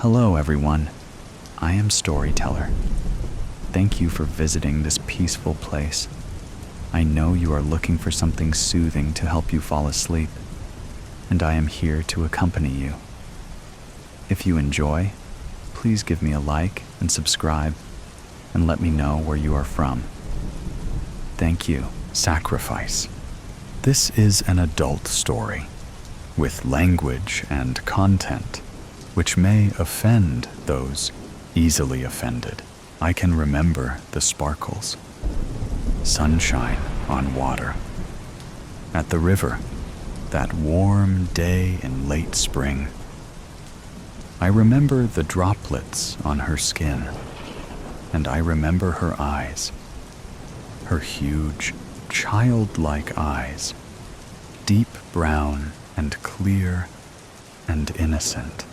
Hello, everyone. I am Storyteller. Thank you for visiting this peaceful place. I know you are looking for something soothing to help you fall asleep, and I am here to accompany you. If you enjoy, please give me a like and subscribe, and let me know where you are from. Thank you. Sacrifice. This is an adult story, with language and content which may offend those easily offended. I can remember the sparkles, sunshine on water, at the river, that warm day in late spring. I remember the droplets on her skin, and I remember her eyes, her huge, childlike eyes, deep brown and clear and innocent,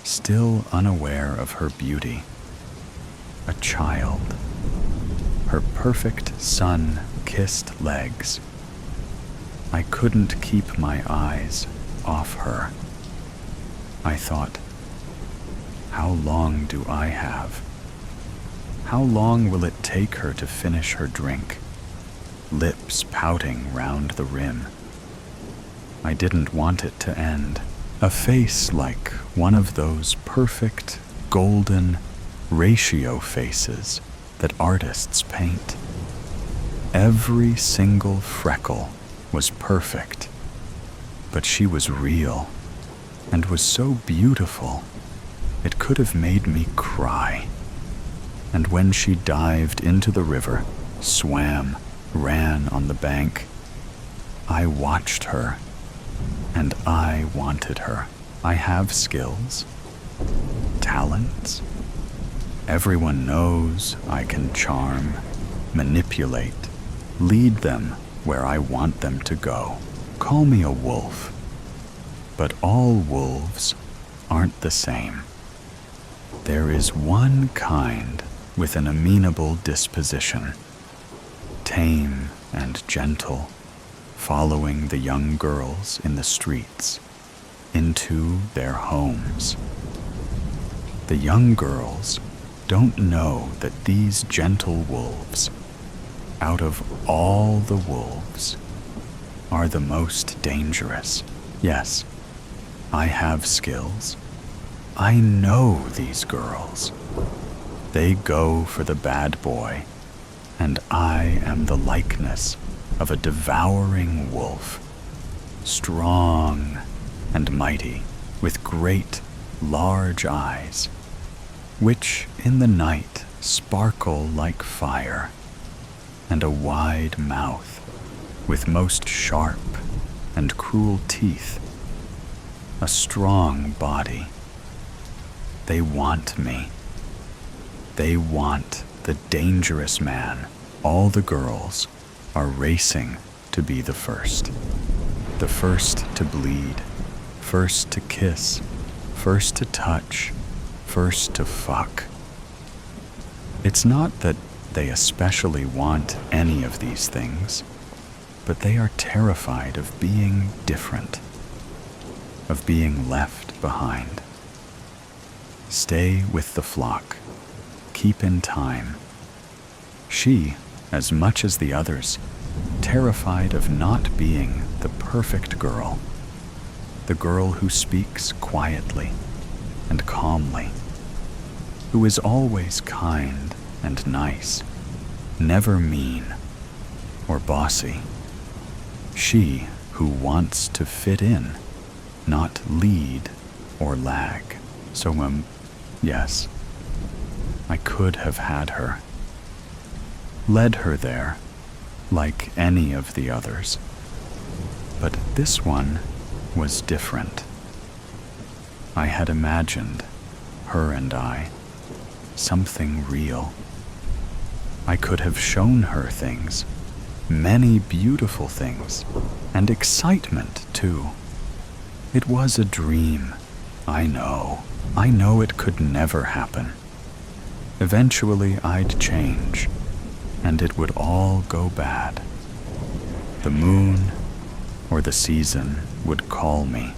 still unaware of her beauty. A child. Her perfect sun-kissed legs. I couldn't keep my eyes off her. I thought, how long do I have? How long will it take her to finish her drink? Lips pouting round the rim. I didn't want it to end. A face like one of those perfect, golden ratio faces that artists paint. Every single freckle was perfect, but she was real and was so beautiful it could have made me cry. And when she dived into the river, swam, ran on the bank, I watched her, and I wanted her. I have skills, talents. Everyone knows I can charm, manipulate, lead them where I want them to go. Call me a wolf, but all wolves aren't the same. There is one kind with an amenable disposition, tame and gentle, following the young girls in the streets into their homes. The young girls don't know that these gentle wolves, out of all the wolves, are the most dangerous. Yes, I have skills. I know these girls. They go for the bad boy, and I am the likeness of a devouring wolf, strong and mighty, with great, large eyes, which in the night sparkle like fire, and a wide mouth with most sharp and cruel teeth, a strong body. They want me. They want the dangerous man. All the girls are racing to be the first to bleed, first to kiss, first to touch, first to fuck. It's not that they especially want any of these things, but they are terrified of being different, of being left behind. Stay with the flock, keep in time. She, as much as the others, terrified of not being the perfect girl, the girl who speaks quietly and calmly, who is always kind and nice, never mean or bossy. She who wants to fit in, not lead or lag. So, yes, I could have had her, led her there, like any of the others. But this one was different. I had imagined, her and I, something real. I could have shown her things, many beautiful things, and excitement too. It was a dream. I know it could never happen. Eventually I'd change, and it would all go bad. The moon or the season would call me,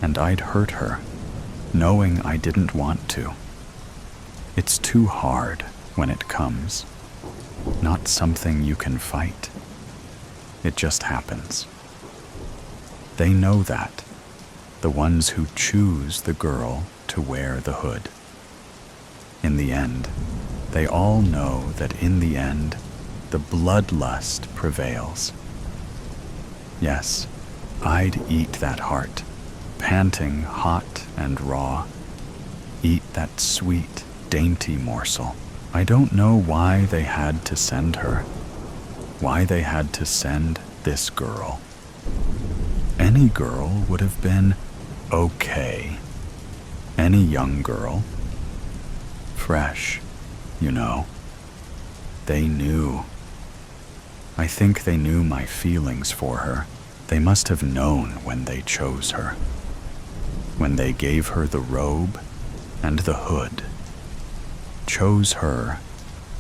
and I'd hurt her, knowing I didn't want to. It's too hard when it comes, not something you can fight. It just happens. They know that, the ones who choose the girl to wear the hood. In the end, they all know that in the end, the bloodlust prevails. Yes, I'd eat that heart, panting hot and raw. Eat that sweet, dainty morsel. I don't know why they had to send her, why they had to send this girl. Any girl would have been okay. Any young girl. Fresh, you know. They knew. I think they knew my feelings for her. They must have known when they chose her. When they gave her the robe and the hood. Chose her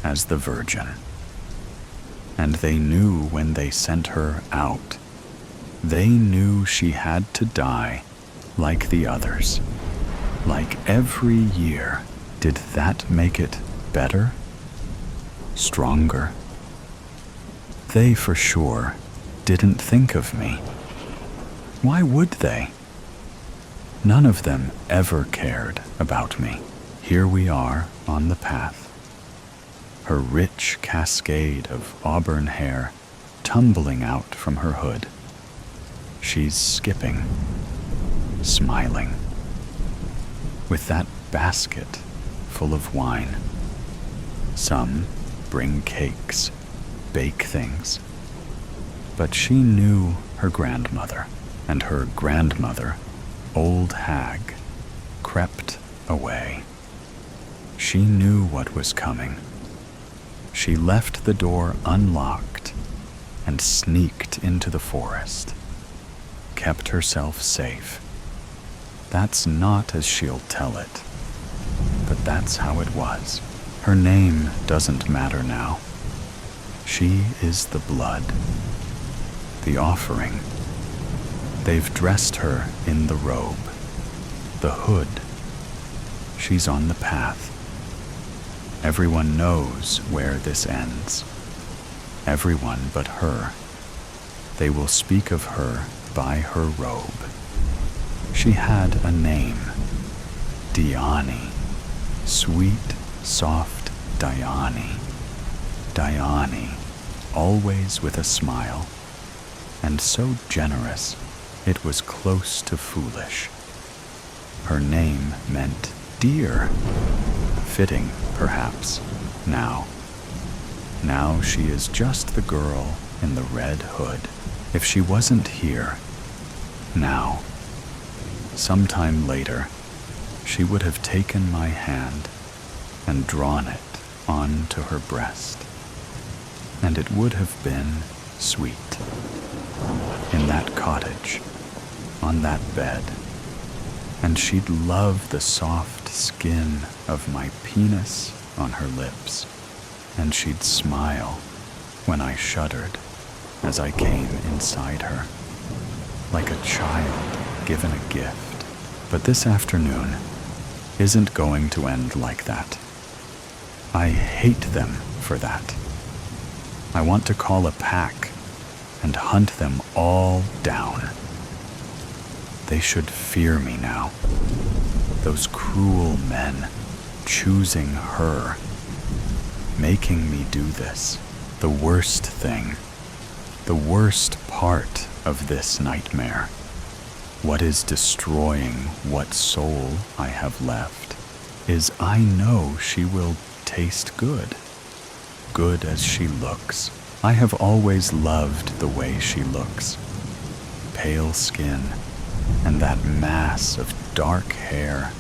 as the virgin. And they knew when they sent her out. They knew she had to die like the others. Like every year. Did that make it better? Stronger? They for sure didn't think of me. Why would they? None of them ever cared about me. Here we are on the path. Her rich cascade of auburn hair tumbling out from her hood. She's skipping, smiling, with that basket full of wine. Some bring cakes, bake things. But she knew her grandmother, and her grandmother, old hag, crept away. She knew what was coming. She left the door unlocked and sneaked into the forest, kept herself safe. That's not as she'll tell it, but that's how it was. Her name doesn't matter now. She is the blood, the offering. They've dressed her in the robe, the hood. She's on the path. Everyone knows where this ends. Everyone but her. They will speak of her by her robe. She had a name, Diani, sweet, soft Diani. Diani, always with a smile, and so generous it was close to foolish. Her name meant dear, fitting, perhaps, now. Now she is just the girl in the red hood. If she wasn't here, now, sometime later, she would have taken my hand and drawn it onto her breast. And it would have been sweet. In that cottage, on that bed. And she'd love the soft skin of my penis on her lips. And she'd smile when I shuddered as I came inside her, like a child given a gift. But this afternoon isn't going to end like that. I hate them for that. I want to call a pack and hunt them all down. They should fear me now. Those cruel men choosing her, making me do this, the worst thing, the worst part of this nightmare. What is destroying what soul I have left is I know she will taste good, good as she looks. I have always loved the way she looks. Pale skin and that mass of dark hair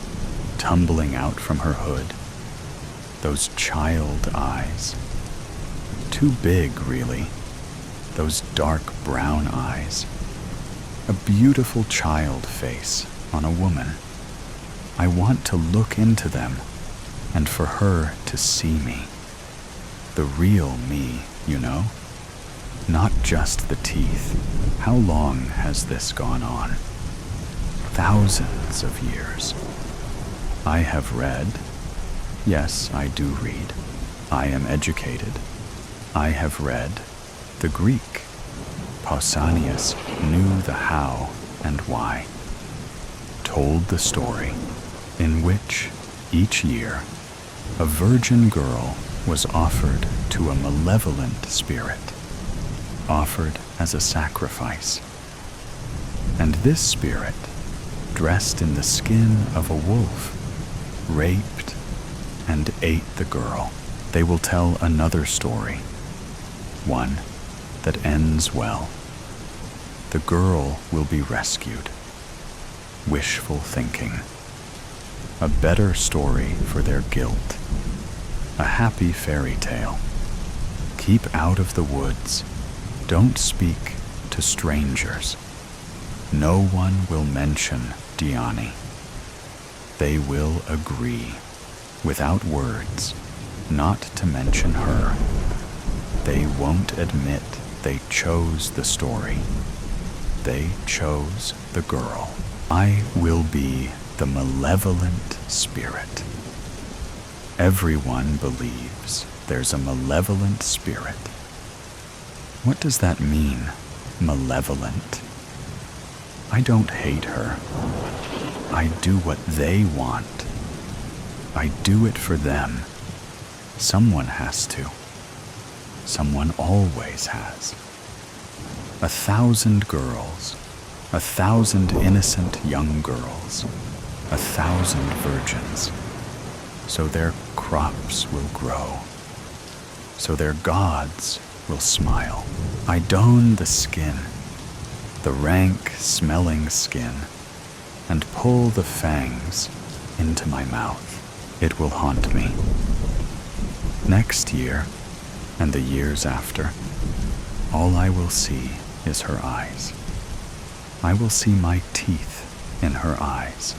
tumbling out from her hood. Those child eyes. Too big, really. Those dark brown eyes. A beautiful child face on a woman. I want to look into them and for her to see me. The real me, you know? Not just the teeth. How long has this gone on? Thousands of years. I have read. Yes, I do read. I am educated. I have read the Greek. Pausanias knew the how and why. Told the story in which, each year, a virgin girl was offered to a malevolent spirit, offered as a sacrifice. And this spirit, dressed in the skin of a wolf, raped and ate the girl. They will tell another story, one that ends well. The girl will be rescued. Wishful thinking. A better story for their guilt. A happy fairy tale. Keep out of the woods. Don't speak to strangers. No one will mention Diani. They will agree, without words, not to mention her. They won't admit they chose the story. They chose the girl. I will be the malevolent spirit. Everyone believes there's a malevolent spirit. What does that mean, malevolent? I don't hate her. I do what they want. I do it for them. Someone has to. Someone always has. 1,000 girls, 1,000 innocent young girls, 1,000 virgins, so their crops will grow, so their gods will smile. I don the skin, the rank smelling skin, and pull the fangs into my mouth. It will haunt me. Next year, and the years after, all I will see is her eyes. I will see my teeth in her eyes.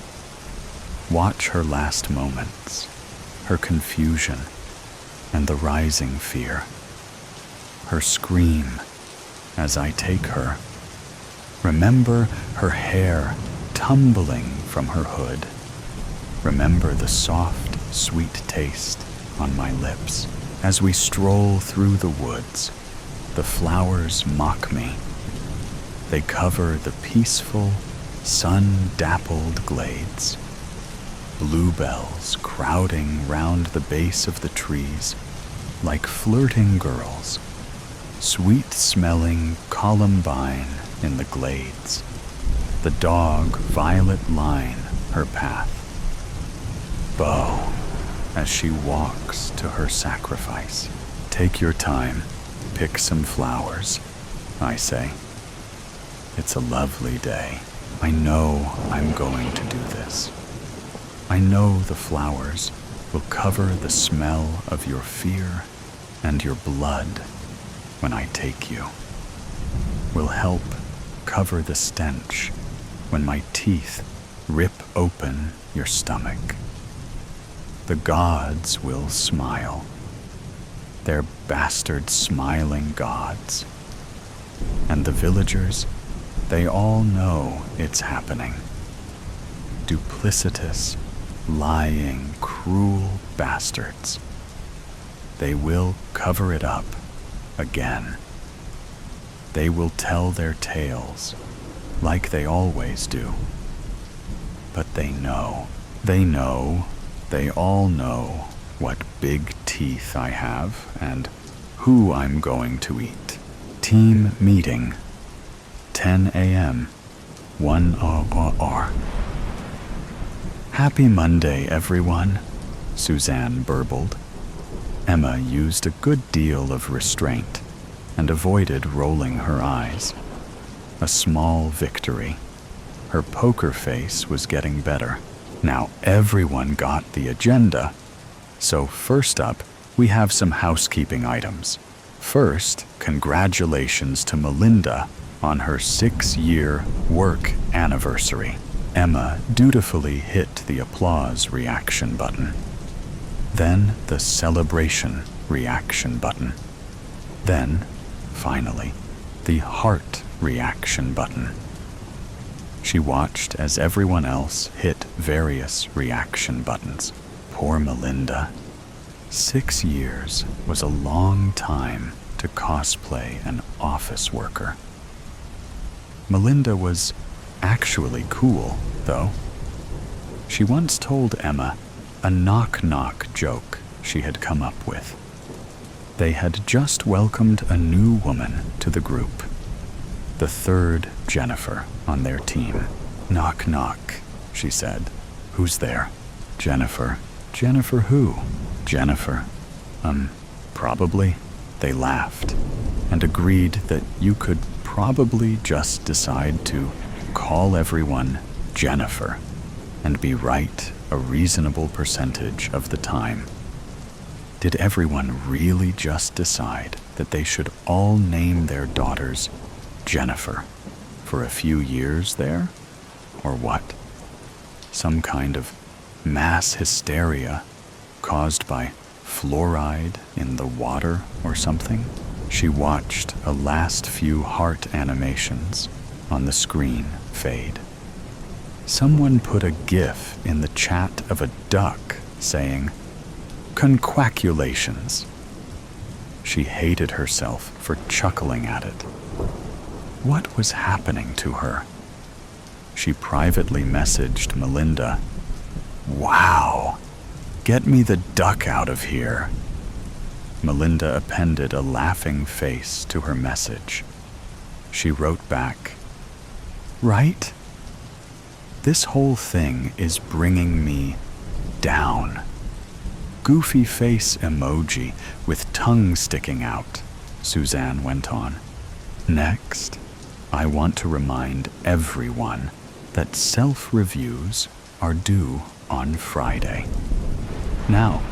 Watch her last moments, her confusion, and the rising fear. Her scream as I take her. Remember her hair tumbling from her hood. Remember the soft, sweet taste on my lips. As we stroll through the woods, the flowers mock me. They cover the peaceful, sun-dappled glades. Bluebells crowding round the base of the trees like flirting girls. Sweet-smelling columbine in the glades. The dog violet line her path. Bow as she walks to her sacrifice. Take your time, pick some flowers, I say. It's a lovely day. I know I'm going to do this. I know the flowers will cover the smell of your fear and your blood when I take you. Will help cover the stench when my teeth rip open your stomach. The gods will smile. They're bastard smiling gods. And the villagers, they all know it's happening. Duplicitous, lying, cruel bastards. They will cover it up again. They will tell their tales like they always do. But they know, they all know what big teeth I have and who I'm going to eat. Team meeting, 10 a.m., 1 hour. Happy Monday, everyone, Suzanne burbled. Emma used a good deal of restraint and avoided rolling her eyes. A small victory. Her poker face was getting better. Now everyone got the agenda. So first up, we have some housekeeping items. First, congratulations to Melinda on her 6-year work anniversary. Emma dutifully hit the applause reaction button. Then the celebration reaction button. Then, finally, the heart reaction button. She watched as everyone else hit various reaction buttons. Poor Melinda. 6 years was a long time to cosplay an office worker. Melinda was actually cool, though. She once told Emma a knock-knock joke she had come up with. They had just welcomed a new woman to the group, the third Jennifer on their team. "Knock, knock," she said. "Who's there?" "Jennifer." "Jennifer who?" "Jennifer. Probably." They laughed and agreed that you could probably just decide to call everyone Jennifer and be right a reasonable percentage of the time. Did everyone really just decide that they should all name their daughters Jennifer for a few years there? Or what? Some kind of mass hysteria caused by fluoride in the water or something? She watched a last few heart animations on the screen fade. Someone put a GIF in the chat of a duck saying, "Conquaculations." She hated herself for chuckling at it. What was happening to her? She privately messaged Melinda, "Wow, get me the duck out of here." Melinda appended a laughing face to her message. She wrote back, "Right? This whole thing is bringing me down." Goofy face emoji with tongue sticking out, Suzanne went on. "Next, I want to remind everyone that self-reviews are due on Friday. Now,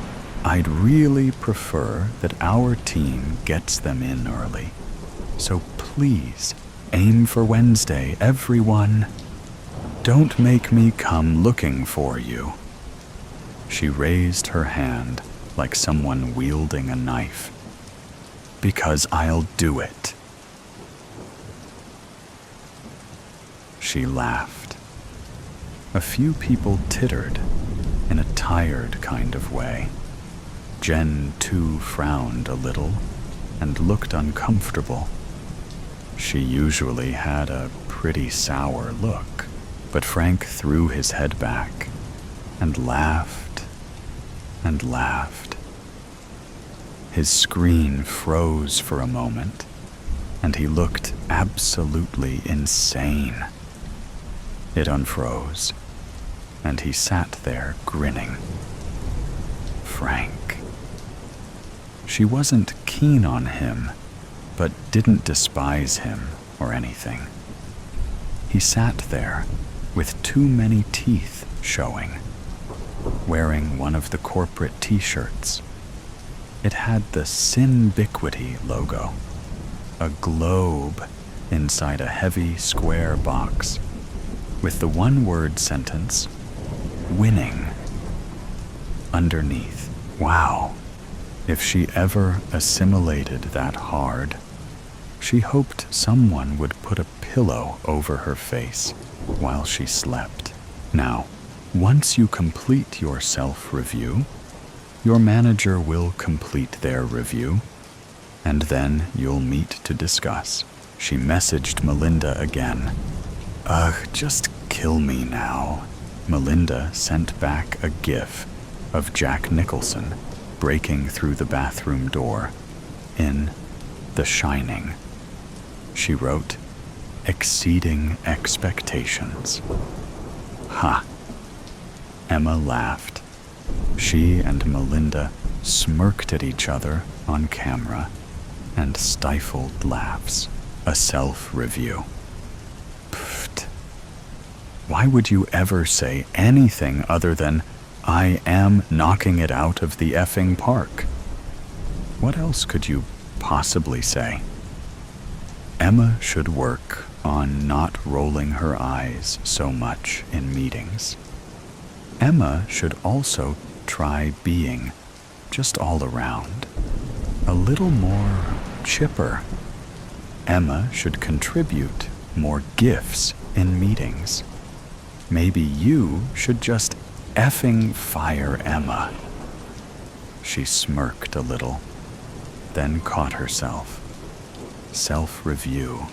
I'd really prefer that our team gets them in early. So please, aim for Wednesday, everyone. Don't make me come looking for you." She raised her hand like someone wielding a knife. "Because I'll do it." She laughed. A few people tittered in a tired kind of way. Jen, too, frowned a little and looked uncomfortable. She usually had a pretty sour look, but Frank threw his head back and laughed and laughed. His screen froze for a moment, and he looked absolutely insane. It unfroze, and he sat there grinning. Frank. She wasn't keen on him, but didn't despise him or anything. He sat there with too many teeth showing, wearing one of the corporate t-shirts. It had the Sinbiquity logo, a globe inside a heavy square box, with the one-word sentence, "winning," underneath. Wow, if she ever assimilated that hard, she hoped someone would put a pillow over her face while she slept. Now, once you complete your self-review, your manager will complete their review, and then you'll meet to discuss. She messaged Melinda again. "Ugh, just kill me now." Melinda sent back a GIF of Jack Nicholson breaking through the bathroom door in The Shining. She wrote, "Exceeding expectations." Ha! Emma laughed. She and Melinda smirked at each other on camera and stifled laughs. A self-review. Pfft. Why would you ever say anything other than, "I am knocking it out of the effing park"? What else could you possibly say? Emma should work on not rolling her eyes so much in meetings. Emma should also try being, just all around, a little more chipper. Emma should contribute more gifts in meetings. Maybe you should just effing fire Emma." She smirked a little, then caught herself. Self-review.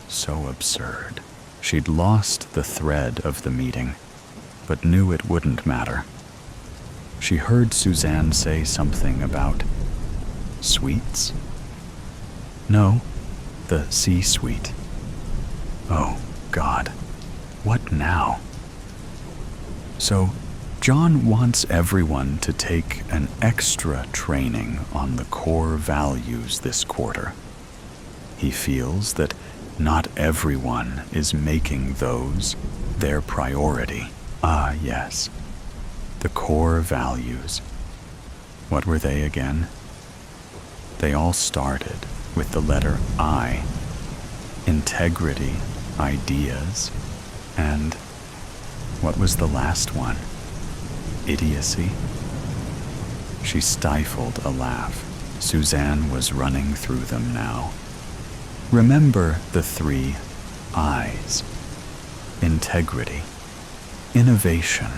So absurd. She'd lost the thread of the meeting, but knew it wouldn't matter. She heard Suzanne say something about sweets? No, the C-suite. Oh, God. What now? So, John wants everyone to take an extra training on the core values this quarter. He feels that not everyone is making those their priority. Ah, yes. The core values. What were they again? They all started with the letter I. Integrity, ideas, and what was the last one? Idiocy? She stifled a laugh. Suzanne was running through them now. Remember the 3 I's. Integrity, innovation,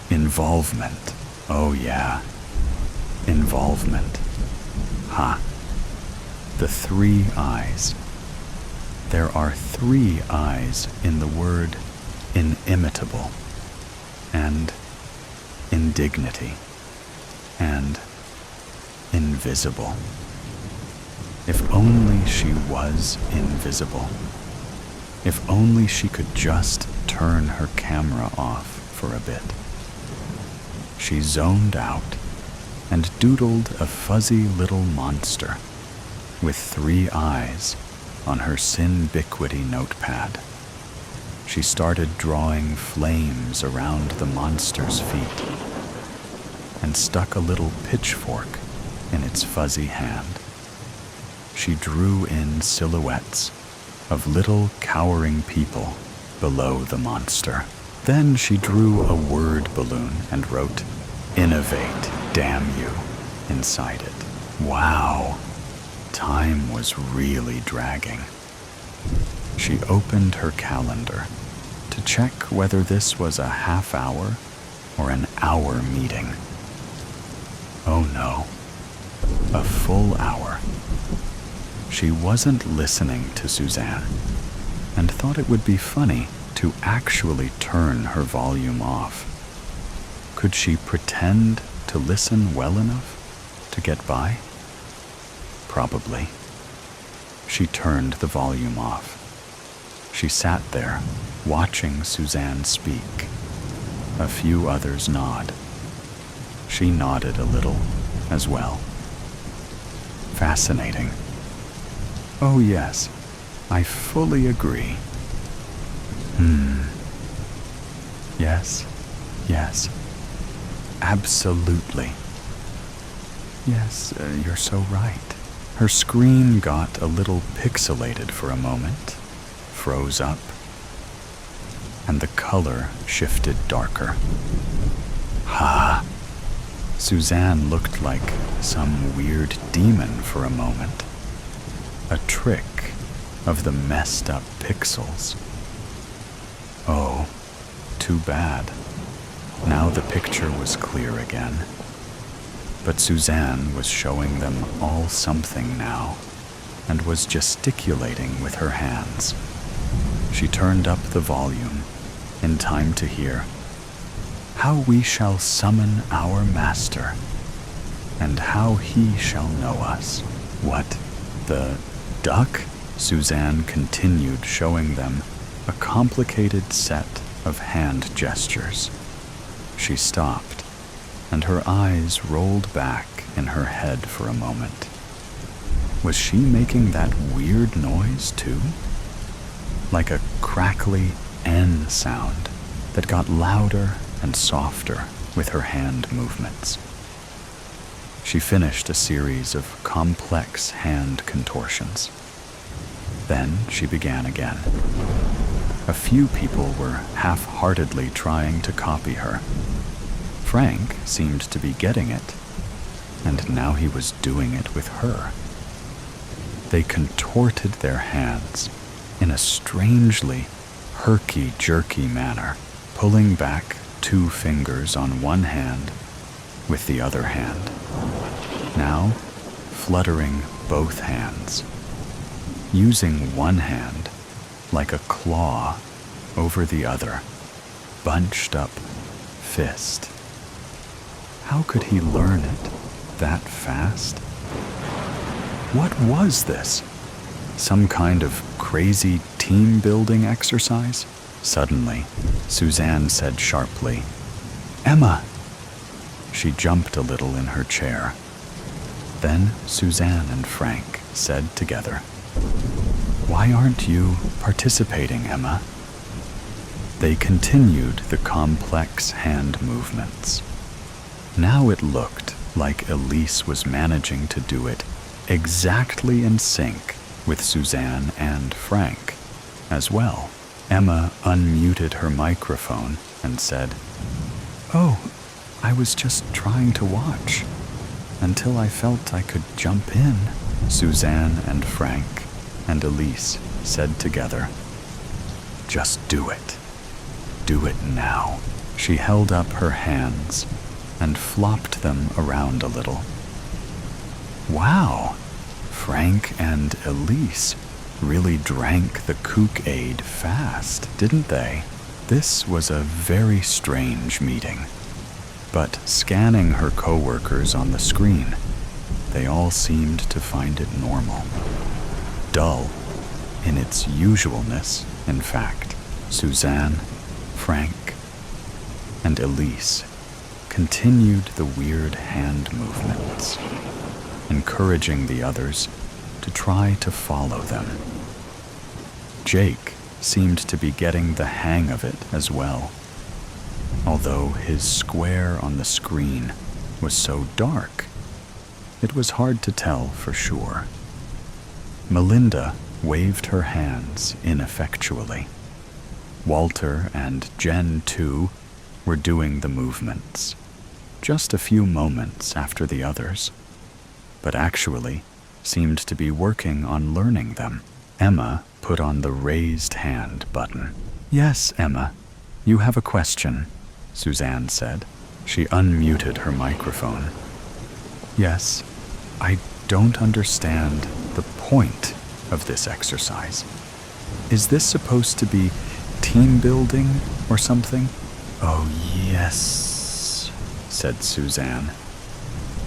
involvement. Oh yeah, involvement. Ha. The 3 I's. There are 3 I's in the word inimitable, and indignity, and invisible. If only she was invisible. If only she could just turn her camera off for a bit. She zoned out and doodled a fuzzy little monster with 3 eyes on her Sinbiquity notepad. She started drawing flames around the monster's feet and stuck a little pitchfork in its fuzzy hand. She drew in silhouettes of little cowering people below the monster. Then she drew a word balloon and wrote, "Innovate, damn you," inside it. Wow, time was really dragging. She opened her calendar to check whether this was a half-hour or an hour meeting. Oh no, a full hour. She wasn't listening to Suzanne and thought it would be funny to actually turn her volume off. Could she pretend to listen well enough to get by? Probably. She turned the volume off. She sat there, watching Suzanne speak. A few others nod. She nodded a little as well. Fascinating. Oh yes, I fully agree. Yes, yes, absolutely. Yes, you're so right. Her screen got a little pixelated for a moment, froze up, and the color shifted darker. Ha! Suzanne looked like some weird demon for a moment. A trick of the messed up pixels. Oh, too bad. Now the picture was clear again. But Suzanne was showing them all something now, and was gesticulating with her hands. She turned up the volume in time to hear, "How we shall summon our master, and how he shall know us." What, the duck? Suzanne continued showing them a complicated set of hand gestures. She stopped, and her eyes rolled back in her head for a moment. Was she making that weird noise too? Like a crackly N sound that got louder and softer with her hand movements. She finished a series of complex hand contortions. Then she began again. A few people were half-heartedly trying to copy her. Frank seemed to be getting it, and now he was doing it with her. They contorted their hands in a strangely herky-jerky manner, pulling back 2 fingers on one hand with the other hand, now fluttering both hands, using one hand like a claw over the other, bunched up fist. How could he learn it that fast? What was this? Some kind of crazy team-building exercise? Suddenly, Suzanne said sharply, "Emma!" She jumped a little in her chair. Then Suzanne and Frank said together, "Why aren't you participating, Emma?" They continued the complex hand movements. Now it looked like Elise was managing to do it exactly in sync with Suzanne and Frank as well. Emma unmuted her microphone and said, "Oh, I was just trying to watch until I felt I could jump in." Suzanne and Frank and Elise said together, "Just do it. Do it now." She held up her hands and flopped them around a little. Wow! Frank and Elise really drank the Kook-Aid fast, didn't they? This was a very strange meeting. But scanning her co-workers on the screen, they all seemed to find it normal. Dull in its usualness, in fact. Suzanne, Frank, and Elise continued the weird hand movements, encouraging the others to try to follow them. Jake seemed to be getting the hang of it as well, although his square on the screen was so dark, it was hard to tell for sure. Melinda waved her hands ineffectually. Walter and Jen, too, were doing the movements, just a few moments after the others, but actually seemed to be working on learning them. Emma put on the raised hand button. "Yes, Emma, you have a question," Suzanne said. She unmuted her microphone. "Yes, I don't understand the point of this exercise. Is this supposed to be team building or something?" "Oh, yes," said Suzanne.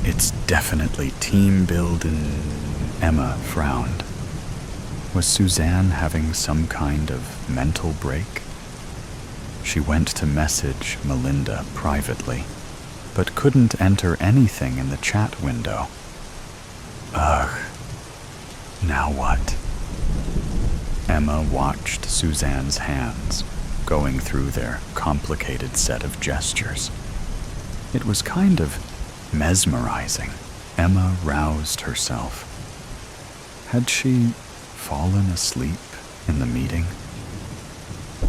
"It's definitely team building." Emma frowned. Was Suzanne having some kind of mental break? She went to message Melinda privately, but couldn't enter anything in the chat window. Ugh, now what? Emma watched Suzanne's hands going through their complicated set of gestures. It was kind of mesmerizing. Emma roused herself. Had she fallen asleep in the meeting?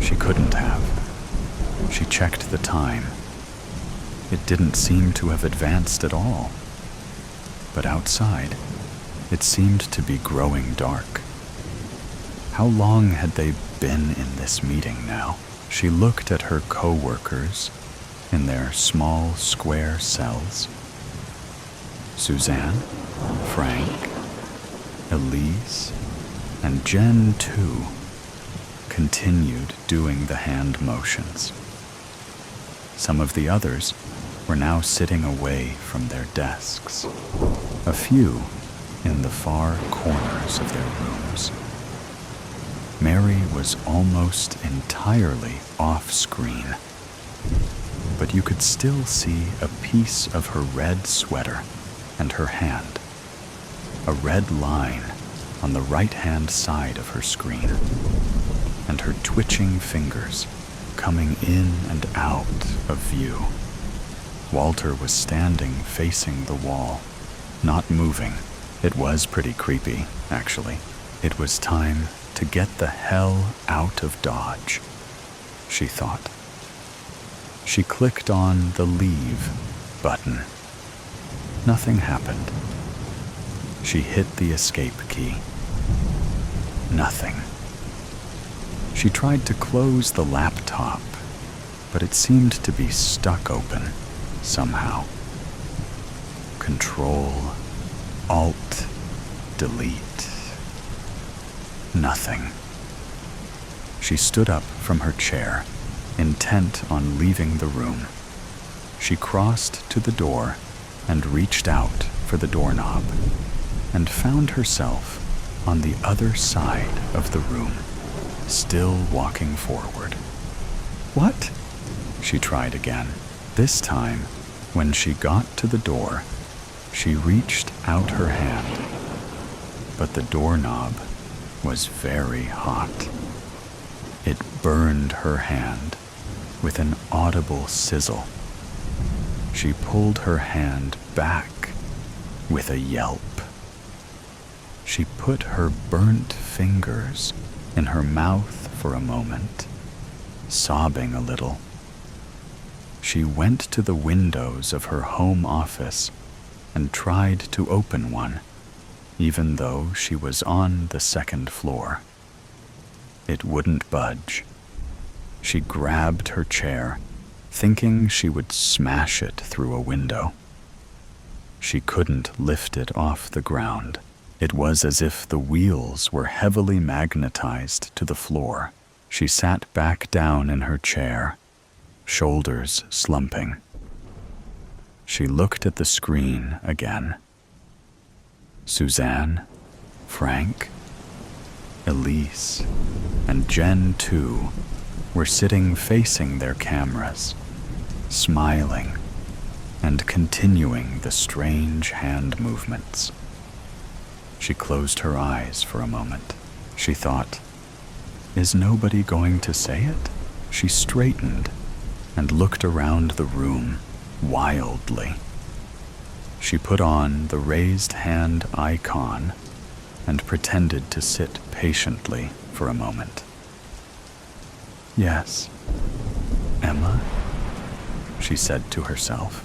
She couldn't have. She checked the time. It didn't seem to have advanced at all. But outside, it seemed to be growing dark. How long had they been in this meeting now? She looked at her co-workers in their small square cells. Suzanne, Frank, Elise, and Jen, too, continued doing the hand motions. Some of the others were now sitting away from their desks, a few in the far corners of their rooms. Mary was almost entirely off-screen, but you could still see a piece of her red sweater and her hand, a red line on the right-hand side of her screen, and her twitching fingers coming in and out of view. Walter was standing facing the wall, not moving. It was pretty creepy, actually. It was time to get the hell out of Dodge, she thought. She clicked on the leave button. Nothing happened. She hit the escape key. Nothing. She tried to close the laptop, but it seemed to be stuck open somehow. Control, Alt, Delete. Nothing. She stood up from her chair, intent on leaving the room. She crossed to the door and reached out for the doorknob, and found herself on the other side of the room, still walking forward. What? She tried again. This time, when she got to the door, she reached out her hand, but the doorknob was very hot. It burned her hand with an audible sizzle. She pulled her hand back with a yelp. She put her burnt fingers in her mouth for a moment, sobbing a little. She went to the windows of her home office and tried to open one, even though she was on the second floor. It wouldn't budge. She grabbed her chair, thinking she would smash it through a window. She couldn't lift it off the ground. It was as if the wheels were heavily magnetized to the floor. She sat back down in her chair, shoulders slumping. She looked at the screen again. Suzanne, Frank, Elise, and Jen, too, were sitting facing their cameras, smiling and continuing the strange hand movements. She closed her eyes for a moment. She thought, "Is nobody going to say it?" She straightened and looked around the room wildly. She put on the raised hand icon and pretended to sit patiently for a moment. "Yes, Emma," she said to herself.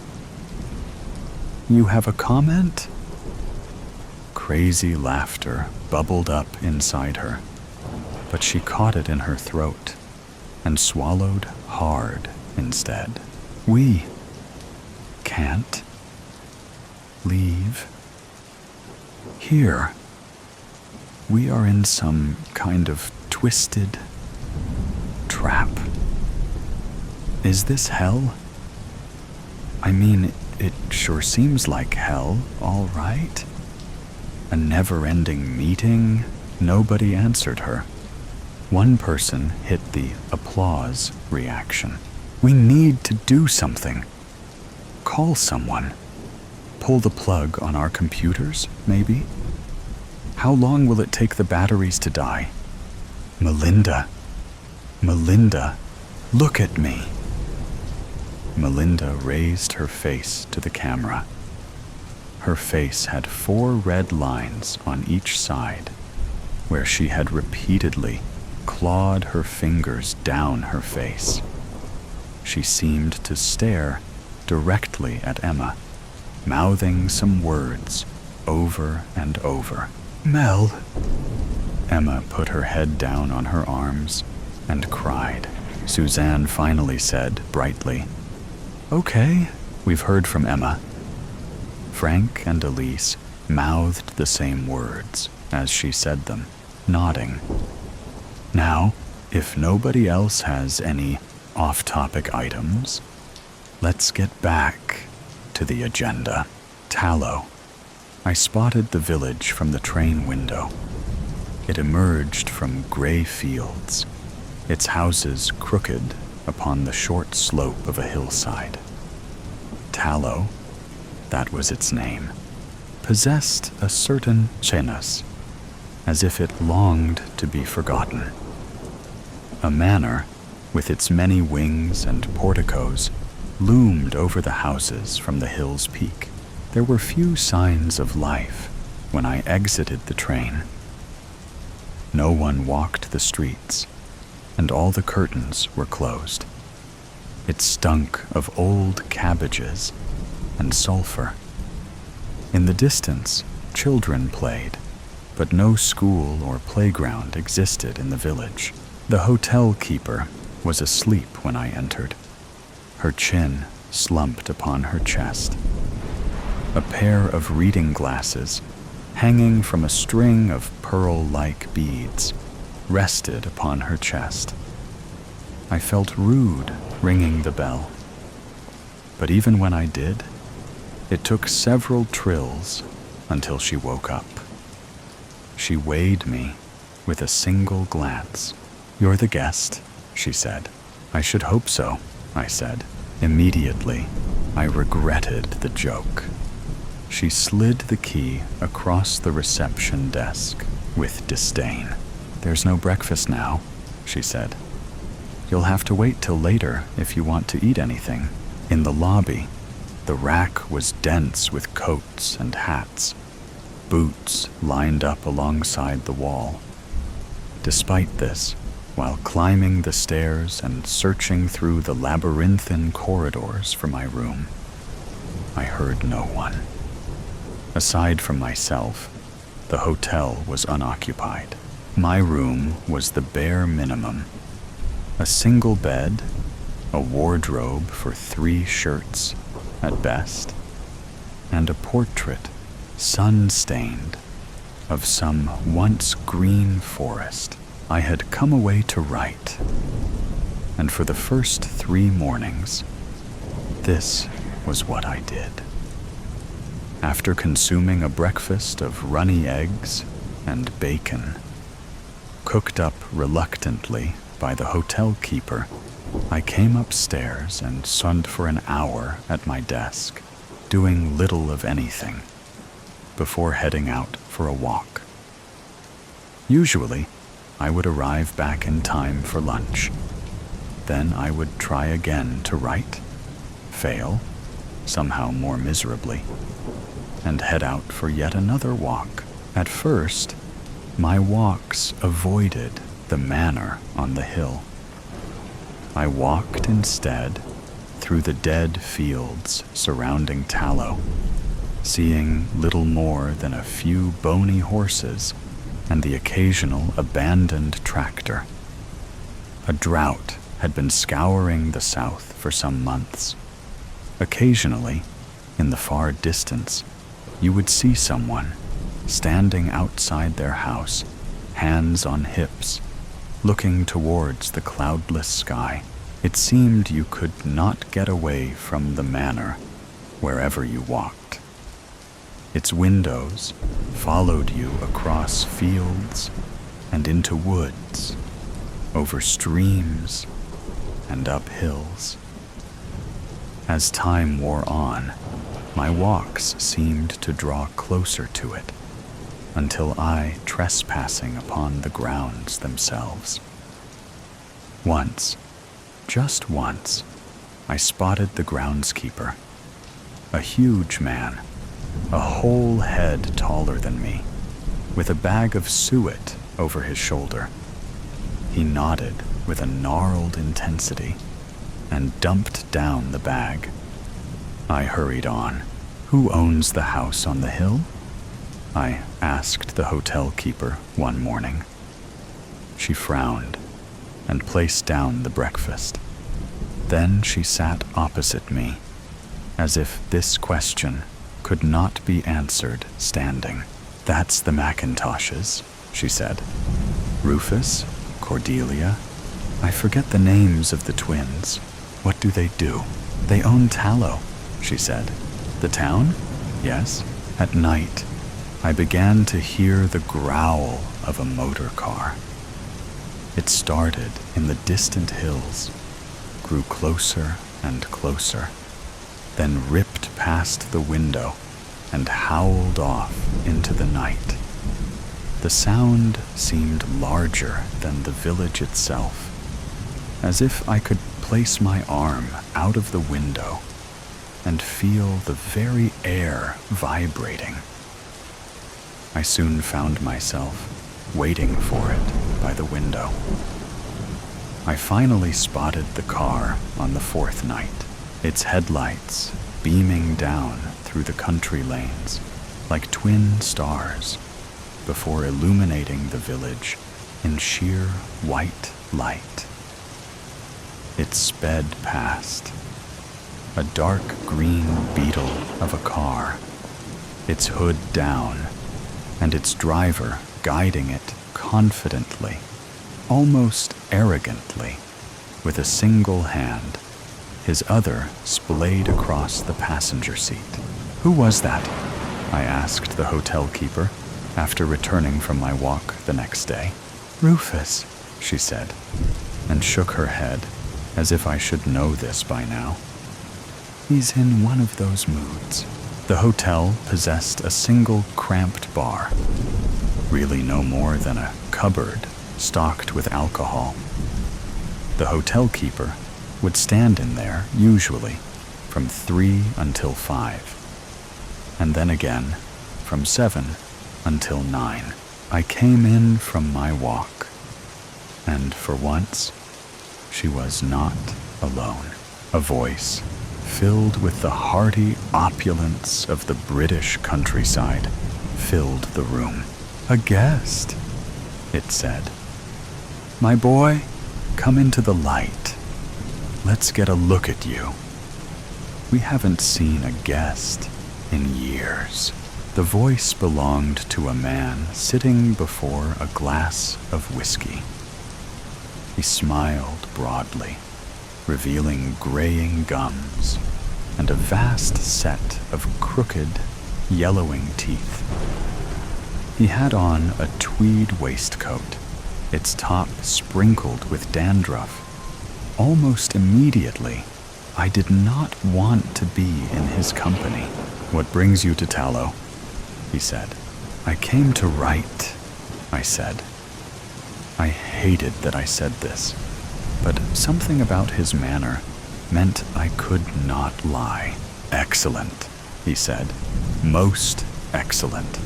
"You have a comment?" Crazy laughter bubbled up inside her, but she caught it in her throat and swallowed hard instead. "We can't leave here. We are in some kind of twisted trap. Is this hell? I mean, it sure seems like hell, all right. A never-ending meeting." Nobody answered her. One person hit the applause reaction. "We need to do something. Call someone. Pull the plug on our computers, maybe? How long will it take the batteries to die? Melinda, look at me." Melinda raised her face to the camera. Her face had 4 red lines on each side, where she had repeatedly clawed her fingers down her face. She seemed to stare directly at Emma, mouthing some words over and over. "Mel." Emma put her head down on her arms and cried. Suzanne finally said brightly, "Okay, we've heard from Emma." Frank and Elise mouthed the same words as she said them, nodding. "Now, if nobody else has any off-topic items, let's get back to the agenda." Tallow. I spotted the village from the train window. It emerged from gray fields, its houses crooked upon the short slope of a hillside. Tallow, that was its name, possessed a certain genus, as if it longed to be forgotten. A manor, with its many wings and porticos, loomed over the houses from the hill's peak. There were few signs of life when I exited the train. No one walked the streets, and all the curtains were closed. It stunk of old cabbages and sulfur. In the distance, children played, but no school or playground existed in the village. The hotel keeper was asleep when I entered, her chin slumped upon her chest. A pair of reading glasses, hanging from a string of pearl-like beads, rested upon her chest. I felt rude ringing the bell, but even when I did, it took several trills until she woke up. She weighed me with a single glance. "You're the guest," she said. "I should hope so," I said. Immediately, I regretted the joke. She slid the key across the reception desk with disdain. "There's no breakfast now," she said. "You'll have to wait till later if you want to eat anything." In the lobby, the rack was dense with coats and hats, boots lined up alongside the wall. Despite this, while climbing the stairs and searching through the labyrinthine corridors for my room, I heard no one. Aside from myself, the hotel was unoccupied. My room was the bare minimum: a single bed, a wardrobe for 3 shirts at best, and a portrait, sun-stained, of some once green forest. I had come away to write, and for the first 3 mornings, this was what I did. After consuming a breakfast of runny eggs and bacon, cooked up reluctantly by the hotel keeper, I came upstairs and sat for an hour at my desk, doing little of anything, before heading out for a walk. Usually, I would arrive back in time for lunch. Then I would try again to write, fail, somehow more miserably, and head out for yet another walk. At first, my walks avoided the manor on the hill. I walked instead through the dead fields surrounding Tallow, seeing little more than a few bony horses and the occasional abandoned tractor. A drought had been scouring the south for some months. Occasionally, in the far distance, you would see someone standing outside their house, hands on hips, looking towards the cloudless sky. It seemed you could not get away from the manor wherever you walked. Its windows followed you across fields and into woods, over streams and up hills. As time wore on, my walks seemed to draw closer to it, until I trespassing upon the grounds themselves. Once, just once, I spotted the groundskeeper, a huge man, a whole head taller than me, with a bag of suet over his shoulder. He nodded with a gnarled intensity and dumped down the bag. I hurried on. "Who owns the house on the hill?" I asked the hotel keeper one morning. She frowned and placed down the breakfast. Then she sat opposite me, as if this question could not be answered standing. "That's the Macintoshes," she said. "Rufus, Cordelia, I forget the names of the twins. What do they do?" "They own Tallow," she said. "The town?" "Yes." At night, I began to hear the growl of a motor car. It started in the distant hills, grew closer and closer, then ripped past the window and howled off into the night. The sound seemed larger than the village itself, as if I could place my arm out of the window and feel the very air vibrating. I soon found myself waiting for it by the window. I finally spotted the car on the 4th night, its headlights beaming down through the country lanes like twin stars before illuminating the village in sheer white light. It sped past. A dark green beetle of a car, its hood down, and its driver guiding it confidently, almost arrogantly, with a single hand, his other splayed across the passenger seat. "Who was that?" I asked the hotel keeper after returning from my walk the next day. "Rufus," she said, and shook her head as if I should know this by now. "He's in one of those moods." The hotel possessed a single cramped bar, really no more than a cupboard stocked with alcohol. The hotel keeper would stand in there, usually, from 3 until 5, and then again from 7 until 9. I came in from my walk, and for once, she was not alone. A voice filled with the hearty opulence of the British countryside filled the room. "A guest," it said. "My boy, come into the light. Let's get a look at you. We haven't seen a guest in years." The voice belonged to a man sitting before a glass of whiskey. He smiled broadly, revealing graying gums and a vast set of crooked, yellowing teeth. He had on a tweed waistcoat, its top sprinkled with dandruff. Almost immediately, I did not want to be in his company. "What brings you to Tallow?" he said. "I came to write," I said. I hated that I said this, but something about his manner meant I could not lie. "Excellent," he said. "Most excellent.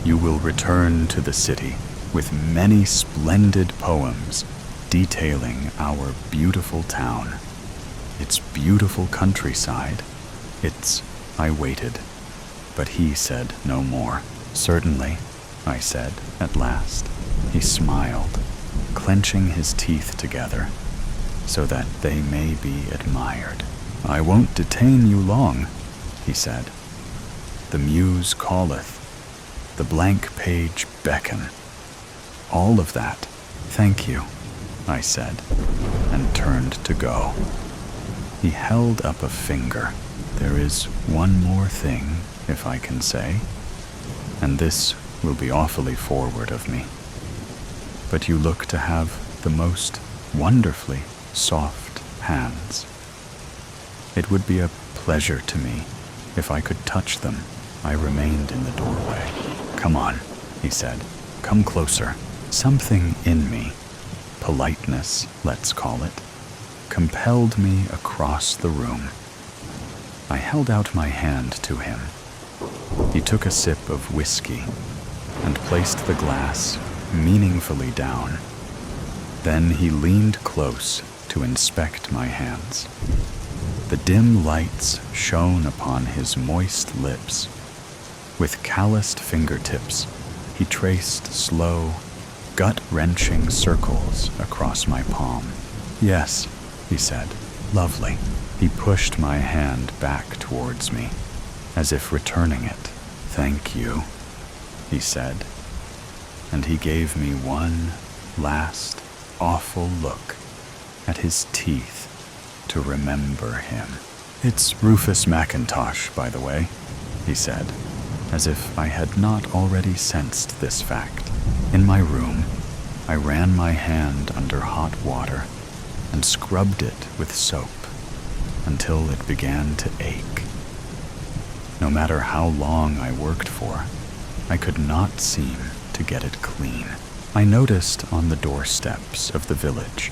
You will return to the city with many splendid poems detailing our beautiful town, its beautiful countryside, its..." I waited, but he said no more. "Certainly," I said at last. He smiled, clenching his teeth together so that they may be admired. "I won't detain you long," he said. "The muse calleth, the blank page beckon. All of that. Thank you," I said, and turned to go. He held up a finger. "There is one more thing, if I can say, and this will be awfully forward of me. But you look to have the most wonderfully soft hands. It would be a pleasure to me if I could touch them." I remained in the doorway. "Come on," he said. "Come closer." Something in me, politeness, let's call it, compelled me across the room. I held out my hand to him. He took a sip of whiskey and placed the glass meaningfully down. Then he leaned close to inspect my hands. The dim lights shone upon his moist lips. With calloused fingertips, he traced slow, gut-wrenching circles across my palm. "Yes," he said. "Lovely." He pushed my hand back towards me, as if returning it. "Thank you," he said, and he gave me one last awful look at his teeth to remember him. "It's Rufus McIntosh, by the way," he said, as if I had not already sensed this fact. In my room, I ran my hand under hot water and scrubbed it with soap until it began to ache. No matter how long I worked for, I could not seem to get it clean. I noticed on the doorsteps of the village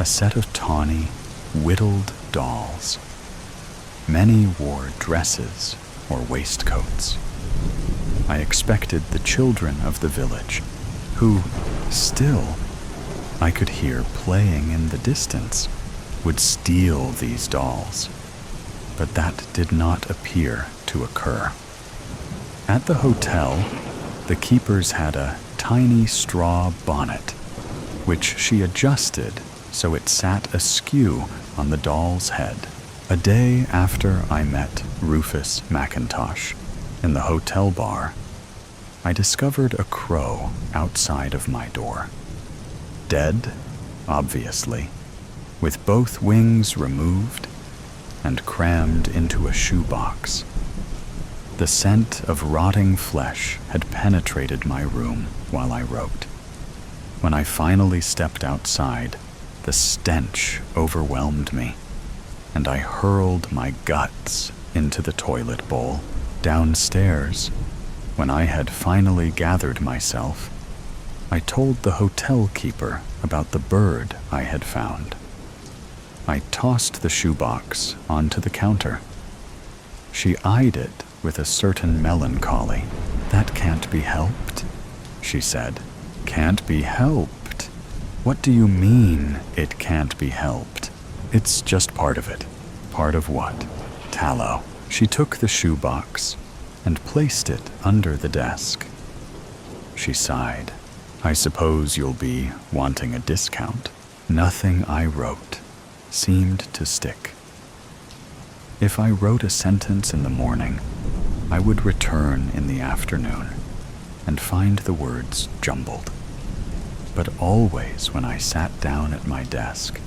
a set of tawny, whittled dolls. Many wore dresses or waistcoats. I expected the children of the village, who, still, I could hear playing in the distance, would steal these dolls, but that did not appear to occur. At the hotel, the keepers had a tiny straw bonnet which she adjusted so it sat askew on the doll's head. A day after I met Rufus McIntosh in the hotel bar, I discovered a crow outside of my door. Dead, obviously, with both wings removed and crammed into a shoebox. The scent of rotting flesh had penetrated my room while I wrote. When I finally stepped outside, the stench overwhelmed me, and I hurled my guts into the toilet bowl. Downstairs, when I had finally gathered myself, I told the hotel keeper about the bird I had found. I tossed the shoebox onto the counter. She eyed it with a certain melancholy. "That can't be helped," she said. "Can't be helped? What do you mean, it can't be helped?" "It's just part of it." "Part of what?" "Tallow." She took the shoebox and placed it under the desk. She sighed. "I suppose you'll be wanting a discount." Nothing I wrote seemed to stick. If I wrote a sentence in the morning, I would return in the afternoon and find the words jumbled. But always when I sat down at my desk,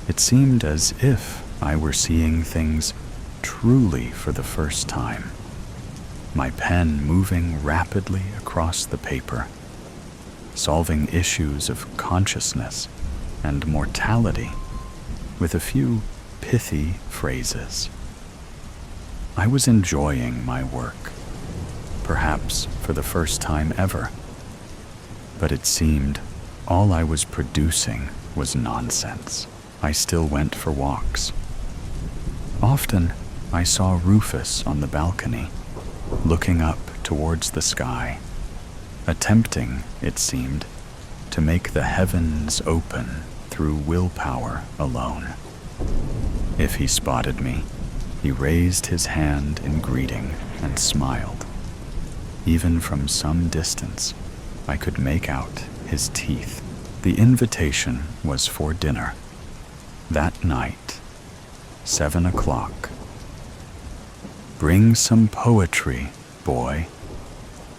it seemed as if I were seeing things truly for the first time. My pen moving rapidly across the paper, solving issues of consciousness and mortality with a few pithy phrases. I was enjoying my work, perhaps for the first time ever, but it seemed all I was producing was nonsense. I still went for walks. Often I saw Rufus on the balcony, looking up towards the sky, attempting, it seemed, to make the heavens open through willpower alone. If he spotted me, he raised his hand in greeting and smiled. Even from some distance, I could make out his teeth. The invitation was for dinner. That night, 7 o'clock. "Bring some poetry, boy,"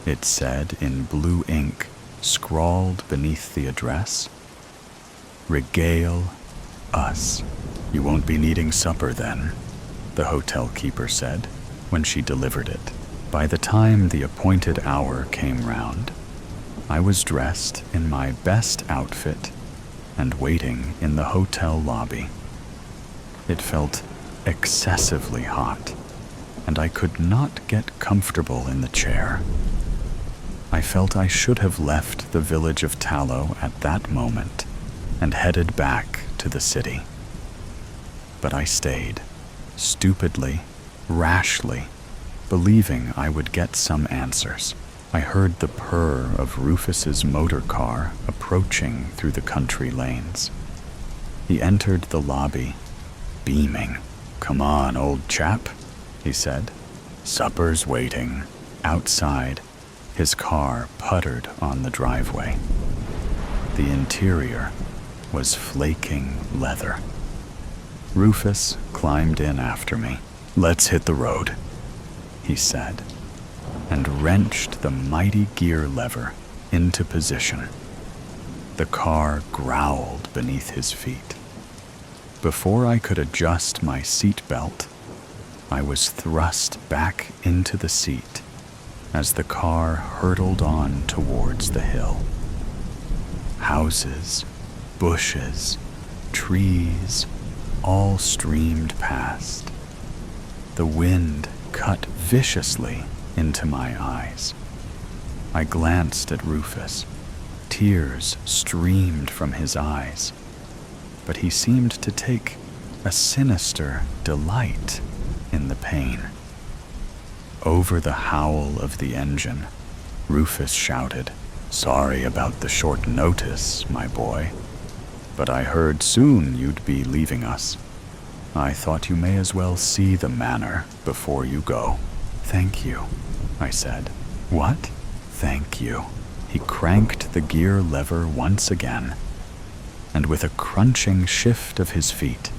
it said in blue ink scrawled beneath the address. "Regale us." "You won't be needing supper then," the hotel keeper said when she delivered it. By the time the appointed hour came round, I was dressed in my best outfit and waiting in the hotel lobby. It felt excessively hot, and I could not get comfortable in the chair. I felt I should have left the village of Tallow at that moment and headed back to the city. But I stayed, stupidly, rashly, believing I would get some answers. I heard the purr of Rufus's motor car approaching through the country lanes. He entered the lobby, beaming. "Come on, old chap," he said. "Supper's waiting." Outside, his car puttered on the driveway. The interior was flaking leather. Rufus climbed in after me. "Let's hit the road," he said, and wrenched the mighty gear lever into position. The car growled beneath his feet. Before I could adjust my seat belt, I was thrust back into the seat as the car hurtled on towards the hill. Houses, bushes, trees, all streamed past. The wind cut viciously into my eyes. I glanced at Rufus. Tears streamed from his eyes, but he seemed to take a sinister delight in the pain. Over the howl of the engine, Rufus shouted, "Sorry about the short notice, my boy, but I heard soon you'd be leaving us. I thought you may as well see the manor before you go." "Thank you," I said. "What?" "Thank you." He cranked the gear lever once again, and with a crunching shift of his feet,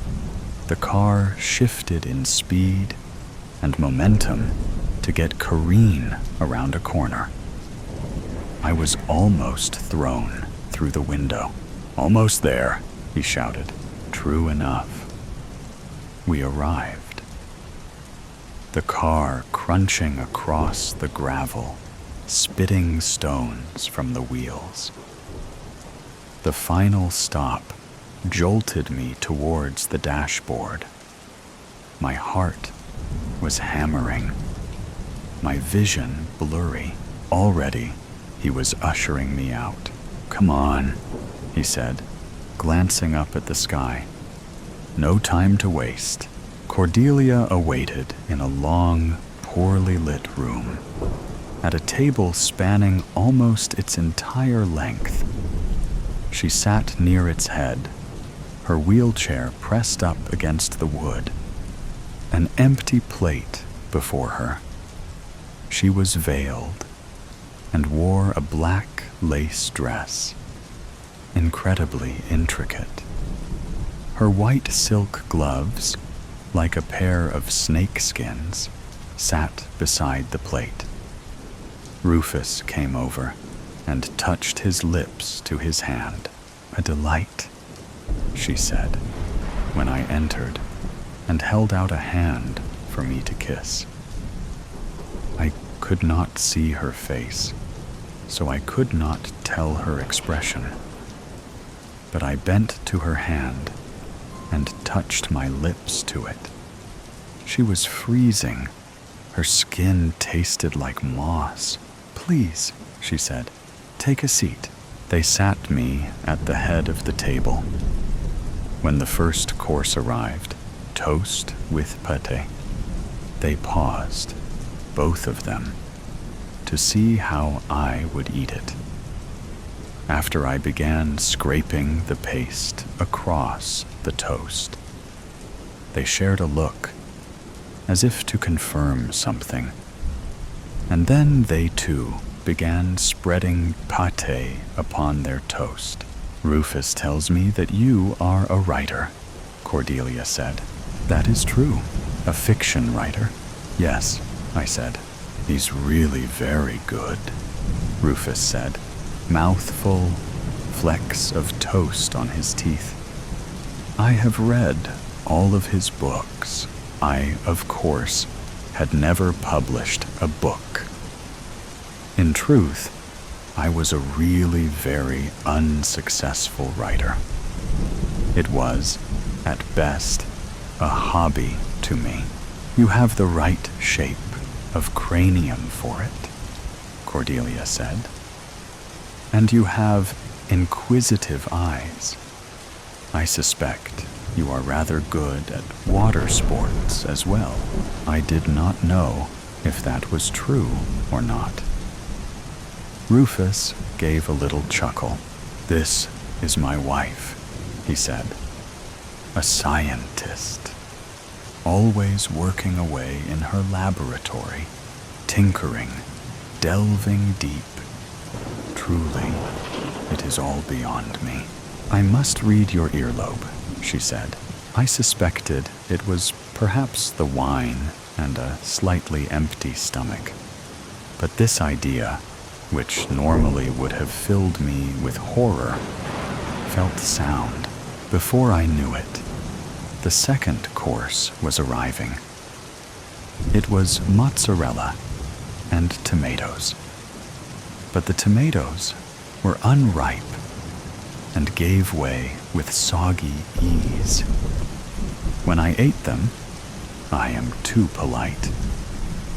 the car shifted in speed and momentum to get careen around a corner. I was almost thrown through the window. "Almost there," he shouted. True enough. We arrived. The car crunching across the gravel, spitting stones from the wheels. The final stop jolted me towards the dashboard. My heart was hammering, my vision blurry. Already, he was ushering me out. "Come on," he said, glancing up at the sky. No time to waste. Cordelia awaited in a long, poorly lit room, at a table spanning almost its entire length. She sat near its head, her wheelchair pressed up against the wood, an empty plate before her. She was veiled and wore a black lace dress, incredibly intricate. Her white silk gloves, like a pair of snakeskins, sat beside the plate. Rufus came over and touched his lips to his hand. "A delight," she said, when I entered, and held out a hand for me to kiss. I could not see her face, so I could not tell her expression. But I bent to her hand and touched my lips to it. She was freezing. Her skin tasted like moss. "Please," she said, "take a seat." They sat me at the head of the table. When the first course arrived, toast with pâté, they paused, both of them, to see how I would eat it. After I began scraping the paste across the toast, they shared a look, as if to confirm something. And then they too began spreading pâté upon their toast. "Rufus tells me that you are a writer," Cordelia said. "That is true. A fiction writer." "Yes," I said. "He's really very good," Rufus said, mouthful, flecks of toast on his teeth. I have read all of his books. I, of course, had never published a book. In truth, I was a really very unsuccessful writer. It was, at best, a hobby to me. "You have the right shape of cranium for it," Cordelia said. "And you have inquisitive eyes. I suspect you are rather good at water sports as well." I did not know if that was true or not. Rufus gave a little chuckle. "This is my wife," he said. "A scientist, always working away in her laboratory, tinkering, delving deep. Truly, it is all beyond me." "I must read your earlobe," she said. I suspected it was perhaps the wine and a slightly empty stomach. But this idea, which normally would have filled me with horror, felt sound. Before I knew it, the second course was arriving. It was mozzarella and tomatoes. But the tomatoes were unripe and gave way with soggy ease. When I ate them, I am too polite,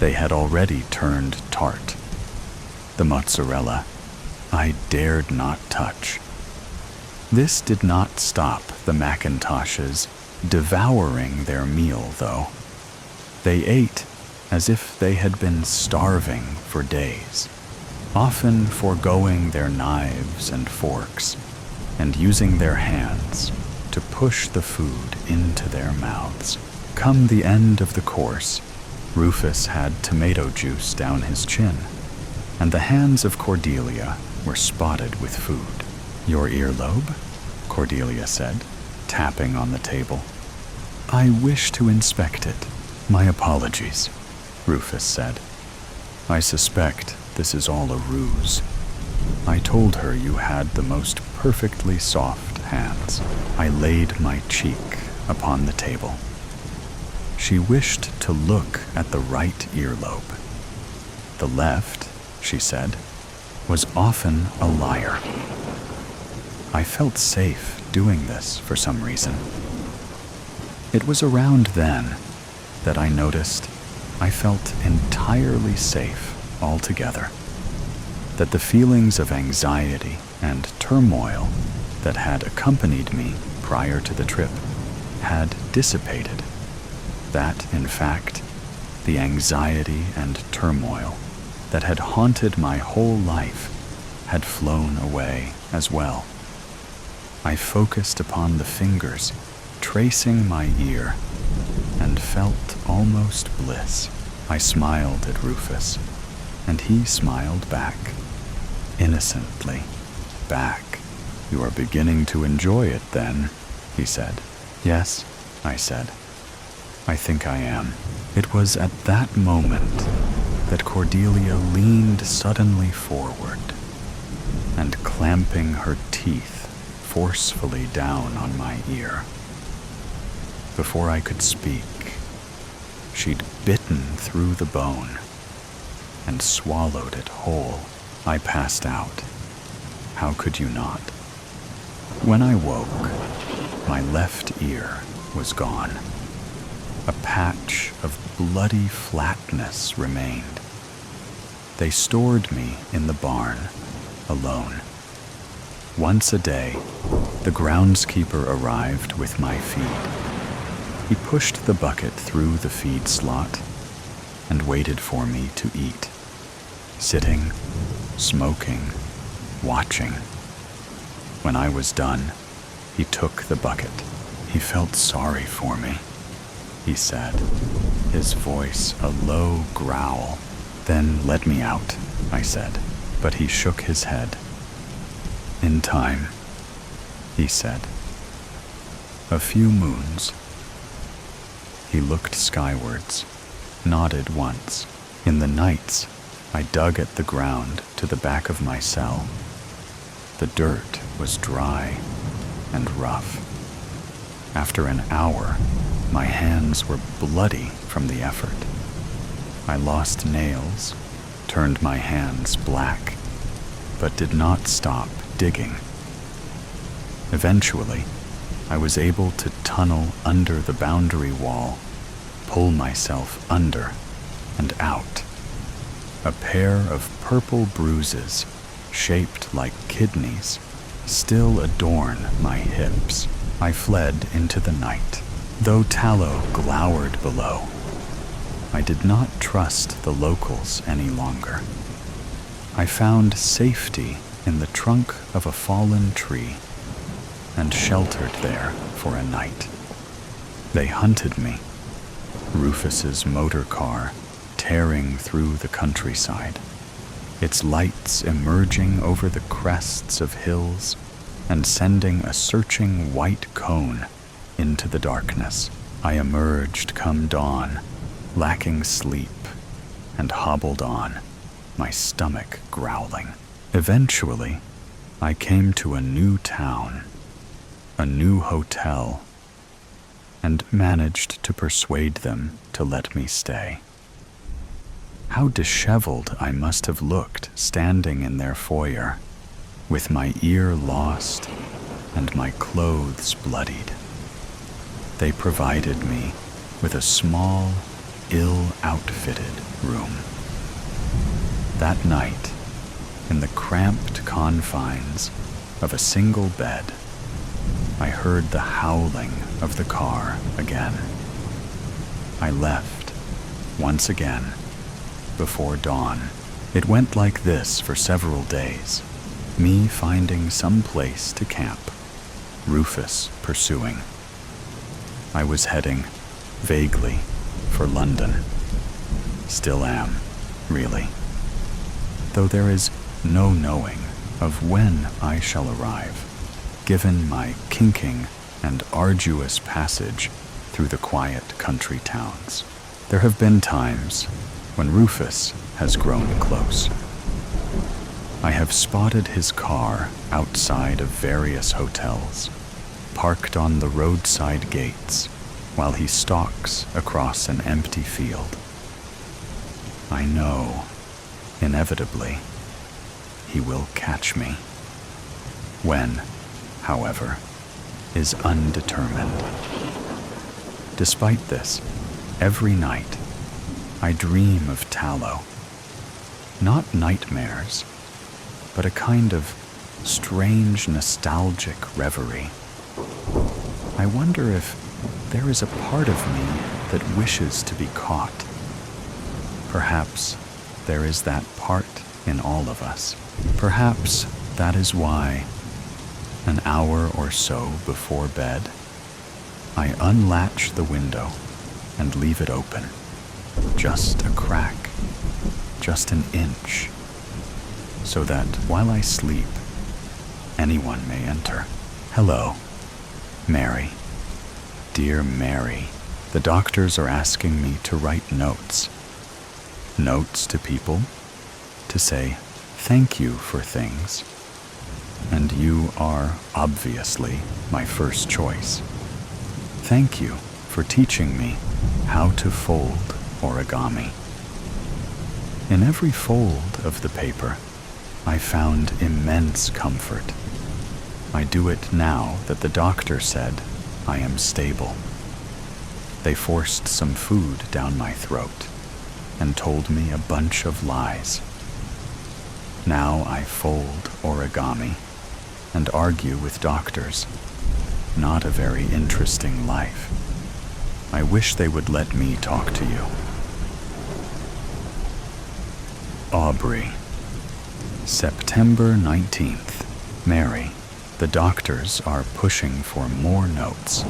they had already turned tart. The mozzarella I dared not touch. This did not stop the Macintoshes devouring their meal, though. They ate as if they had been starving for days, often foregoing their knives and forks and using their hands to push the food into their mouths. Come the end of the course, Rufus had tomato juice down his chin, and the hands of Cordelia were spotted with food. "Your earlobe?" Cordelia said, tapping on the table. I wish to inspect it. My apologies, Rufus said. I suspect this is all a ruse. I told her you had the most perfectly soft hands. I laid my cheek upon the table. She wished to look at the right earlobe. The left, she said, was often a liar. I felt safe doing this for some reason. It was around then that I noticed I felt entirely safe altogether, that the feelings of anxiety and turmoil that had accompanied me prior to the trip had dissipated, that, in fact, the anxiety and turmoil that had haunted my whole life had flown away as well. I focused upon the fingers tracing my ear and felt almost bliss. I smiled at Rufus, and he smiled back, innocently, back. You are beginning to enjoy it then, he said. Yes, I said. I think I am. It was at that moment that Cordelia leaned suddenly forward and, clamping her teeth forcefully down on my ear. Before I could speak, she'd bitten through the bone and swallowed it whole. I passed out. How could you not? When I woke, my left ear was gone. A patch of bloody flatness remained. They stored me in the barn, alone. Once a day, the groundskeeper arrived with my feed. He pushed the bucket through the feed slot and waited for me to eat, sitting, smoking, watching. When I was done, he took the bucket. He felt sorry for me, he said, his voice a low growl. Then let me out, I said, but he shook his head. In time, he said. A few moons. He looked skywards, nodded once. In the nights, I dug at the ground to the back of my cell. The dirt was dry and rough. After an hour, my hands were bloody from the effort. I lost nails, turned my hands black, but did not stop digging. Eventually, I was able to tunnel under the boundary wall, pull myself under and out. A pair of purple bruises, shaped like kidneys, still adorn my hips. I fled into the night. Though Tallow glowered below, I did not trust the locals any longer. I found safety in the trunk of a fallen tree and sheltered there for a night. They hunted me, Rufus's motor car tearing through the countryside, its lights emerging over the crests of hills and sending a searching white cone into the darkness. I emerged come dawn, lacking sleep, and hobbled on, my stomach growling. Eventually, I came to a new town, a new hotel, and managed to persuade them to let me stay. How disheveled I must have looked standing in their foyer, with my ear lost and my clothes bloodied. They provided me with a small, ill-outfitted room. That night, in the cramped confines of a single bed, I heard the howling of the car again. I left, once again, before dawn. It went like this for several days, me finding some place to camp, Rufus pursuing. I was heading, vaguely, for London. Still am, really. Though there is no knowing of when I shall arrive. given my kinking and arduous passage through the quiet country towns. There have been times when Rufus has grown close. I have spotted his car outside of various hotels, parked on the roadside gates while he stalks across an empty field. I know, inevitably, he will catch me. When, however, is undetermined. Despite this, every night I dream of Tallow. Not nightmares, but a kind of strange nostalgic reverie. I wonder if there is a part of me that wishes to be caught. Perhaps there is that part in all of us. Perhaps that is why, an hour or so before bed, I unlatch the window and leave it open. Just a crack, just an inch, so that while I sleep, anyone may enter. Hello, Mary. Dear Mary, the doctors are asking me to write notes. Notes to people, to say thank you for things. And you are obviously my first choice. Thank you for teaching me how to fold origami. In every fold of the paper, I found immense comfort. I do it now that the doctor said I am stable. They forced some food down my throat and told me a bunch of lies. Now I fold origami and argue with doctors. Not a very interesting life. I wish they would let me talk to you. Aubrey. September 19th. Mary, the doctors are pushing for more notes.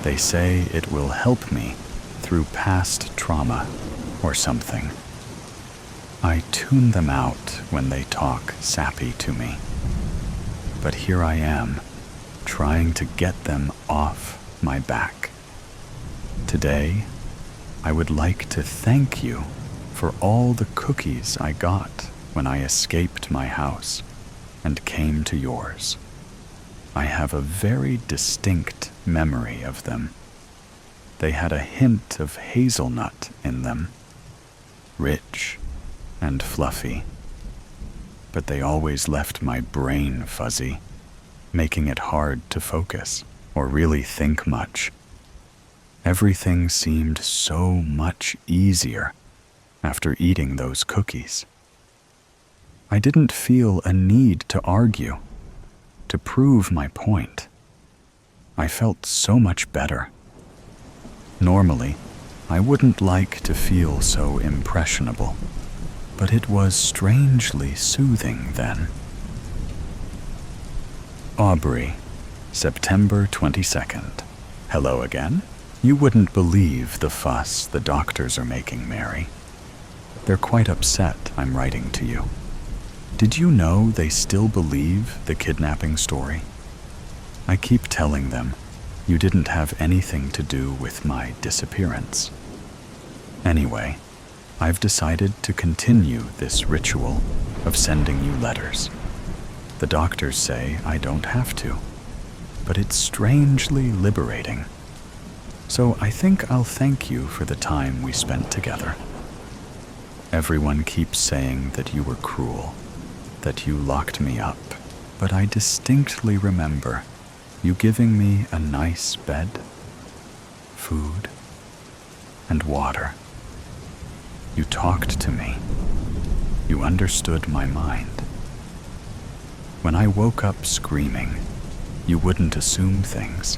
They say it will help me through past trauma or something. I tune them out when they talk sappy to me. But here I am, trying to get them off my back. Today, I would like to thank you for all the cookies I got when I escaped my house and came to yours. I have a very distinct memory of them. They had a hint of hazelnut in them, rich and fluffy, but they always left my brain fuzzy, making it hard to focus or really think much. Everything seemed so much easier after eating those cookies. I didn't feel a need to argue, to prove my point. I felt so much better. Normally, I wouldn't like to feel so impressionable, but it was strangely soothing then. Aubrey, September 22nd. Hello again? You wouldn't believe the fuss the doctors are making, Mary. They're quite upset I'm writing to you. Did you know they still believe the kidnapping story? I keep telling them you didn't have anything to do with my disappearance. Anyway, I've decided to continue this ritual of sending you letters. The doctors say I don't have to, but it's strangely liberating. So I think I'll thank you for the time we spent together. Everyone keeps saying that you were cruel, that you locked me up, but I distinctly remember you giving me a nice bed, food, and water. You talked to me. You understood my mind. When I woke up screaming, you wouldn't assume things.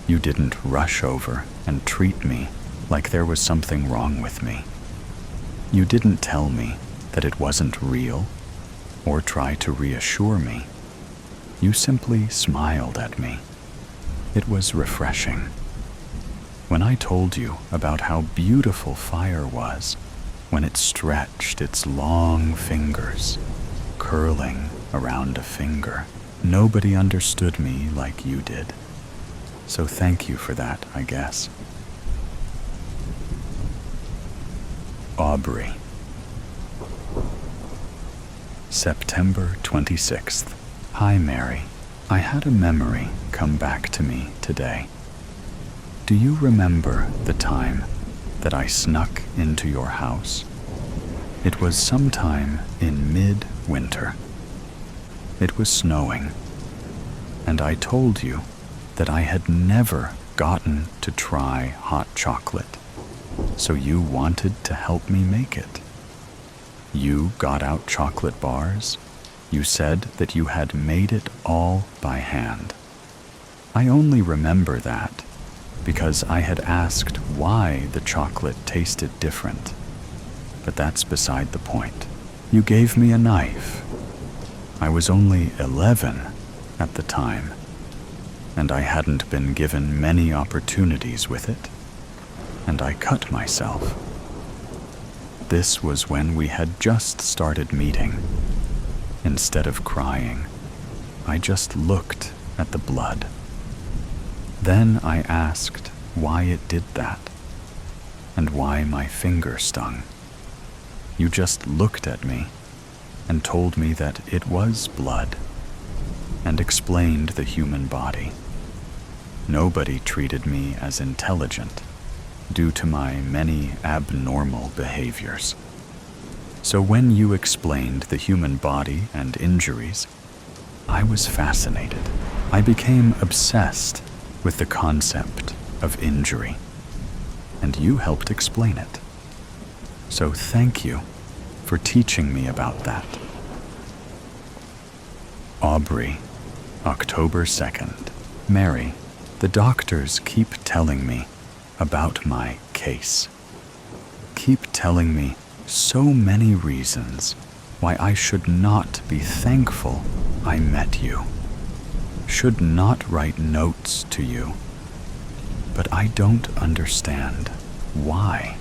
You didn't rush over and treat me like there was something wrong with me. You didn't tell me that it wasn't real or try to reassure me. You simply smiled at me. It was refreshing. When I told you about how beautiful fire was when it stretched its long fingers, curling around a finger, Nobody understood me like you did. So thank you for that, I guess. Aubrey. September 26th. Hi, Mary. I had a memory come back to me today. Do you remember the time that I snuck into your house? It was sometime in mid-winter. It was snowing, and I told you that I had never gotten to try hot chocolate, so you wanted to help me make it. You got out chocolate bars. You said that you had made it all by hand. I only remember that because I had asked why the chocolate tasted different. But that's beside the point. You gave me a knife. I was only 11 at the time, and I hadn't been given many opportunities with it, and I cut myself. This was when we had just started meeting. Instead of crying, I just looked at the blood. Then I asked why it did that, and why my finger stung. You just looked at me and told me that it was blood, and explained the human body. Nobody treated me as intelligent due to my many abnormal behaviors. So when you explained the human body and injuries, I was fascinated. I became obsessed with the concept of injury, and you helped explain it. So thank you for teaching me about that. Aubrey, October 2nd. Mary, the doctors keep telling me about my case. Keep telling me so many reasons why I should not be thankful I met you. Should not write notes to you. But I don't understand why.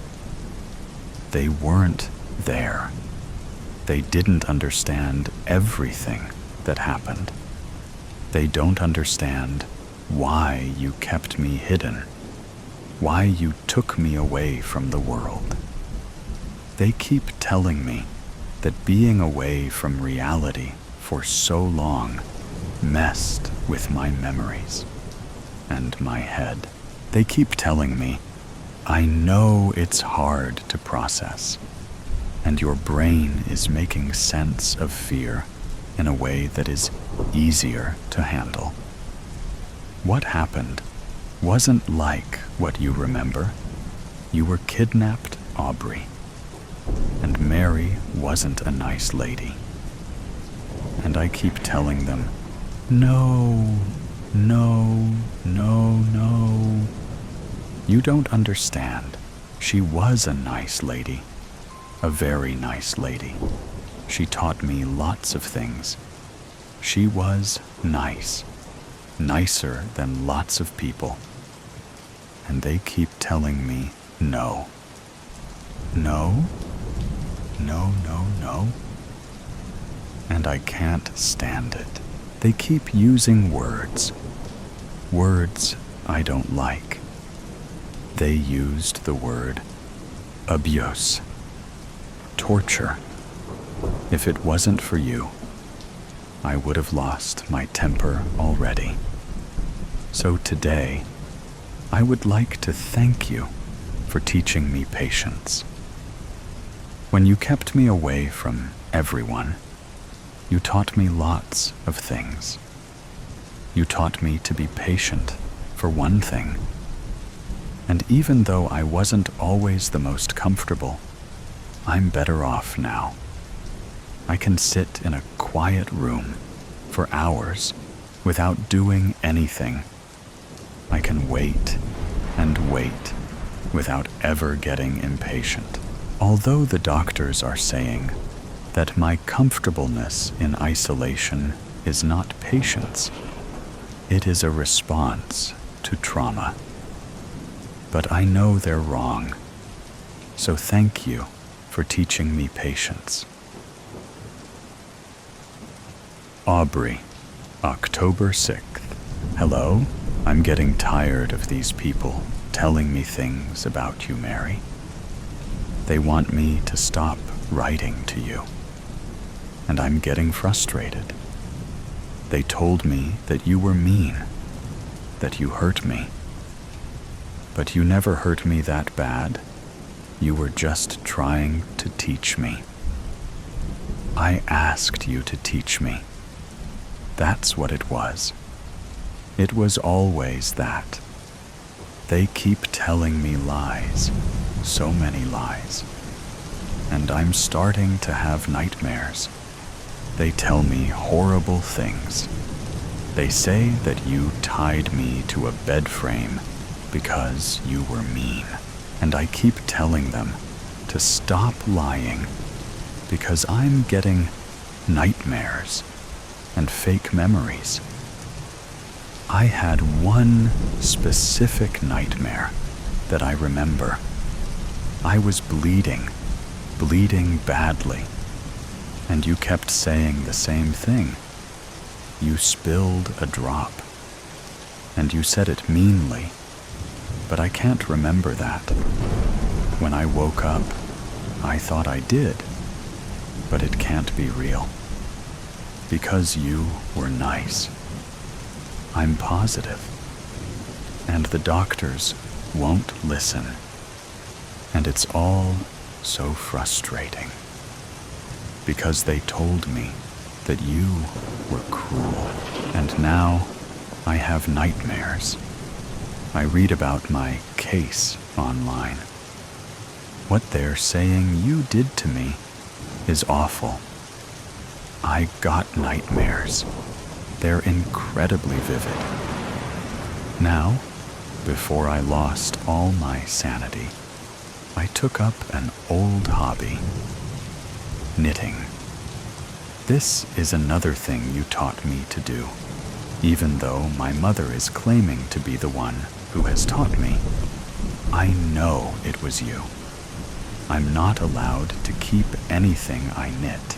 They weren't there. They didn't understand everything that happened. They don't understand why you kept me hidden, why you took me away from the world. They keep telling me that being away from reality for so long messed with my memories and my head. They keep telling me, I know it's hard to process, and your brain is making sense of fear in a way that is easier to handle. What happened wasn't like what you remember. You were kidnapped, Aubrey, and Mary wasn't a nice lady. And I keep telling them, no, no, no, no. You don't understand. She was a nice lady, a very nice lady. She taught me lots of things. She was nice, nicer than lots of people. And they keep telling me no. No, no, no, no. And I can't stand it. They keep using words I don't like. They used the word abuse, torture. If it wasn't for you, I would have lost my temper already. So today, I would like to thank you for teaching me patience. When you kept me away from everyone, you taught me lots of things. You taught me to be patient, for one thing. And even though I wasn't always the most comfortable, I'm better off now. I can sit in a quiet room for hours without doing anything. I can wait and wait without ever getting impatient. Although the doctors are saying that my comfortableness in isolation is not patience, it is a response to trauma. But I know they're wrong, so thank you for teaching me patience. Aubrey, October 6th. Hello? I'm getting tired of these people telling me things about you, Mary. They want me to stop writing to you. And I'm getting frustrated. They told me that you were mean, that you hurt me. But you never hurt me that bad. You were just trying to teach me. I asked you to teach me. That's what it was. It was always that. They keep telling me lies, so many lies. And I'm starting to have nightmares. They tell me horrible things. They say that you tied me to a bed frame because you were mean. And I keep telling them to stop lying because I'm getting nightmares and fake memories. I had one specific nightmare that I remember. I was bleeding badly, and you kept saying the same thing. You spilled a drop, and you said it meanly, but I can't remember that. When I woke up, I thought I did, but it can't be real. Because you were nice. I'm positive. And the doctors won't listen. And it's all so frustrating. Because they told me that you were cruel. And now I have nightmares. I read about my case online. What they're saying you did to me is awful. I got nightmares. They're incredibly vivid. Now, before I lost all my sanity, I took up an old hobby, knitting. This is another thing you taught me to do, even though my mother is claiming to be the one who has taught me. I know it was you. I'm not allowed to keep anything I knit.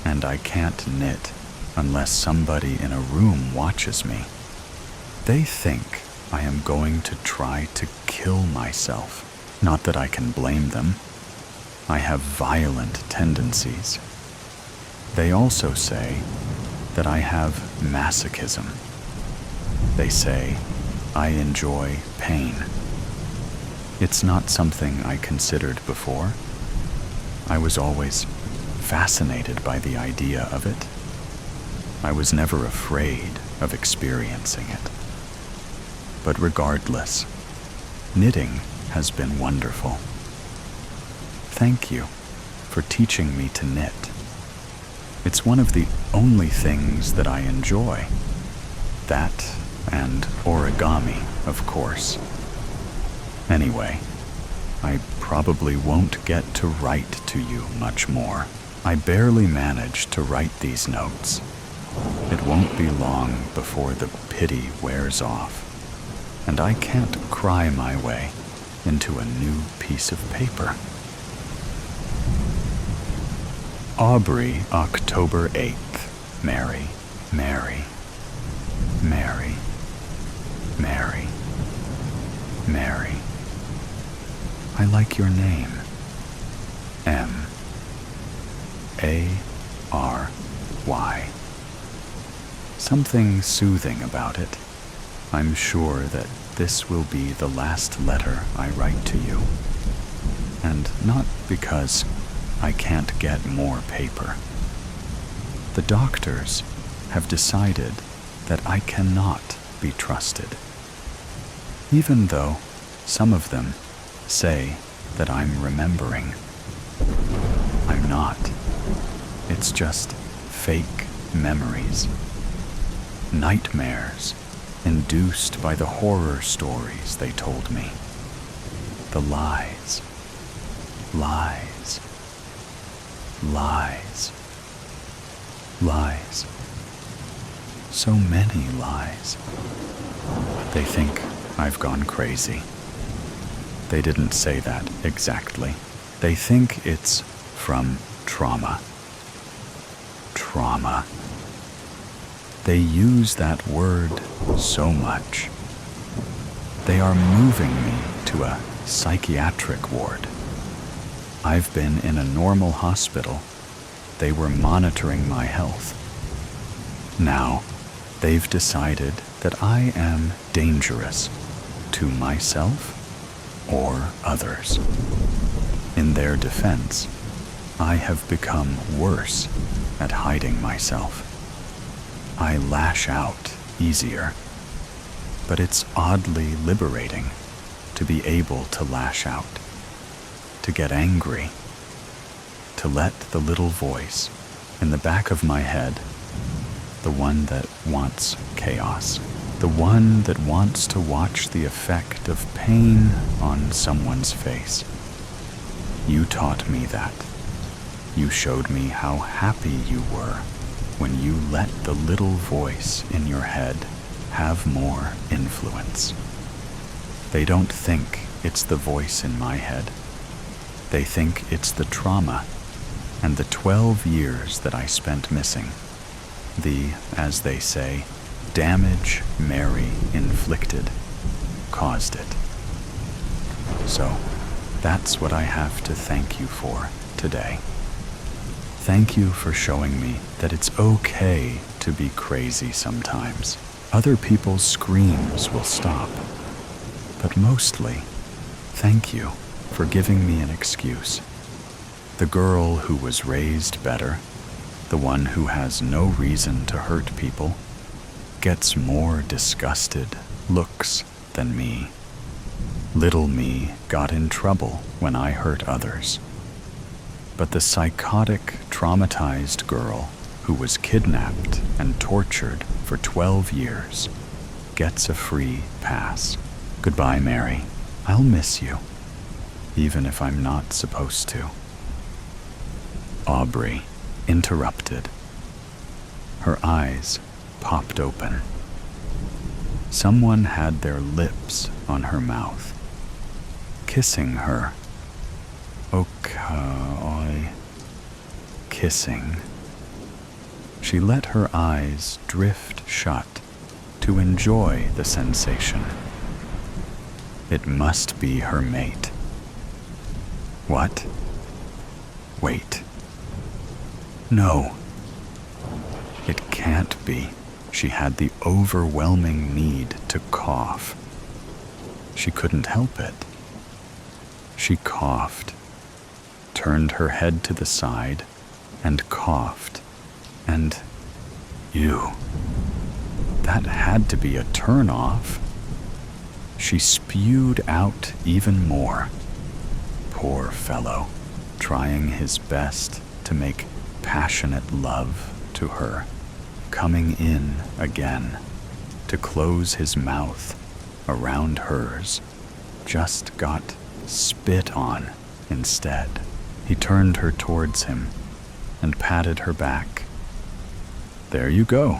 And I can't knit unless somebody in a room watches me. They think I am going to try to kill myself. Not that I can blame them. I have violent tendencies. They also say that I have masochism. They say I enjoy pain. It's not something I considered before. I was always fascinated by the idea of it. I was never afraid of experiencing it. But regardless, knitting has been wonderful. Thank you for teaching me to knit. It's one of the only things that I enjoy. That and origami, of course. Anyway, I probably won't get to write to you much more. I barely manage to write these notes. It won't be long before the pity wears off, and I can't cry my way into a new piece of paper. Aubrey, October 8th. Mary, Mary, Mary, Mary, Mary. I like your name. M-A-R-Y. Something soothing about it. I'm sure that this will be the last letter I write to you. And not because I can't get more paper. The doctors have decided that I cannot be trusted. Even though some of them say that I'm remembering. I'm not. It's just fake memories. Nightmares induced by the horror stories they told me. The lies. Lies. Lies. Lies. So many lies. They think I've gone crazy. They didn't say that exactly. They think it's from trauma. Trauma. They use that word so much. They are moving me to a psychiatric ward. I've been in a normal hospital. They were monitoring my health. Now, they've decided that I am dangerous to myself or others. In their defense, I have become worse at hiding myself. I lash out easier, but it's oddly liberating to be able to lash out, to get angry, to let the little voice in the back of my head, the one that wants chaos, the one that wants to watch the effect of pain on someone's face. You taught me that. You showed me how happy you were when you let the little voice in your head have more influence. They don't think it's the voice in my head. They think it's the trauma and the 12 years that I spent missing. The, as they say, damage Mary inflicted caused it. So, that's what I have to thank you for today. Thank you for showing me that it's okay to be crazy sometimes. Other people's screams will stop. But mostly, thank you for giving me an excuse. The girl who was raised better, the one who has no reason to hurt people, gets more disgusted looks than me. Little me got in trouble when I hurt others. But the psychotic, traumatized girl who was kidnapped and tortured for 12 years gets a free pass. Goodbye, Mary. I'll miss you, even if I'm not supposed to. Aubrey interrupted. Her eyes popped open. Someone had their lips on her mouth, kissing her. Okay, kissing. She let her eyes drift shut to enjoy the sensation. It must be her mate. What? Wait. No. It can't be. She had the overwhelming need to cough. She couldn't help it. She coughed, turned her head to the side, and coughed. And that had to be a turn-off. She spewed out even more. Poor fellow, trying his best to make passionate love to her, coming in again to close his mouth around hers, just got spit on instead. He turned her towards him and patted her back. There you go,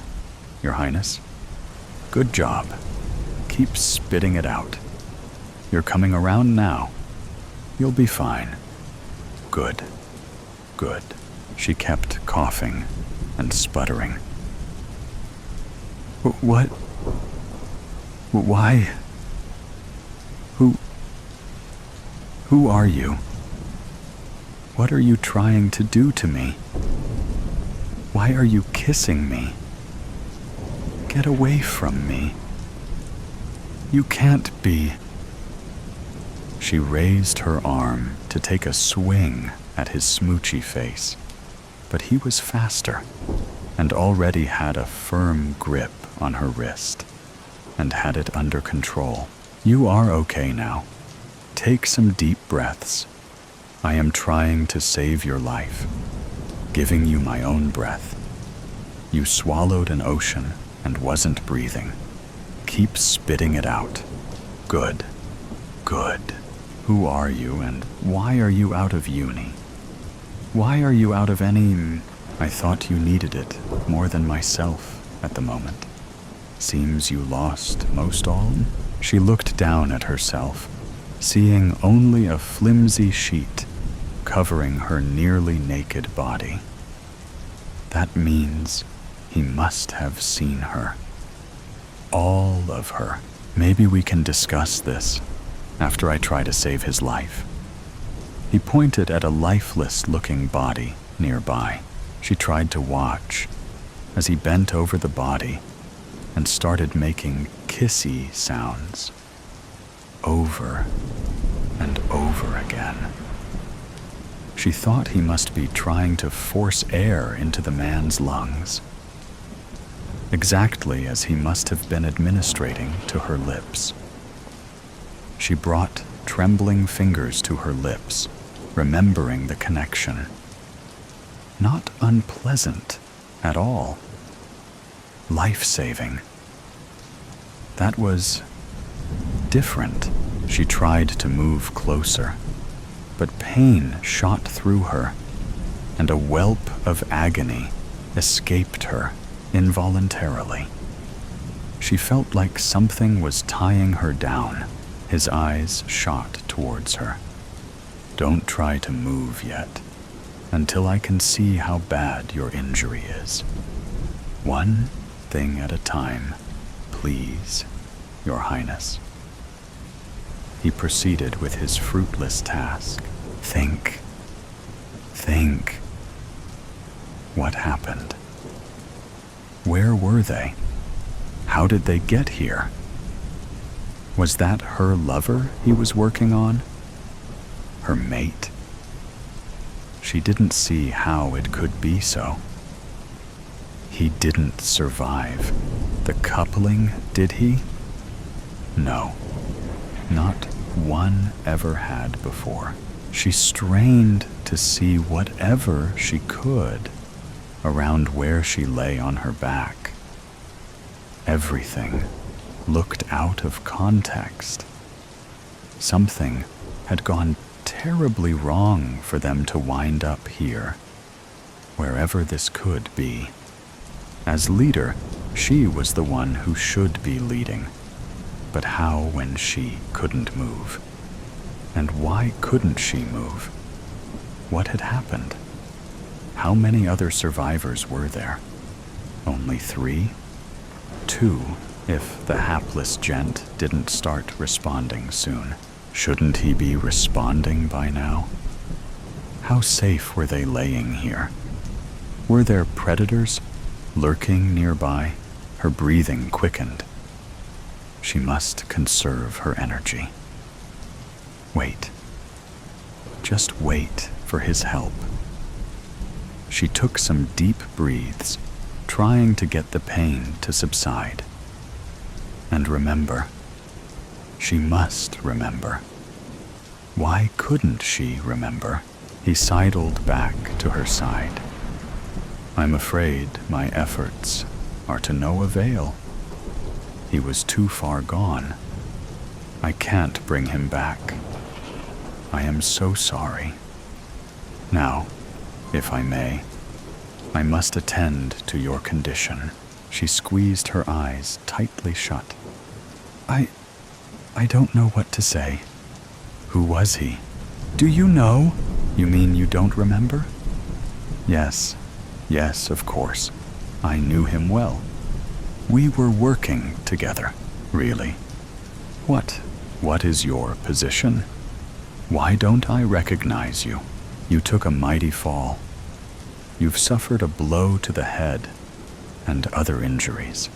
Your Highness. Good job. Keep spitting it out. You're coming around now. You'll be fine. Good. Good. She kept coughing and sputtering. What? Why? Who are you? What are you trying to do to me? Why are you kissing me? Get away from me. You can't be. She raised her arm to take a swing at his smoochy face, but he was faster and already had a firm grip on her wrist and had it under control. You are okay now. Take some deep breaths. I am trying to save your life, giving you my own breath. You swallowed an ocean and wasn't breathing. Keep spitting it out. Good. Good. Who are you and why are you out of uni? Why are you out of any... I thought you needed it more than myself at the moment. Seems you lost most all? She looked down at herself, seeing only a flimsy sheet covering her nearly naked body. That means He must have seen her. All of her. Maybe we can discuss this after I try to save his life. He pointed at a lifeless-looking body nearby. She tried to watch as he bent over the body and started making kissy sounds over and over again. She thought he must be trying to force air into the man's lungs, exactly as he must have been administrating to her lips. She brought trembling fingers to her lips, remembering the connection. Not unpleasant at all. Life-saving. That was different. She tried to move closer, but pain shot through her, and a whelp of agony escaped her involuntarily. She felt like something was tying her down. His eyes shot towards her. Don't try to move yet, until I can see how bad your injury is. One thing at a time, please, Your Highness. He proceeded with his fruitless task. Think. What happened? Where were they? How did they get here? Was that her lover he was working on? Her mate? She didn't see how it could be so. He didn't survive the coupling, did he? No, not one ever had before. She strained to see whatever she could around where she lay on her back. Everything looked out of context. Something had gone terribly wrong for them to wind up here, wherever this could be. As leader, she was the one who should be leading. But how when she couldn't move? And why couldn't she move? What had happened? How many other survivors were there? Only 3? 2, if the hapless gent didn't start responding soon. Shouldn't he be responding by now? How safe were they laying here? Were there predators lurking nearby? Her breathing quickened. She must conserve her energy. Wait. Just wait for his help. She took some deep breaths, trying to get the pain to subside. And remember. She must remember. Why couldn't she remember? He sidled back to her side. I'm afraid my efforts are to no avail. He was too far gone. I can't bring him back. I am so sorry. Now, if I may, I must attend to your condition. She squeezed her eyes tightly shut. I don't know what to say. Who was he? Do you know? You mean you don't remember? Yes, of course. I knew him well. We were working together, really. What is your position? Why don't I recognize you? You took a mighty fall. You've suffered a blow to the head and other injuries.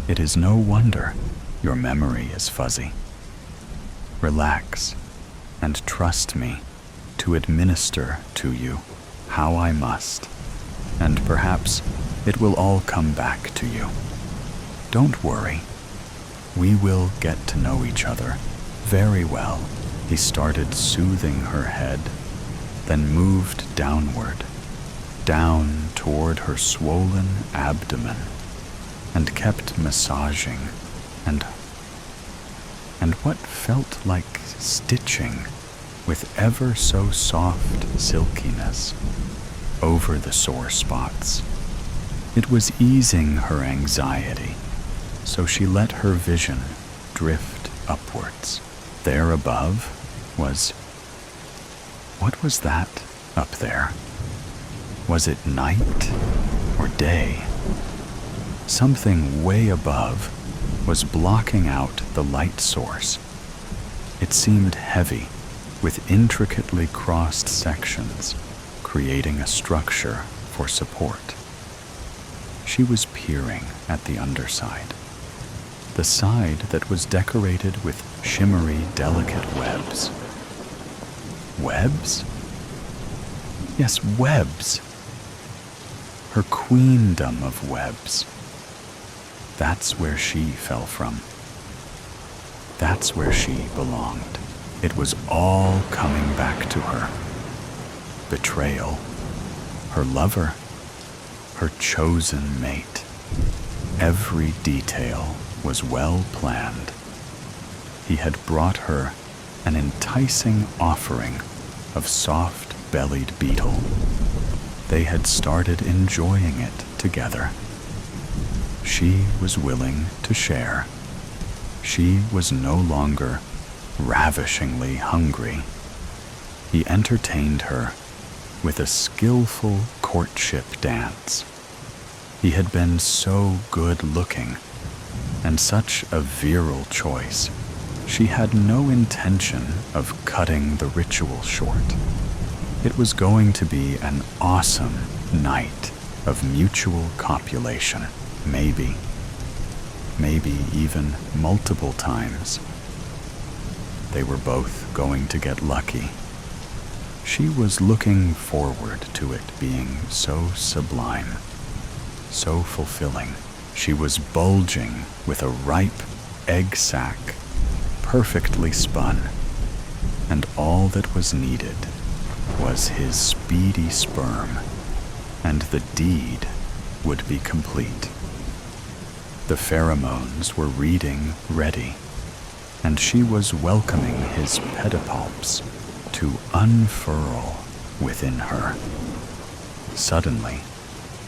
It is no wonder your memory is fuzzy. Relax and trust me to administer to you how I must, and perhaps it will all come back to you. Don't worry. We will get to know each other very well. He started soothing her head, then moved downward, down toward her swollen abdomen, and kept massaging and what felt like stitching with ever so soft silkiness over the sore spots. It was easing her anxiety, so she let her vision drift upwards. There above was... What was that up there? Was it night or day. Something way above was blocking out the light source. It seemed heavy, with intricately crossed sections, creating a structure for support. She was peering at the underside, the side that was decorated with shimmery, delicate webs. Webs? Yes, webs. Her queendom of webs. That's where she fell from. That's where she belonged. It was all coming back to her. Betrayal, her lover, her chosen mate. Every detail was well planned. He had brought her an enticing offering of soft-bellied beetle. They had started enjoying it together. She was willing to share. She was no longer ravishingly hungry. He entertained her with a skillful courtship dance. He had been so good-looking and such a virile choice. She had no intention of cutting the ritual short. It was going to be an awesome night of mutual copulation, maybe even multiple times. They were both going to get lucky. She was looking forward to it being so sublime, so fulfilling. She was bulging with a ripe egg sac, perfectly spun, and all that was needed was his speedy sperm, and the deed would be complete. The pheromones were reading ready, and she was welcoming his pedipalps to unfurl within her. Suddenly,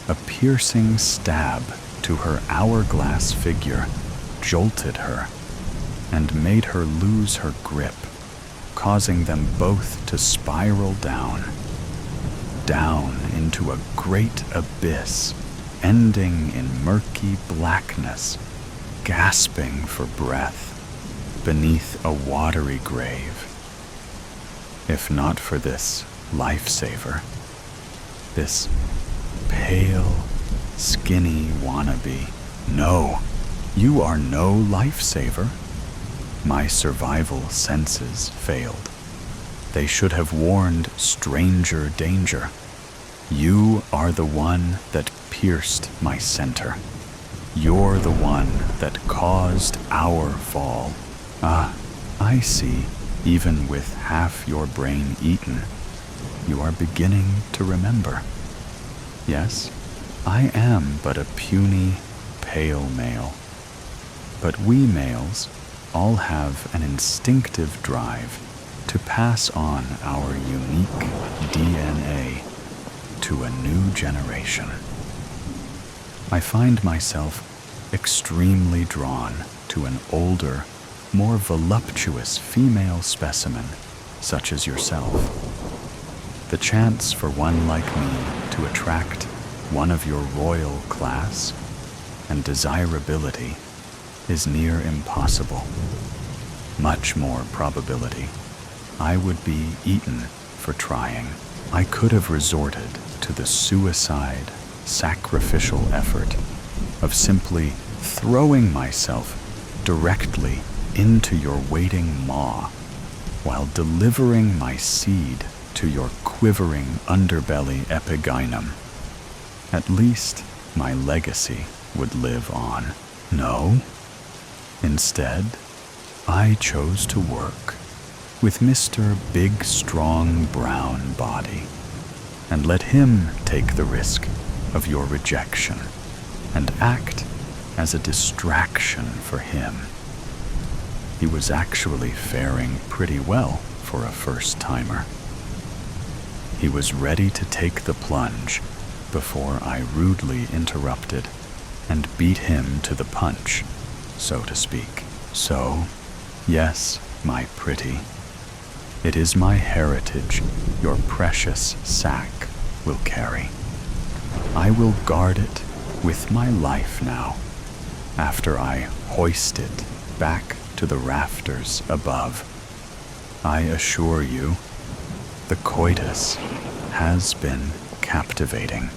a piercing stab to her hourglass figure jolted her and made her lose her grip, causing them both to spiral down into a great abyss, ending in murky blackness, gasping for breath beneath a watery grave. If not for this lifesaver, this pale, skinny wannabe. No, you are no lifesaver. My survival senses failed. They should have warned stranger danger. You are the one that pierced my center. You're the one that caused our fall. Ah, I see. Even with half your brain eaten, you are beginning to remember. Yes, I am but a puny, pale male. But we males all have an instinctive drive to pass on our unique DNA to a new generation. I find myself extremely drawn to an older, more voluptuous female specimen such as yourself. The chance for one like me to attract one of your royal class and desirability is near impossible. Much more probability I would be eaten for trying. I could have resorted to the suicide, sacrificial effort of simply throwing myself directly into your waiting maw while delivering my seed to your quivering underbelly epigynum. At least my legacy would live on. No. Instead, I chose to work with Mr. Big Strong Brown Body and let him take the risk of your rejection and act as a distraction for him. He was actually faring pretty well for a first-timer. He was ready to take the plunge before I rudely interrupted and beat him to the punch, so to speak. So, yes, my pretty, it is my heritage your precious sack will carry. I will guard it with my life now, after I hoist it back to the rafters above. I assure you, the coitus has been captivating.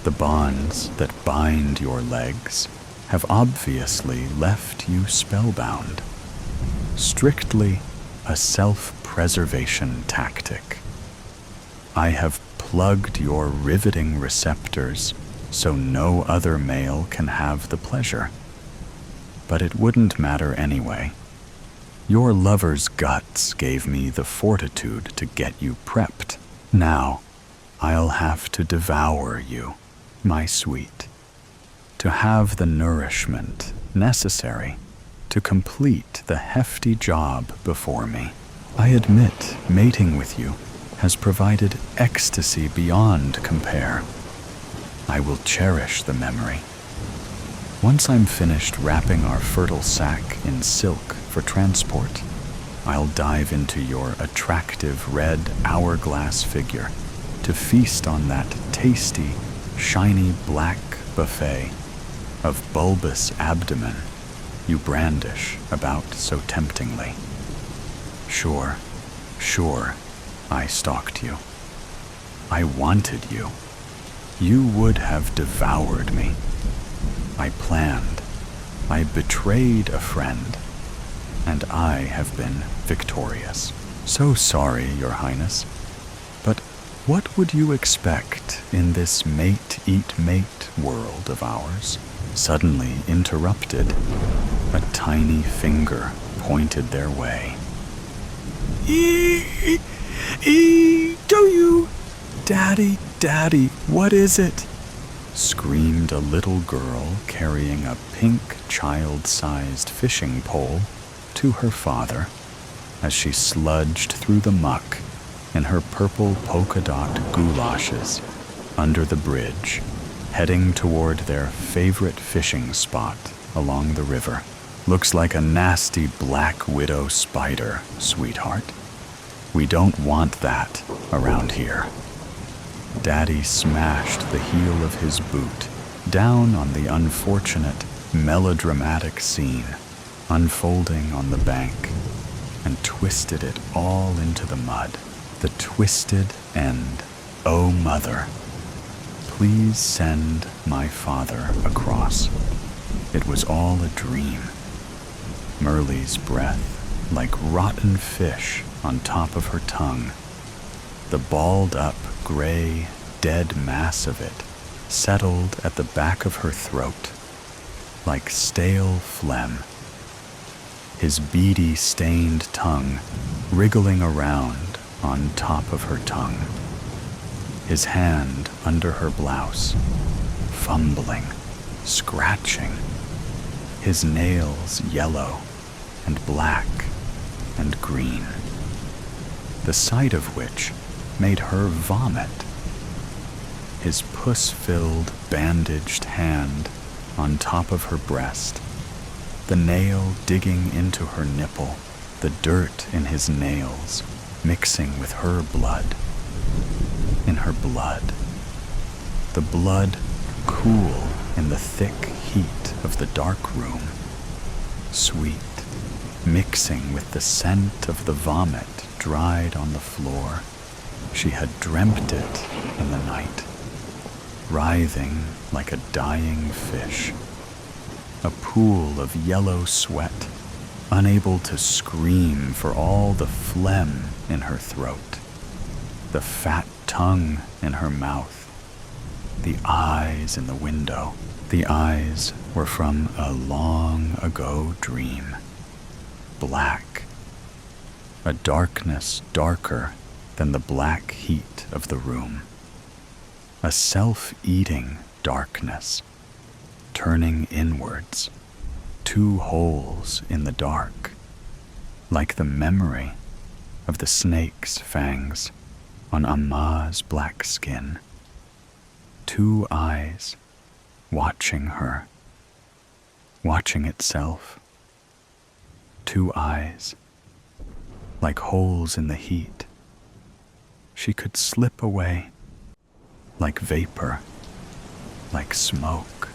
The bonds that bind your legs have obviously left you spellbound. Strictly a self-preservation tactic. I have plugged your riveting receptors so no other male can have the pleasure. But it wouldn't matter anyway. Your lover's guts gave me the fortitude to get you prepped. Now, I'll have to devour you, my sweet, to have the nourishment necessary to complete the hefty job before me. I admit mating with you has provided ecstasy beyond compare. I will cherish the memory. Once I'm finished wrapping our fertile sac in silk for transport, I'll dive into your attractive red hourglass figure to feast on that tasty, shiny black buffet of bulbous abdomen you brandish about so temptingly. Sure, I stalked you. I wanted you. You would have devoured me. I planned. I betrayed a friend. And I have been victorious. So sorry, Your Highness. But what would you expect in this mate-eat-mate world of ours? Suddenly interrupted, a tiny finger pointed their way. Do you? Daddy, what is it? Screamed a little girl carrying a pink child-sized fishing pole to her father as she sludged through the muck in her purple polka-dot goulashes under the bridge, heading toward their favorite fishing spot along the river. Looks like a nasty black widow spider, sweetheart. We don't want that around here. Daddy smashed the heel of his boot down on the unfortunate, melodramatic scene unfolding on the bank and twisted it all into the mud. The twisted end. Oh, mother, please send my father across. It was all a dream. Merle's breath like rotten fish on top of her tongue. The balled-up, gray, dead mass of it settled at the back of her throat, like stale phlegm. His beady, stained tongue wriggling around on top of her tongue. His hand under her blouse, fumbling, scratching. His nails yellow and black and green. The sight of which made her vomit. His puss-filled, bandaged hand on top of her breast, the nail digging into her nipple, the dirt in his nails mixing with her blood. In her blood. The blood cool in the thick heat of the dark room. Sweet, mixing with the scent of the vomit dried on the floor. She had dreamt it in the night, writhing like a dying fish. A pool of yellow sweat, unable to scream for all the phlegm in her throat, the fat tongue in her mouth, the eyes in the window. The eyes were from a long ago dream. Black. A darkness darker than the black heat of the room. A self-eating darkness, turning inwards, 2 holes in the dark, like the memory of the snake's fangs on Amma's black skin. 2 eyes watching her, watching itself. 2 eyes, like holes in the heat. She could slip away, like vapor like smoke,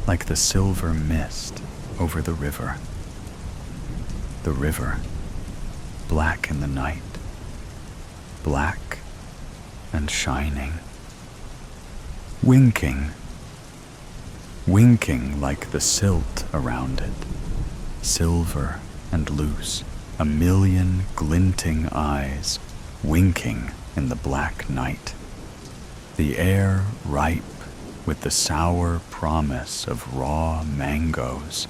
like the silver mist over the river. The river, black in the night, black and shining, winking like the silt around it, silver and loose, a million glinting eyes winking in the black night. The air ripe with the sour promise of raw mangoes,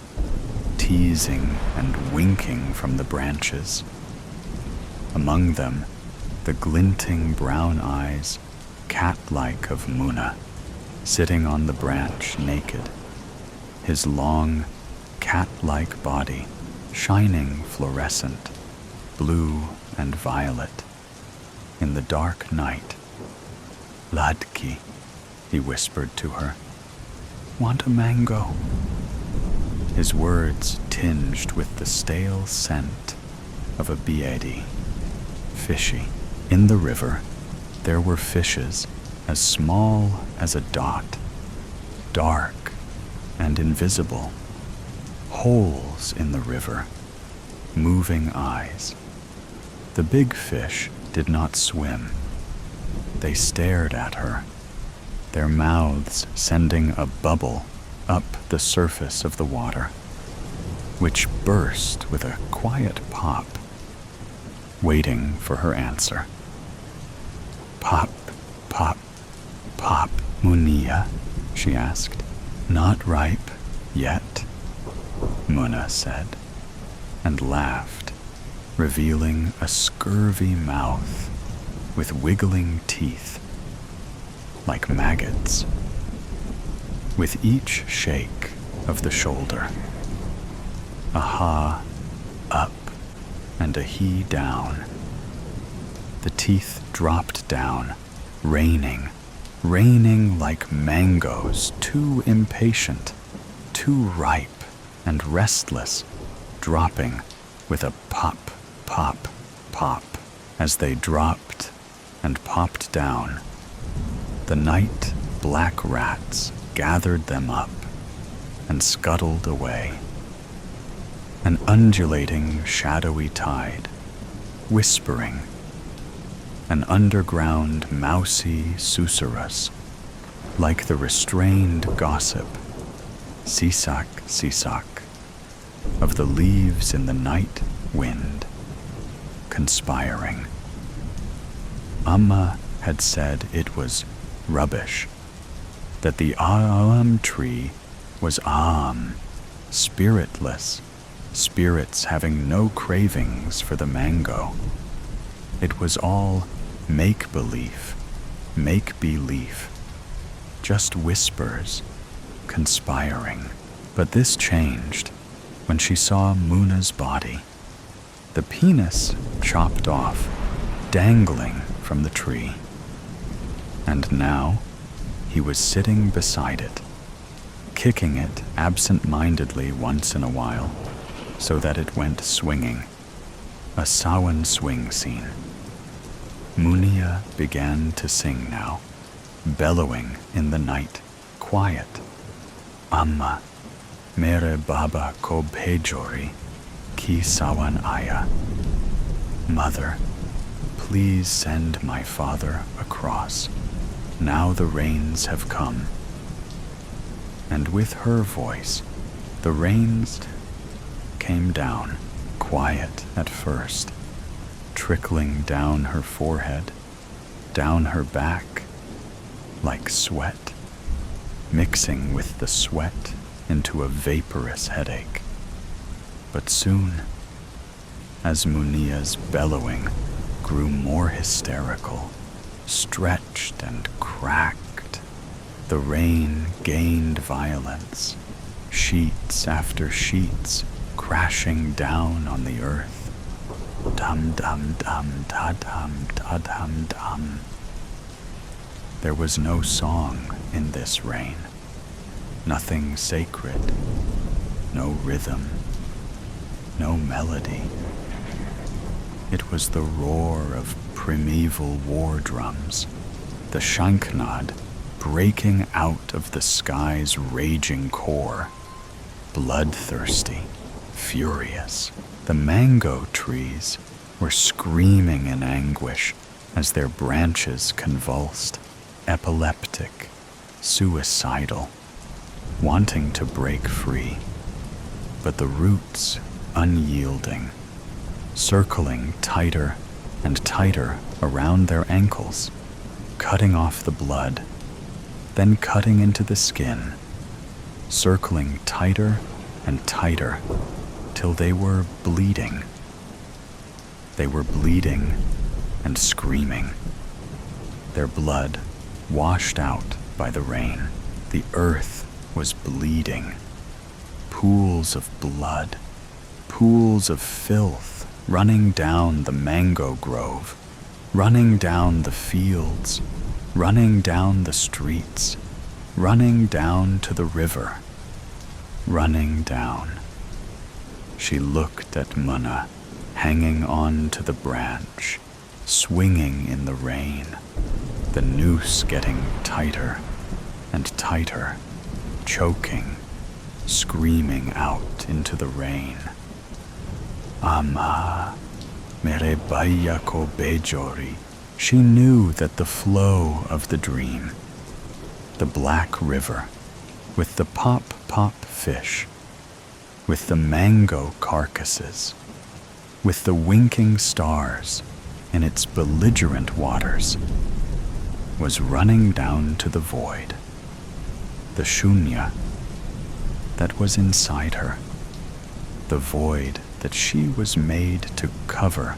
teasing and winking from the branches. Among them, the glinting brown eyes, cat-like of Muna, sitting on the branch naked, his long, cat-like body shining fluorescent, blue and violet, in the dark night. "Ladki," he whispered to her. "Want a mango?" His words tinged with the stale scent of a biedi, fishy. In the river, there were fishes as small as a dot, dark and invisible, holes in the river, moving eyes. The big fish did not swim. They stared at her, their mouths sending a bubble up the surface of the water, which burst with a quiet pop, waiting for her answer. "Pop, pop, pop, Munia?" she asked. "Not ripe yet," Muna said, and laughed, revealing a scurvy mouth with wiggling teeth, like maggots. With each shake of the shoulder, a ha up and a he down, the teeth dropped down, raining like mangoes, too impatient, too ripe and restless, dropping with a pop, pop, pop. As they dropped and popped down, the night black rats gathered them up and scuttled away. An undulating, shadowy tide, whispering, an underground, mousy susurrus, like the restrained gossip, sisak, sisak, of the leaves in the night wind, conspiring. Amma had said it was rubbish, that the Aam tree was spiritless, spirits having no cravings for the mango. It was all make-belief, just whispers, conspiring. But this changed when she saw Muna's body, the penis chopped off, dangling from the tree. And now he was sitting beside it, kicking it absent-mindedly once in a while, so that it went swinging, a Sawan swing scene. Munia began to sing now, bellowing in the night, quiet. Amma, mere baba ko bhejori, ki Sawan aya. Mother, please send my father across. Now the rains have come. And with her voice, the rains came down, quiet at first, trickling down her forehead, down her back, like sweat, mixing with the sweat into a vaporous headache. But soon, as Munia's bellowing grew more hysterical, stretched and cracked, the rain gained violence, sheets after sheets crashing down on the earth. Dum dum dum da dum da dum dum. There was no song in this rain, nothing sacred, no rhythm, no melody. It was the roar of primeval war drums, the shanknad breaking out of the sky's raging core, bloodthirsty, furious. The mango trees were screaming in anguish as their branches convulsed, epileptic, suicidal, wanting to break free. But the roots unyielding, circling tighter and tighter around their ankles, cutting off the blood, then cutting into the skin, circling tighter and tighter till they were bleeding. They were bleeding and screaming, their blood washed out by the rain. The earth was bleeding, pools of blood, pools of filth running down the mango grove, running down the fields, running down the streets, running down to the river, running down. She looked at Munna, hanging on to the branch, swinging in the rain, the noose getting tighter and tighter, choking, screaming out into the rain. Ama, mere baya ko bejori. She knew that the flow of the dream, the black river, with the pop-pop fish, with the mango carcasses, with the winking stars in its belligerent waters, was running down to the void, the shunya that was inside her, the void that she was made to cover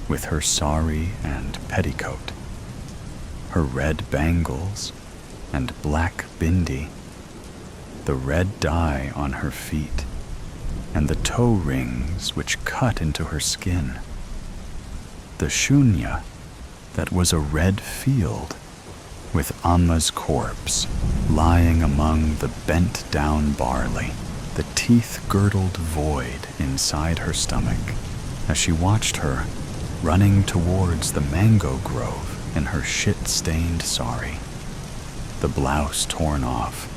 with her sari and petticoat, her red bangles and black bindi, the red dye on her feet, and the toe rings which cut into her skin, the shunya that was a red field with Amma's corpse lying among the bent-down barley, the teeth-girdled void inside her stomach, as she watched her running towards the mango grove in her shit-stained sari, the blouse torn off,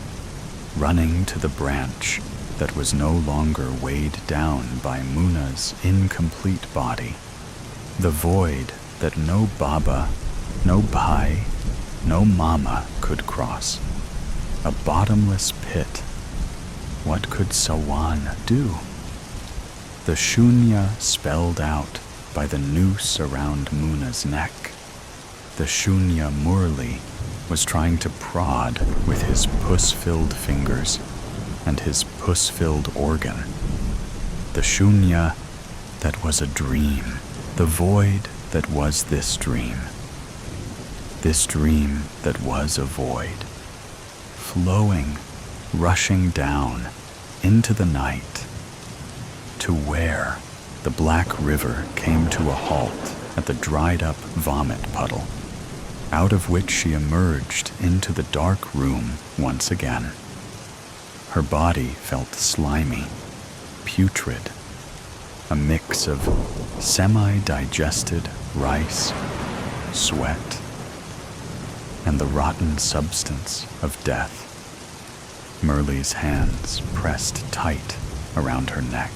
running to the branch that was no longer weighed down by Muna's incomplete body, the void that no Baba, no Bhai, no Mama could cross, a bottomless pit. What could Sawan do? The shunya spelled out by the noose around Muna's neck. The shunya Murli was trying to prod with his puss-filled fingers and his puss-filled organ. The shunya that was a dream, the void that was this dream that was a void, flowing, rushing down into the night, to where the black river came to a halt at the dried-up vomit puddle, out of which she emerged into the dark room once again. Her body felt slimy, putrid, a mix of semi-digested rice, sweat, and the rotten substance of death. Murli's hands pressed tight around her neck,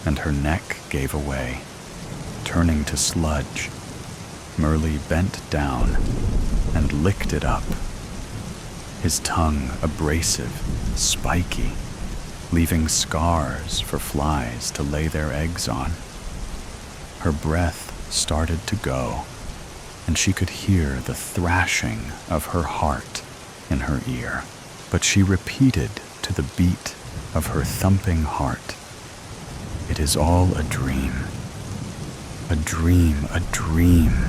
and her neck gave away, turning to sludge. Murli bent down and licked it up, his tongue abrasive, spiky, leaving scars for flies to lay their eggs on. Her breath started to go, and she could hear the thrashing of her heart in her ear. But she repeated to the beat of her thumping heart, "It is all a dream. A dream, a dream."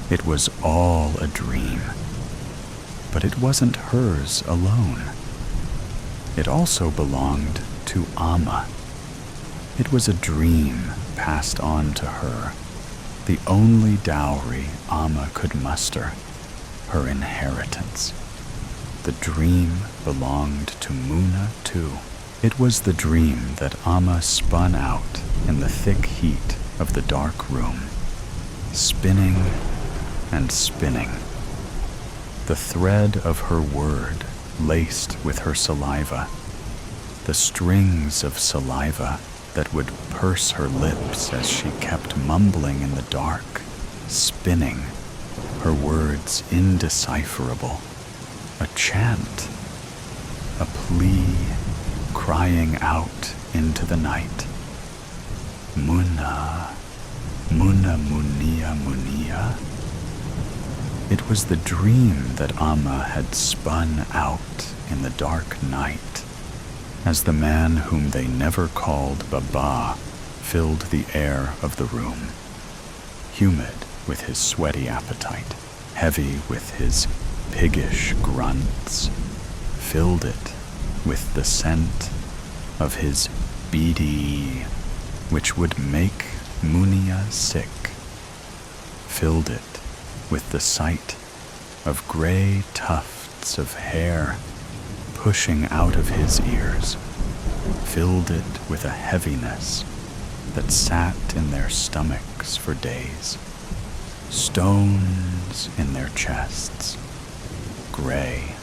It was all a dream. But it wasn't hers alone. It also belonged to Amma. It was a dream passed on to her, the only dowry Amma could muster, her inheritance. The dream belonged to Muna too. It was the dream that Amma spun out in the thick heat of the dark room, spinning and spinning, the thread of her word laced with her saliva, the strings of saliva that would purse her lips as she kept mumbling in the dark, spinning, her words indecipherable, a chant, a plea crying out into the night. Muna, Muna Munia Munia. It was the dream that Amma had spun out in the dark night, as the man whom they never called Baba filled the air of the room, humid with his sweaty appetite, heavy with his piggish grunts, filled it with the scent of his bidi, which would make Munia sick, filled it with the sight of gray tufts of hair pushing out of his ears, filled it with a heaviness that sat in their stomachs for days, stones in their chests, gray,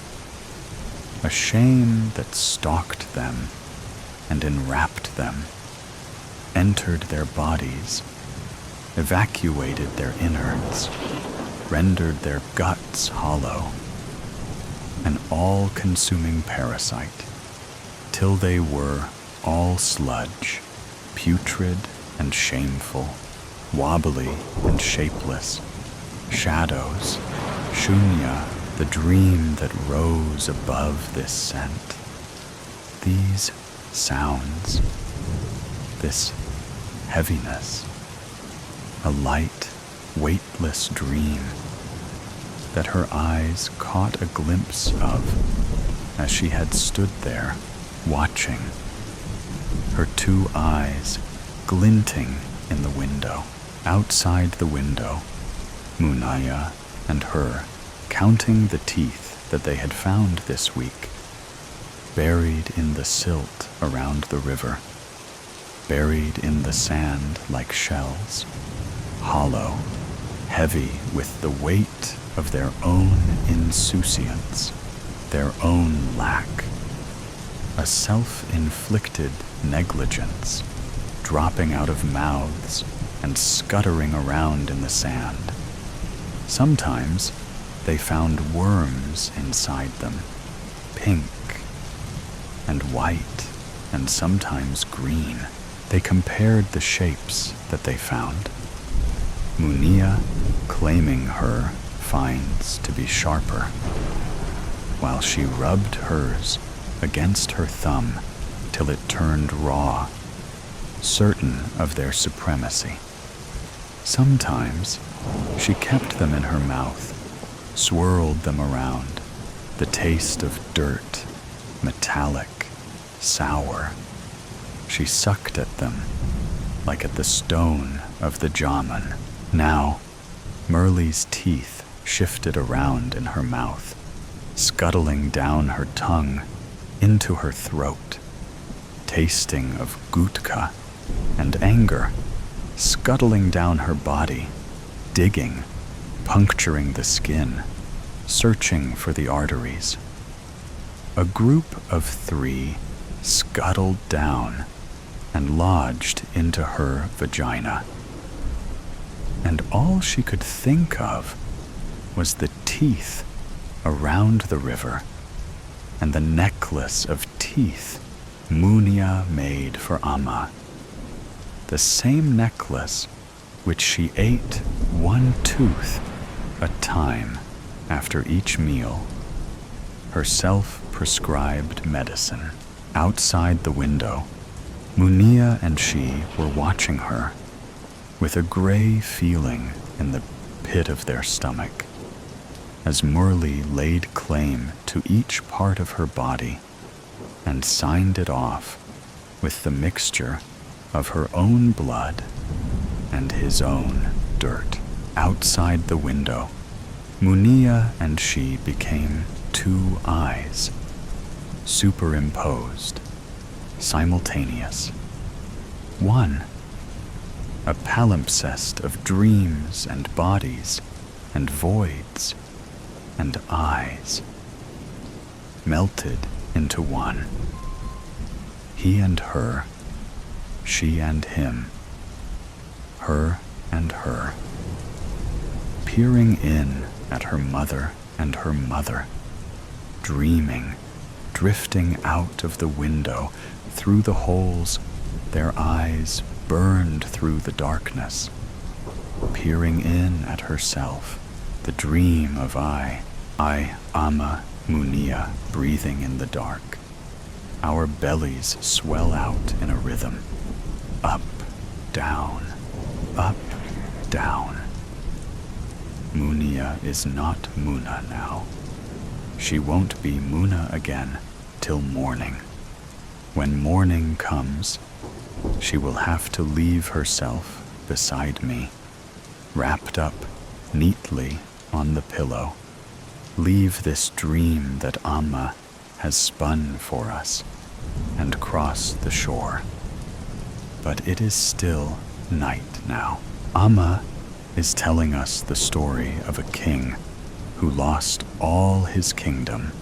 a shame that stalked them and enwrapped them, entered their bodies, evacuated their innards, rendered their guts hollow, an all-consuming parasite, till they were all sludge, putrid and shameful, wobbly and shapeless, shadows, shunya, the dream that rose above this scent, these sounds, this heaviness, a light, weightless dream that her eyes caught a glimpse of as she had stood there watching, her two eyes glinting in the window. Outside the window, Munaya and her counting the teeth that they had found this week, buried in the silt around the river, buried in the sand like shells, hollow, heavy with the weight of their own insouciance, their own lack, a self-inflicted negligence dropping out of mouths and scuttering around in the sand. Sometimes they found worms inside them, pink and white and sometimes green. They compared the shapes that they found. Munia claiming her finds to be sharper, while she rubbed hers against her thumb till it turned raw, certain of their supremacy. Sometimes she kept them in her mouth, swirled them around, the taste of dirt, metallic, sour. She sucked at them, like at the stone of the Jaman. Now, Merle's teeth shifted around in her mouth, scuttling down her tongue into her throat, tasting of gutka and anger, scuttling down her body, digging, puncturing the skin, searching for the arteries. A group of three scuttled down and lodged into her vagina. And all she could think of was the teeth around the river and the necklace of teeth Munia made for Amma. The same necklace which she ate one tooth a time after each meal, her self-prescribed medicine. Outside the window, Munia and she were watching her with a gray feeling in the pit of their stomach, as Murli laid claim to each part of her body and signed it off with the mixture of her own blood and his own dirt. Outside the window, Munia and she became two eyes, superimposed, simultaneous. One, a palimpsest of dreams and bodies and voids, and eyes melted into one. He and her, she and him, her and her, peering in at her mother and her mother, dreaming, drifting out of the window through the holes their eyes burned through the darkness, peering in at herself, the dream of I, Amma, Munia, breathing in the dark. Our bellies swell out in a rhythm. Up, down, up, down. Munia is not Muna now. She won't be Muna again till morning. When morning comes, she will have to leave herself beside me, wrapped up neatly on the pillow, leave this dream that Amma has spun for us, and cross the shore. But it is still night now. Amma is telling us the story of a king who lost all his kingdom,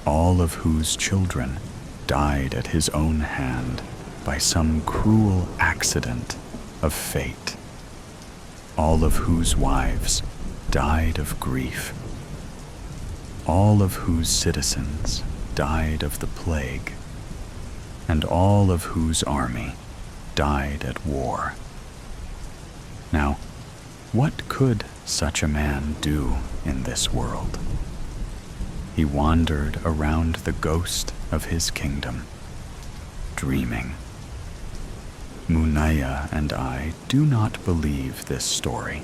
all of whose children died at his own hand by some cruel accident of fate, all of whose wives died of grief, all of whose citizens died of the plague, and all of whose army died at war. Now, what could such a man do in this world? He wandered around the ghost of his kingdom, dreaming. Munaya and I do not believe this story.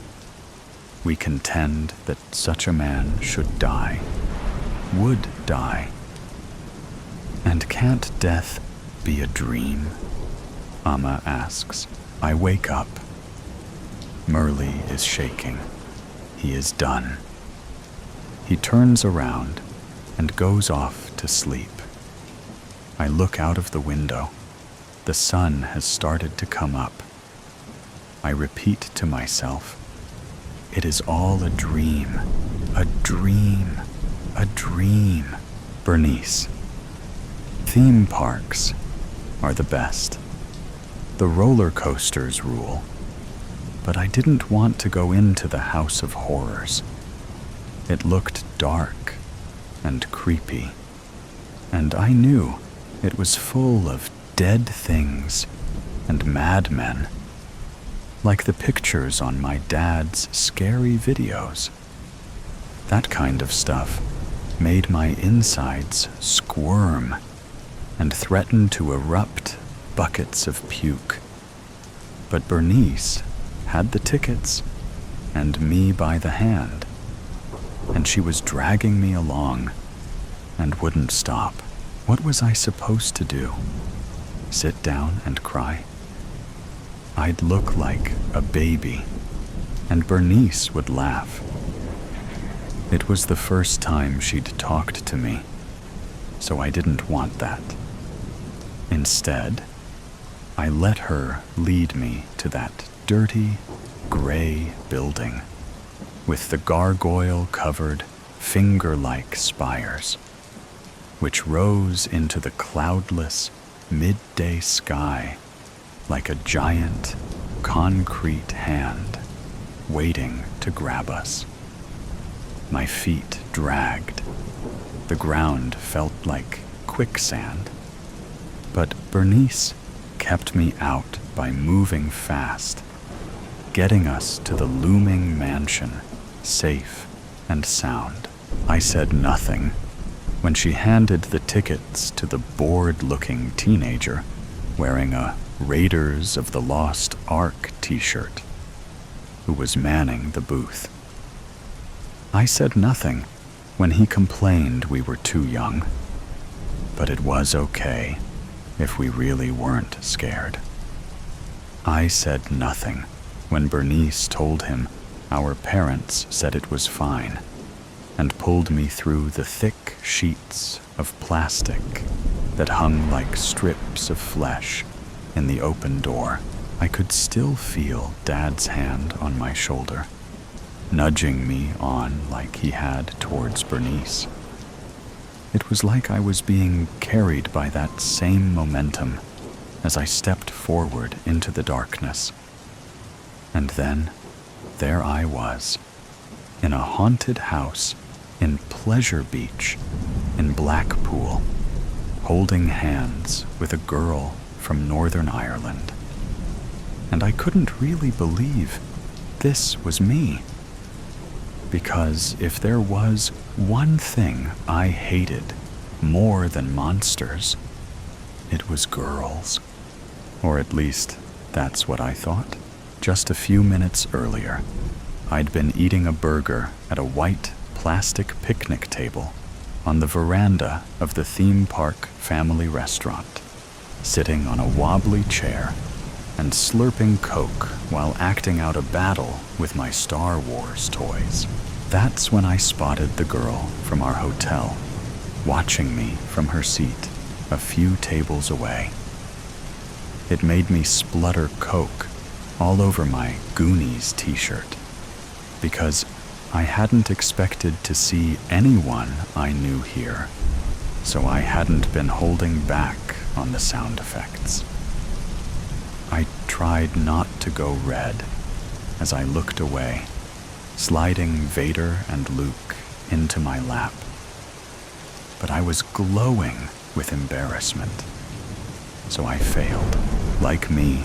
We contend that such a man should die, would die. And can't death be a dream? Amma asks. I wake up. Merle is shaking. He is done. He turns around and goes off to sleep. I look out of the window. The sun has started to come up. I repeat to myself, it is all a dream, a dream, a dream. Bernice. Theme parks are the best. The roller coasters rule. But I didn't want to go into the House of Horrors. It looked dark and creepy, and I knew it was full of dead things and madmen, like the pictures on my dad's scary videos. That kind of stuff made my insides squirm and threatened to erupt buckets of puke. But Bernice had the tickets and me by the hand, and she was dragging me along and wouldn't stop. What was I supposed to do? Sit down and cry? I'd look like a baby, and Bernice would laugh. It was the first time she'd talked to me, so I didn't want that. Instead, I let her lead me to that dirty, gray building with the gargoyle-covered, finger-like spires, which rose into the cloudless, midday sky like a giant, concrete hand waiting to grab us. My feet dragged. The ground felt like quicksand. But Bernice kept me out by moving fast, getting us to the looming mansion, safe and sound. I said nothing when she handed the tickets to the bored-looking teenager wearing a Raiders of the Lost Ark t-shirt, who was manning the booth. I said nothing when he complained we were too young, but it was okay if we really weren't scared. I said nothing when Bernice told him our parents said it was fine and pulled me through the thick sheets of plastic that hung like strips of flesh in the open door. I could still feel Dad's hand on my shoulder. nudging me on like he had towards Bernice. It was like I was being carried by that same momentum as I stepped forward into the darkness. And then, there I was, in a haunted house in Pleasure Beach in Blackpool, holding hands with a girl from Northern Ireland. And I couldn't really believe this was me. Because if there was one thing I hated more than monsters, it was girls. Or at least, that's what I thought. Just a few minutes earlier, I'd been eating a burger at a white plastic picnic table on the veranda of the theme park family restaurant, sitting on a wobbly chair and slurping Coke while acting out a battle with my Star Wars toys. That's when I spotted the girl from our hotel, watching me from her seat a few tables away. It made me splutter Coke all over my Goonies t-shirt, because I hadn't expected to see anyone I knew here, so I hadn't been holding back on the sound effects. I tried not to go red as I looked away, sliding Vader and Luke into my lap. But I was glowing with embarrassment, so I failed. Like me,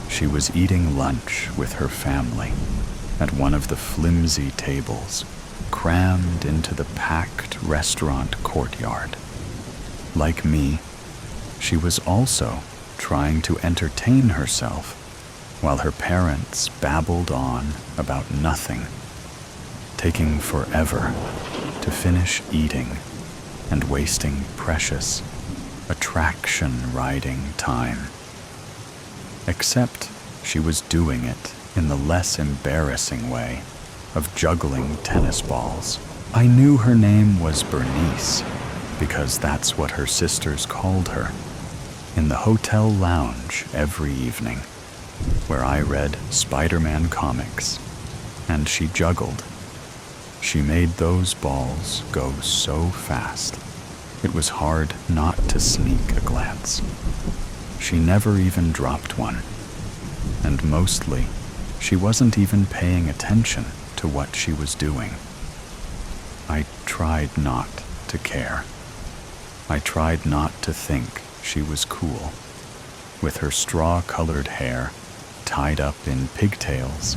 she was eating lunch with her family at one of the flimsy tables crammed into the packed restaurant courtyard. Like me, she was also trying to entertain herself while her parents babbled on about nothing, taking forever to finish eating and wasting precious attraction riding time. Except she was doing it in the less embarrassing way of juggling tennis balls. I knew her name was Bernice because that's what her sisters called her in the hotel lounge every evening, where I read Spider-Man comics and she juggled. She made those balls go so fast, it was hard not to sneak a glance. She never even dropped one, and mostly, she wasn't even paying attention to what she was doing. I tried not to care. I tried not to think she was cool, with her straw-colored hair tied up in pigtails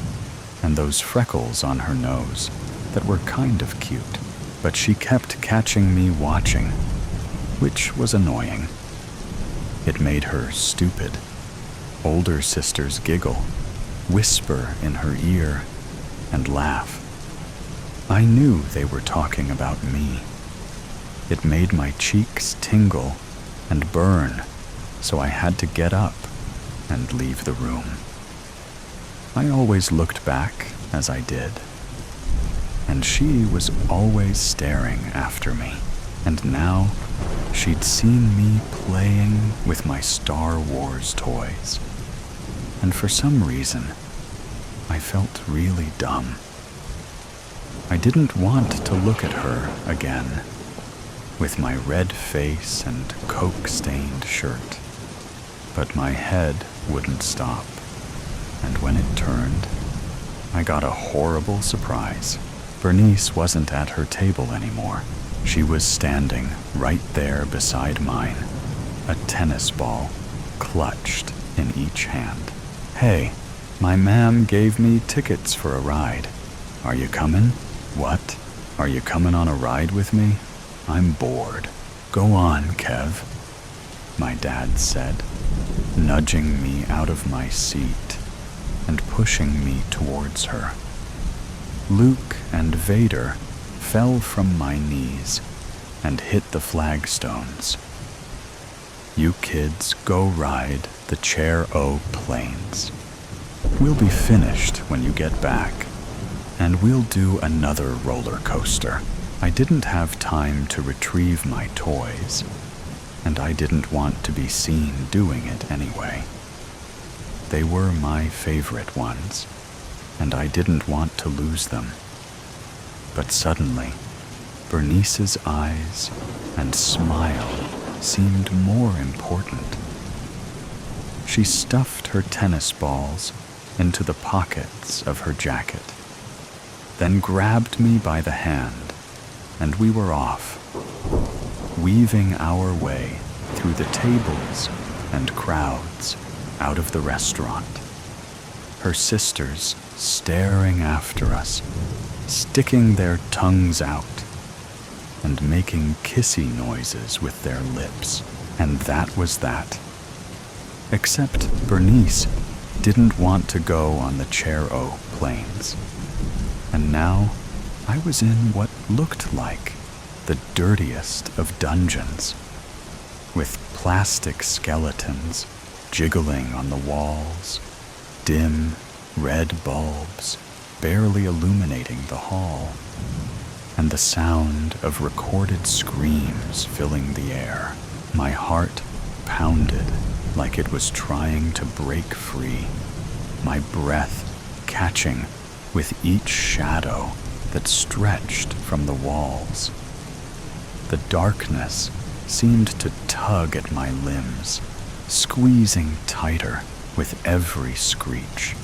and those freckles on her nose that were kind of cute. But she kept catching me watching, which was annoying. It made her stupid. Older sisters giggle, whisper in her ear, and laugh. I knew they were talking about me. It made my cheeks tingle and burn, so I had to get up and leave the room. I always looked back as I did, and she was always staring after me, and now she'd seen me playing with my Star Wars toys. And for some reason, I felt really dumb. I didn't want to look at her again, with my red face and Coke-stained shirt. But my head wouldn't stop, and when it turned, I got a horrible surprise. Bernice wasn't at her table anymore. She was standing right there beside mine, a tennis ball clutched in each hand. "Hey, my ma'am gave me tickets for a ride. Are you coming?" "What? Are you coming on a ride with me? I'm bored." "Go on, Kev," my dad said, nudging me out of my seat and pushing me towards her. Luke and Vader fell from my knees and hit the flagstones. "You kids go ride the Chair O planes. We'll be finished when you get back, and we'll do another roller coaster." I didn't have time to retrieve my toys, and I didn't want to be seen doing it anyway. They were my favorite ones, and I didn't want to lose them. But suddenly, Bernice's eyes and smile seemed more important. She stuffed her tennis balls into the pockets of her jacket, then grabbed me by the hand, and we were off, weaving our way through the tables and crowds out of the restaurant. Her sisters staring after us, sticking their tongues out and making kissy noises with their lips, and that was that. Except Bernice didn't want to go on the Chero plains. And now I was in what looked like the dirtiest of dungeons, with plastic skeletons jiggling on the walls, dim red bulbs barely illuminating the hall, and the sound of recorded screams filling the air. My heart pounded like it was trying to break free, my breath catching with each shadow that stretched from the walls. The darkness seemed to tug at my limbs, squeezing tighter with every screech.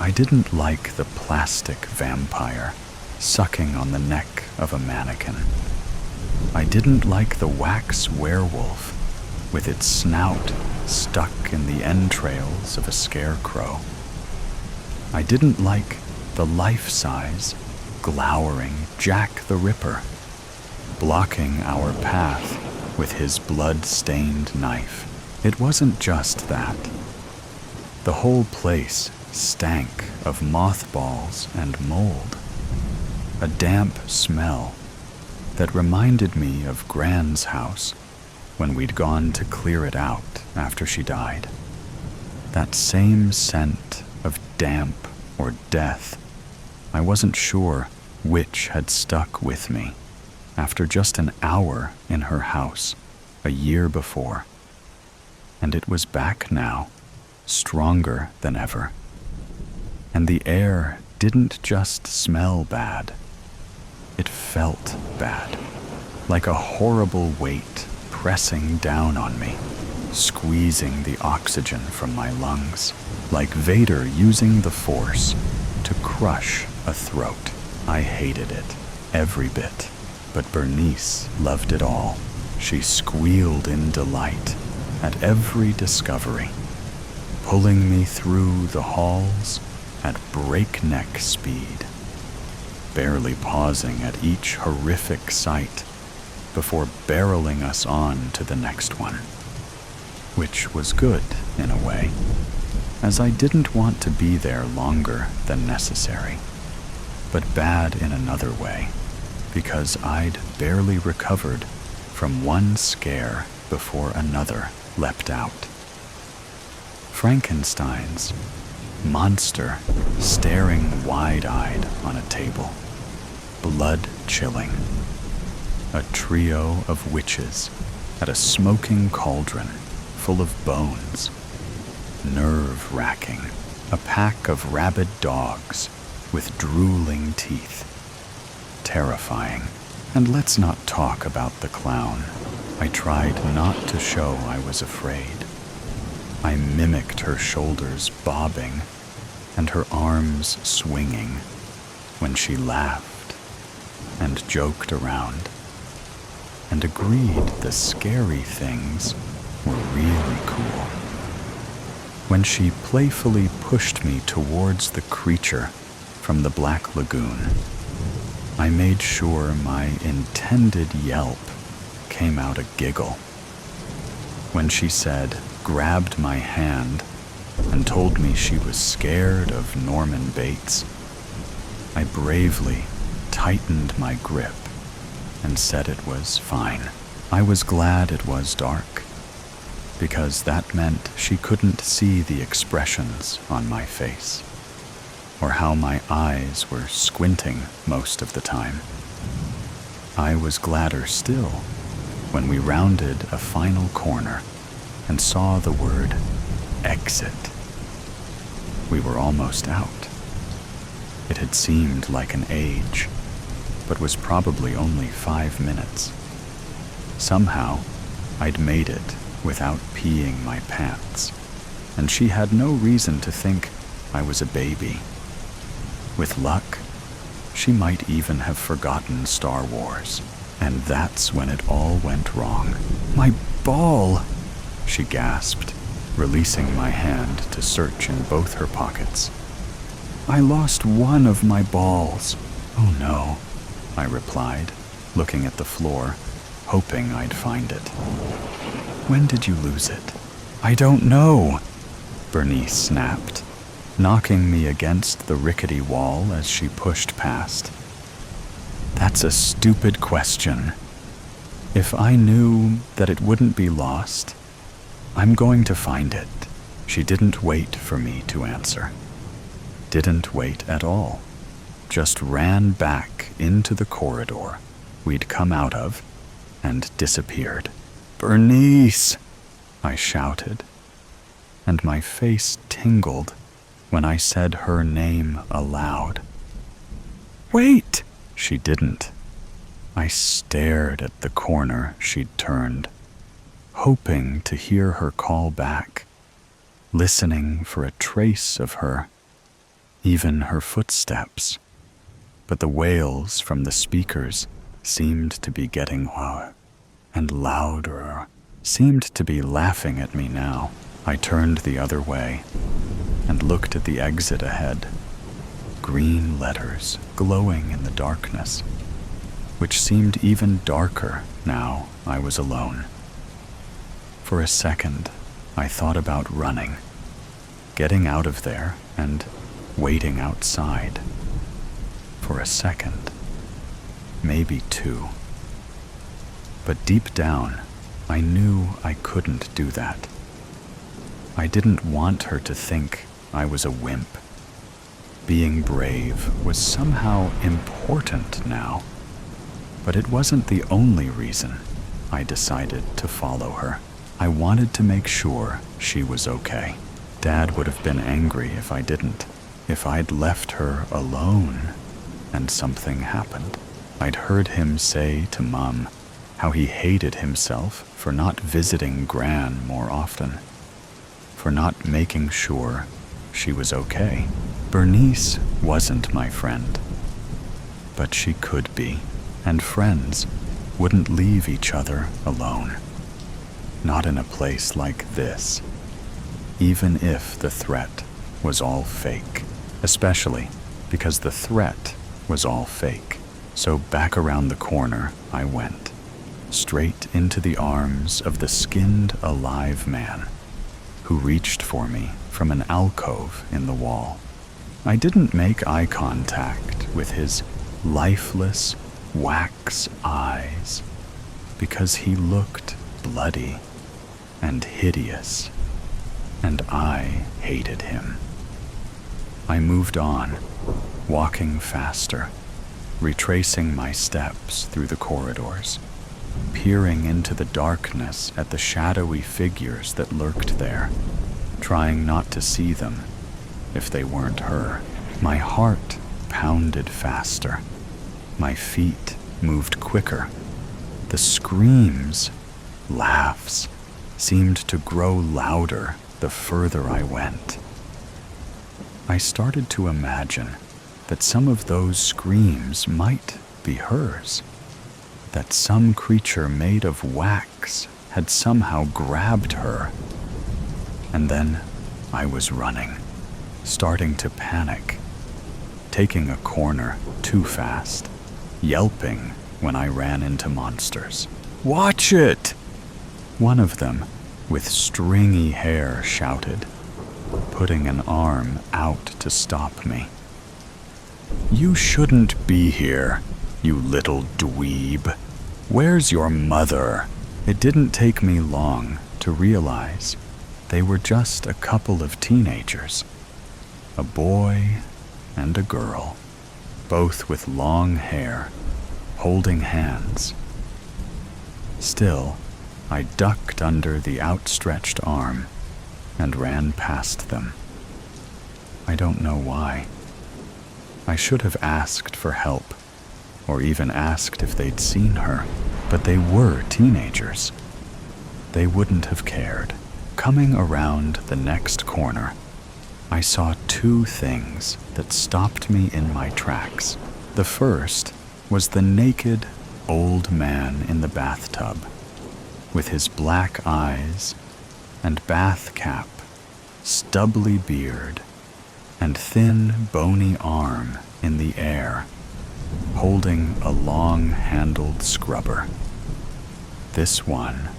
I didn't like the plastic vampire sucking on the neck of a mannequin. I didn't like the wax werewolf with its snout stuck in the entrails of a scarecrow. I didn't like the life-size, glowering Jack the Ripper, blocking our path with his blood-stained knife. It wasn't just that. The whole place stank of mothballs and mold, a damp smell that reminded me of Gran's house when we'd gone to clear it out after she died. That same scent of damp or death. I wasn't sure which had stuck with me after just an hour in her house a year before. And it was back now, stronger than ever. And the air didn't just smell bad. It felt bad, like a horrible weight pressing down on me, squeezing the oxygen from my lungs, like Vader using the Force to crush a throat. I hated it, every bit, but Bernice loved it all. She squealed in delight at every discovery, pulling me through the halls at breakneck speed, barely pausing at each horrific sight before barreling us on to the next one, which was good in a way, as I didn't want to be there longer than necessary, but bad in another way, because I'd barely recovered from one scare before another leapt out. Frankenstein's monster staring wide-eyed on a table, blood-chilling. A trio of witches at a smoking cauldron full of bones, nerve-wracking. A pack of rabid dogs with drooling teeth, terrifying. And let's not talk about the clown. I tried not to show I was afraid. I mimicked her shoulders bobbing and her arms swinging when she laughed and joked around, and agreed the scary things were really cool. When she playfully pushed me towards the creature from the Black Lagoon, I made sure my intended yelp came out a giggle. When she said, grabbed my hand, and told me she was scared of Norman Bates, I bravely tightened my grip and said it was fine. I was glad it was dark, because that meant she couldn't see the expressions on my face, or how my eyes were squinting most of the time. I was gladder still when we rounded a final corner and saw the word exit. We were almost out. It had seemed like an age, but was probably only 5 minutes. Somehow, I'd made it without peeing my pants, and she had no reason to think I was a baby. With luck, she might even have forgotten Star Wars, and that's when it all went wrong. "My ball!" she gasped, releasing my hand to search in both her pockets. "I lost one of my balls." "Oh no," I replied, looking at the floor, hoping I'd find it. "When did you lose it?" "I don't know," Bernice snapped, knocking me against the rickety wall as she pushed past. "That's a stupid question. If I knew that it wouldn't be lost, I'm going to find it." She didn't wait for me to answer. Didn't wait at all. Just ran back into the corridor we'd come out of and disappeared. "Bernice!" I shouted, and my face tingled when I said her name aloud. "Wait!" She didn't. I stared at the corner she'd turned, hoping to hear her call back, listening for a trace of her, even her footsteps. But the wails from the speakers seemed to be getting louder and louder, seemed to be laughing at me now. I turned the other way and looked at the exit ahead. Green letters glowing in the darkness, which seemed even darker now I was alone. For a second, I thought about running, getting out of there and waiting outside. For a second, maybe 2. But deep down, I knew I couldn't do that. I didn't want her to think I was a wimp. Being brave was somehow important now, but it wasn't the only reason I decided to follow her. I wanted to make sure she was okay. Dad would have been angry if I didn't, if I'd left her alone and something happened. I'd heard him say to Mom how he hated himself for not visiting Gran more often, for not making sure she was okay. Bernice wasn't my friend, but she could be, and friends wouldn't leave each other alone. Not in a place like this, even if the threat was all fake, especially because the threat was all fake. So back around the corner I went, straight into the arms of the skinned alive man who reached for me from an alcove in the wall. I didn't make eye contact with his lifeless wax eyes because he looked bloody and hideous, and I hated him. I moved on, walking faster, retracing my steps through the corridors, peering into the darkness at the shadowy figures that lurked there, trying not to see them if they weren't her. My heart pounded faster. My feet moved quicker. The screams, laughs, seemed to grow louder the further I went. I started to imagine that some of those screams might be hers, that some creature made of wax had somehow grabbed her. And then I was running, starting to panic, taking a corner too fast, yelping when I ran into monsters. "Watch it!" One of them, with stringy hair, shouted, putting an arm out to stop me. "You shouldn't be here, you little dweeb. Where's your mother?" It didn't take me long to realize they were just a couple of teenagers, a boy and a girl, both with long hair, holding hands. Still, I ducked under the outstretched arm and ran past them. I don't know why. I should have asked for help, or even asked if they'd seen her, but they were teenagers. They wouldn't have cared. Coming around the next corner, I saw two things that stopped me in my tracks. The first was the naked old man in the bathtub, with his black eyes and bath cap, stubbly beard, and thin, bony arm in the air, holding a long-handled scrubber. This one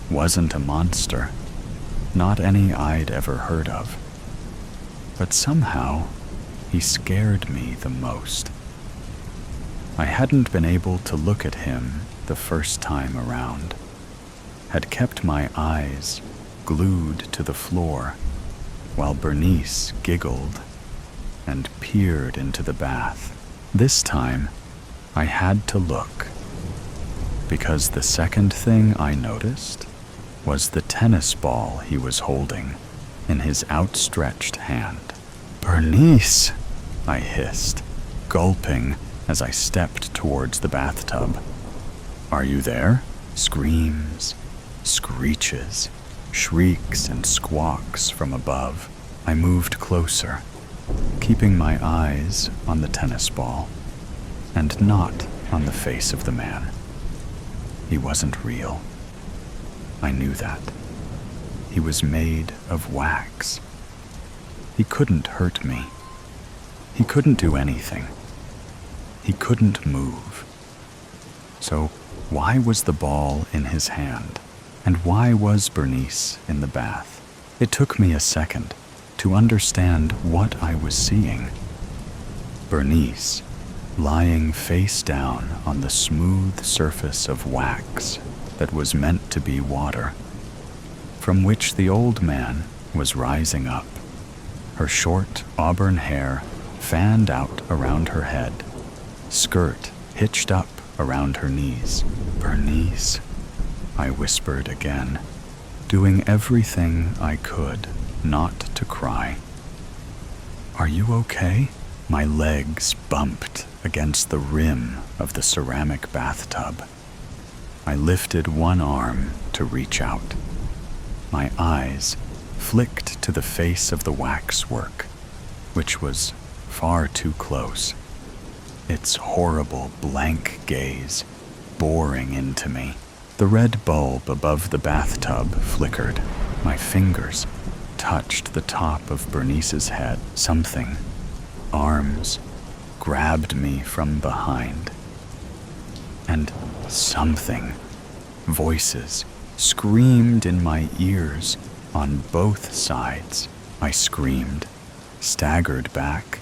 wasn't a monster, not any I'd ever heard of, but somehow he scared me the most. I hadn't been able to look at him the first time around, had kept my eyes glued to the floor while Bernice giggled and peered into the bath. This time, I had to look, because the second thing I noticed was the tennis ball he was holding in his outstretched hand. "Bernice!" I hissed, gulping as I stepped towards the bathtub. "Are you there?" Screams, screeches, shrieks, and squawks from above. I moved closer, keeping my eyes on the tennis ball and not on the face of the man. He wasn't real. I knew that. He was made of wax. He couldn't hurt me. He couldn't do anything. He couldn't move. So why was the ball in his hand? And why was Bernice in the bath? It took me a second to understand what I was seeing. Bernice, lying face down on the smooth surface of wax that was meant to be water, from which the old man was rising up, her short auburn hair fanned out around her head, skirt hitched up around her knees. "Bernice," I whispered again, doing everything I could not to cry. "Are you okay?" My legs bumped against the rim of the ceramic bathtub. I lifted one arm to reach out. My eyes flicked to the face of the waxwork, which was far too close, its horrible blank gaze boring into me. The red bulb above the bathtub flickered. My fingers touched the top of Bernice's head. Something, arms, grabbed me from behind. And something, voices, screamed in my ears on both sides. I screamed, staggered back,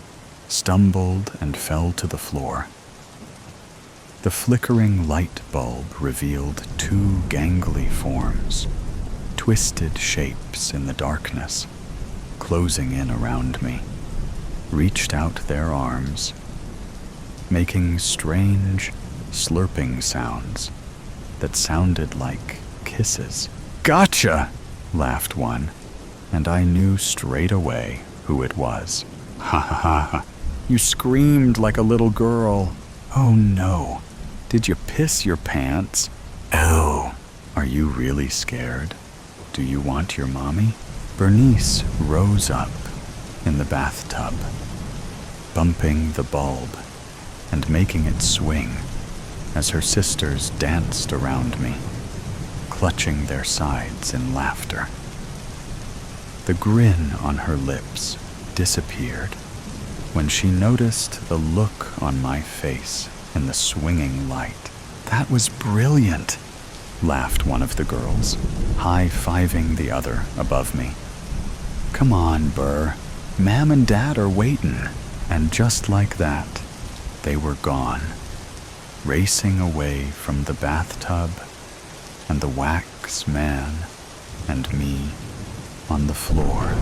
stumbled, and fell to the floor. The flickering light bulb revealed two gangly forms, twisted shapes in the darkness, closing in around me, reached out their arms, making strange, slurping sounds that sounded like kisses. "Gotcha!" laughed one, and I knew straight away who it was. "Ha ha ha! You screamed like a little girl. Oh no! Did you piss your pants? Oh, are you really scared? Do you want your mommy?" Bernice rose up in the bathtub, bumping the bulb and making it swing as her sisters danced around me, clutching their sides in laughter. The grin on her lips disappeared when she noticed the look on my face in the swinging light. "That was brilliant," laughed one of the girls, high-fiving the other above me. "Come on, Burr. Ma'am and Dad are waitin'." And just like that, they were gone, racing away from the bathtub and the wax man and me on the floor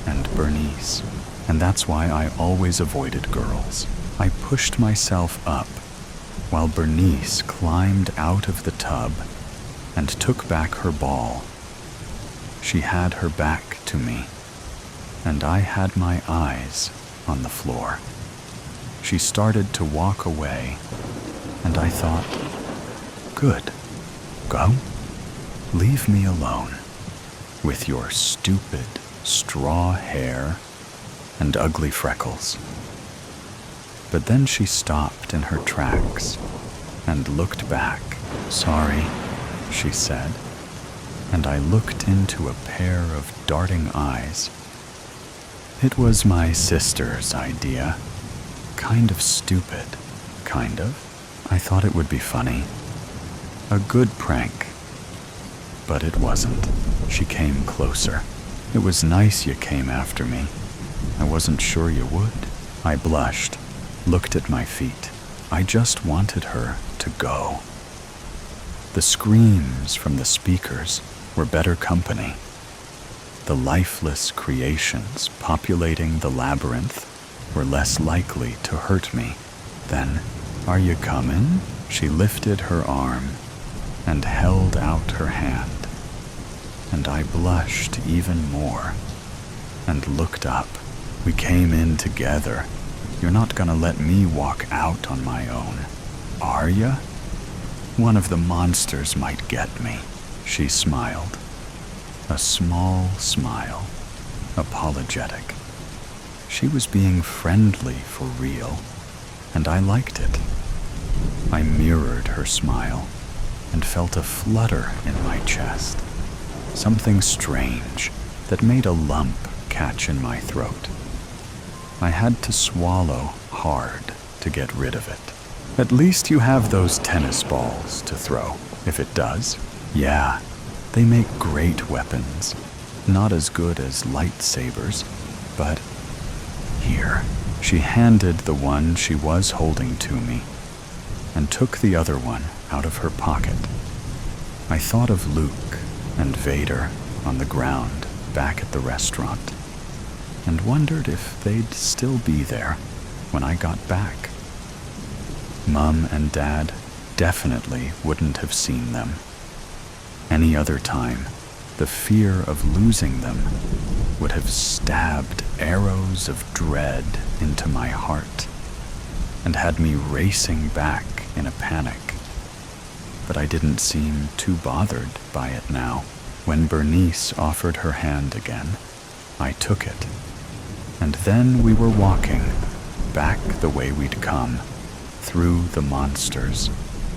and Bernice. And that's why I always avoided girls. I pushed myself up while Bernice climbed out of the tub and took back her ball. She had her back to me, and I had my eyes on the floor. she started to walk away, and I thought, good, go. Leave me alone with your stupid straw hair and ugly freckles. But then she stopped in her tracks and looked back. Sorry, she said, and I looked into a pair of darting eyes. It was my sister's idea. Kind of stupid, kind of. I thought it would be funny. A good prank. But it wasn't. She came closer. It was nice you came after me. I wasn't sure you would. I blushed, looked at my feet. I just wanted her to go. The screams from the speakers were better company. The lifeless creations populating the labyrinth were less likely to hurt me than, "Are you coming?" She lifted her arm and held out her hand, and I blushed even more and looked up. We came in together. You're not gonna let me walk out on my own, are ya? One of the monsters might get me. She smiled. A small smile, apologetic. She was being friendly for real, and I liked it. I mirrored her smile and felt a flutter in my chest, something strange that made a lump catch in my throat. I had to swallow hard to get rid of it. At least you have those tennis balls to throw, if it does. Yeah, they make great weapons. Not as good as lightsabers, but here. She handed the one she was holding to me and took the other one out of her pocket. I thought of Luke and Vader on the ground back at the restaurant and wondered if they'd still be there when I got back. Mom and Dad definitely wouldn't have seen them. Any other time, the fear of losing them would have stabbed arrows of dread into my heart and had me racing back in a panic. But I didn't seem too bothered by it now. When Bernice offered her hand again, I took it. And then we were walking back the way we'd come, through the monsters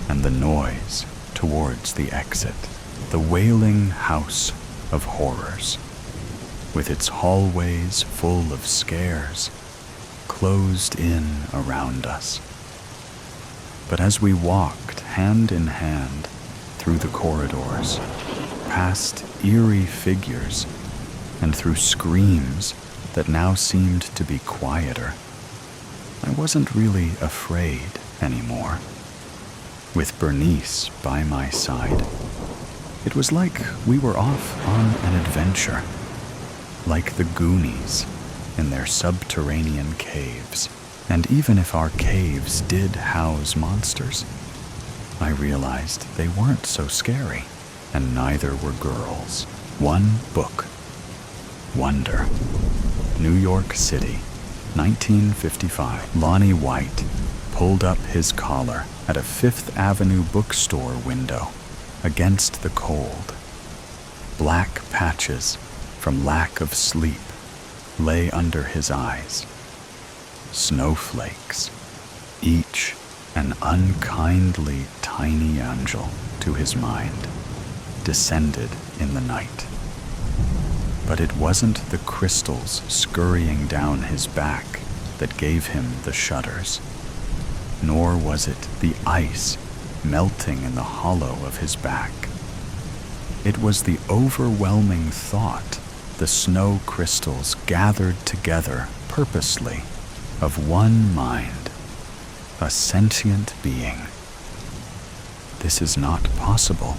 and the noise towards the exit. The wailing house of horrors, with its hallways full of scares, closed in around us. But as we walked hand in hand through the corridors, past eerie figures, and through screams that now seemed to be quieter, I wasn't really afraid anymore. With Bernice by my side, it was like we were off on an adventure, like the Goonies in their subterranean caves. And even if our caves did house monsters, I realized they weren't so scary, and neither were girls. One book. Wonder. New York City, 1955. Lonnie White pulled up his collar at a Fifth Avenue bookstore window against the cold. Black patches from lack of sleep lay under his eyes. Snowflakes, each an unkindly tiny angel to his mind, descended in the night. But it wasn't the crystals scurrying down his back that gave him the shudders, nor was it the ice melting in the hollow of his back. It was the overwhelming thought the snow crystals gathered together purposely of one mind, a sentient being. This is not possible,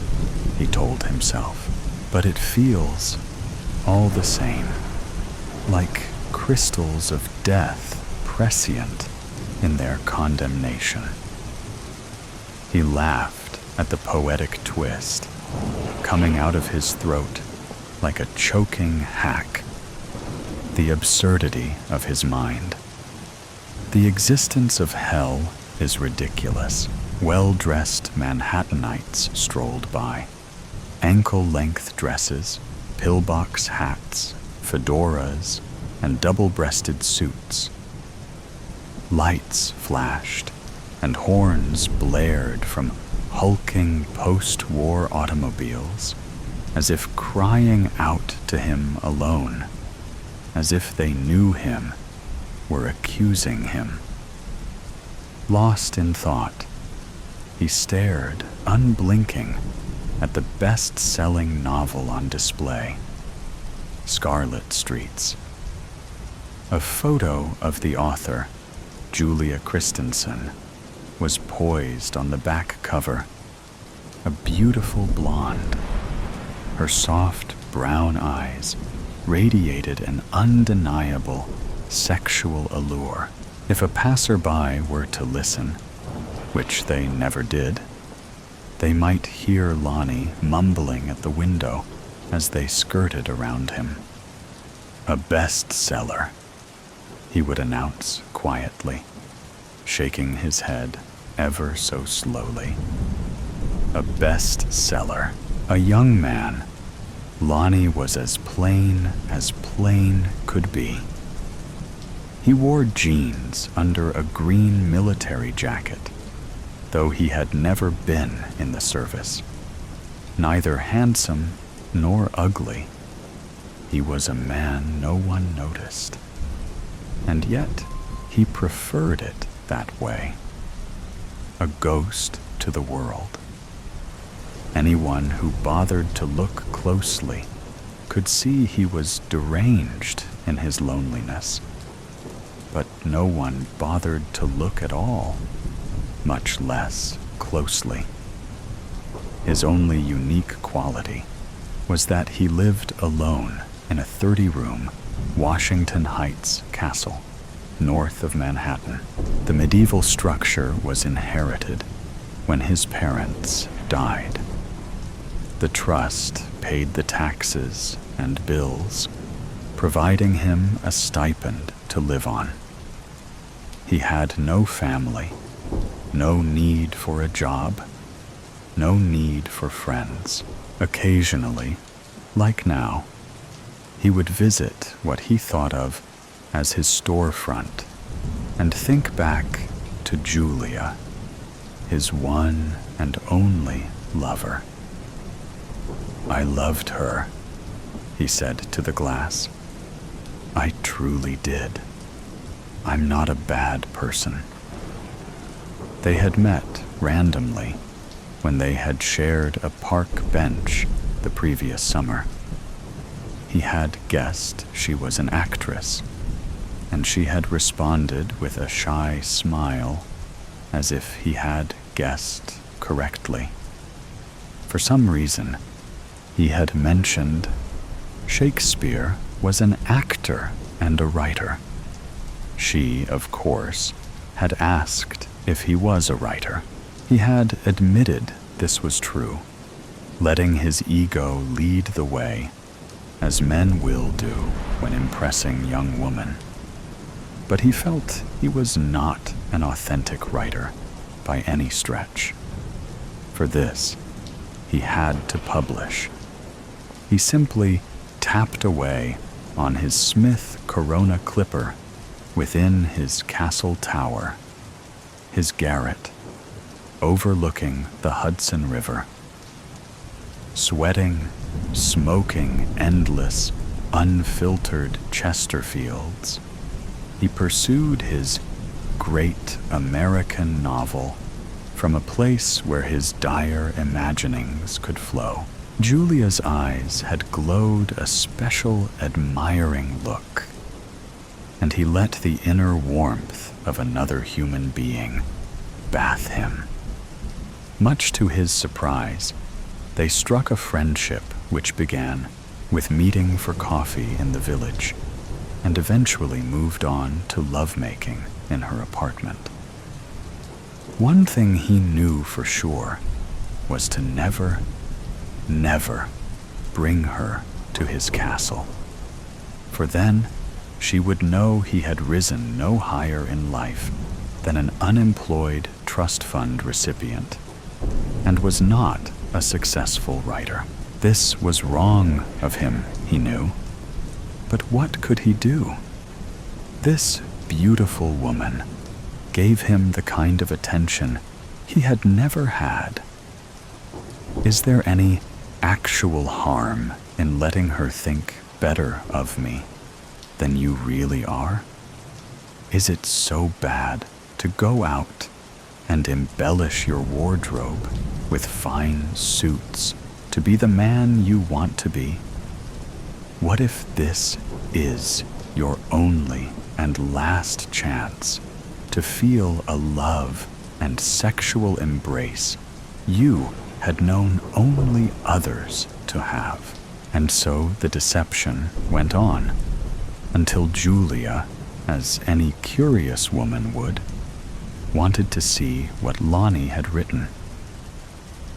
he told himself, but it feels all the same, like crystals of death prescient in their condemnation. He laughed at the poetic twist, coming out of his throat like a choking hack, the absurdity of his mind. The existence of hell is ridiculous. Well-dressed Manhattanites strolled by. Ankle-length dresses, pillbox hats, fedoras, and double-breasted suits. Lights flashed, and horns blared from hulking post-war automobiles, as if crying out to him alone, as if they knew him, were accusing him. Lost in thought, he stared, unblinking, at the best-selling novel on display, Scarlet Streets. A photo of the author, Julia Christensen, was poised on the back cover, a beautiful blonde. Her soft brown eyes radiated an undeniable sexual allure. If a passerby were to listen, which they never did, they might hear Lonnie mumbling at the window as they skirted around him. "A bestseller," he would announce quietly, shaking his head ever so slowly. A bestseller. A young man. Lonnie was as plain could be. He wore jeans under a green military jacket, though he had never been in the service. Neither handsome nor ugly. He was a man no one noticed. And yet, he preferred it that way. A ghost to the world. Anyone who bothered to look closely could see he was deranged in his loneliness. But no one bothered to look at all, much less closely. His only unique quality was that he lived alone in a 30-room Washington Heights castle, north of Manhattan. The medieval structure was inherited when his parents died. The trust paid the taxes and bills, providing him a stipend to live on. He had no family, no need for a job, no need for friends. Occasionally, like now, he would visit what he thought of as his storefront and think back to Julia, his one and only lover. "I loved her," he said to the glass. "I truly did. I'm not a bad person." They had met randomly when they had shared a park bench the previous summer. He had guessed she was an actress, and she had responded with a shy smile, as if he had guessed correctly. For some reason, he had mentioned Shakespeare was an actor and a writer. She, of course, had asked if he was a writer. He had admitted this was true, letting his ego lead the way, as men will do when impressing young women. But he felt he was not an authentic writer by any stretch. For this, he had to publish. He simply tapped away on his Smith Corona clipper within his castle tower, his garret, overlooking the Hudson River. Sweating, smoking endless, unfiltered Chesterfields, he pursued his great American novel from a place where his dire imaginings could flow. Julia's eyes had glowed a special admiring look, and he let the inner warmth of another human being bath him. Much to his surprise, they struck a friendship which began with meeting for coffee in the village and eventually moved on to lovemaking in her apartment. One thing he knew for sure was to never bring her to his castle, for then she would know he had risen no higher in life than an unemployed trust fund recipient, and was not a successful writer. This was wrong of him, he knew. But what could he do? This beautiful woman gave him the kind of attention he had never had. Is there any actual harm in letting her think better of me than you really are? Is it so bad to go out and embellish your wardrobe with fine suits to be the man you want to be? What if this is your only and last chance to feel a love and sexual embrace you had known only others to have? And so the deception went on, until Julia, as any curious woman would, wanted to see what Lonnie had written.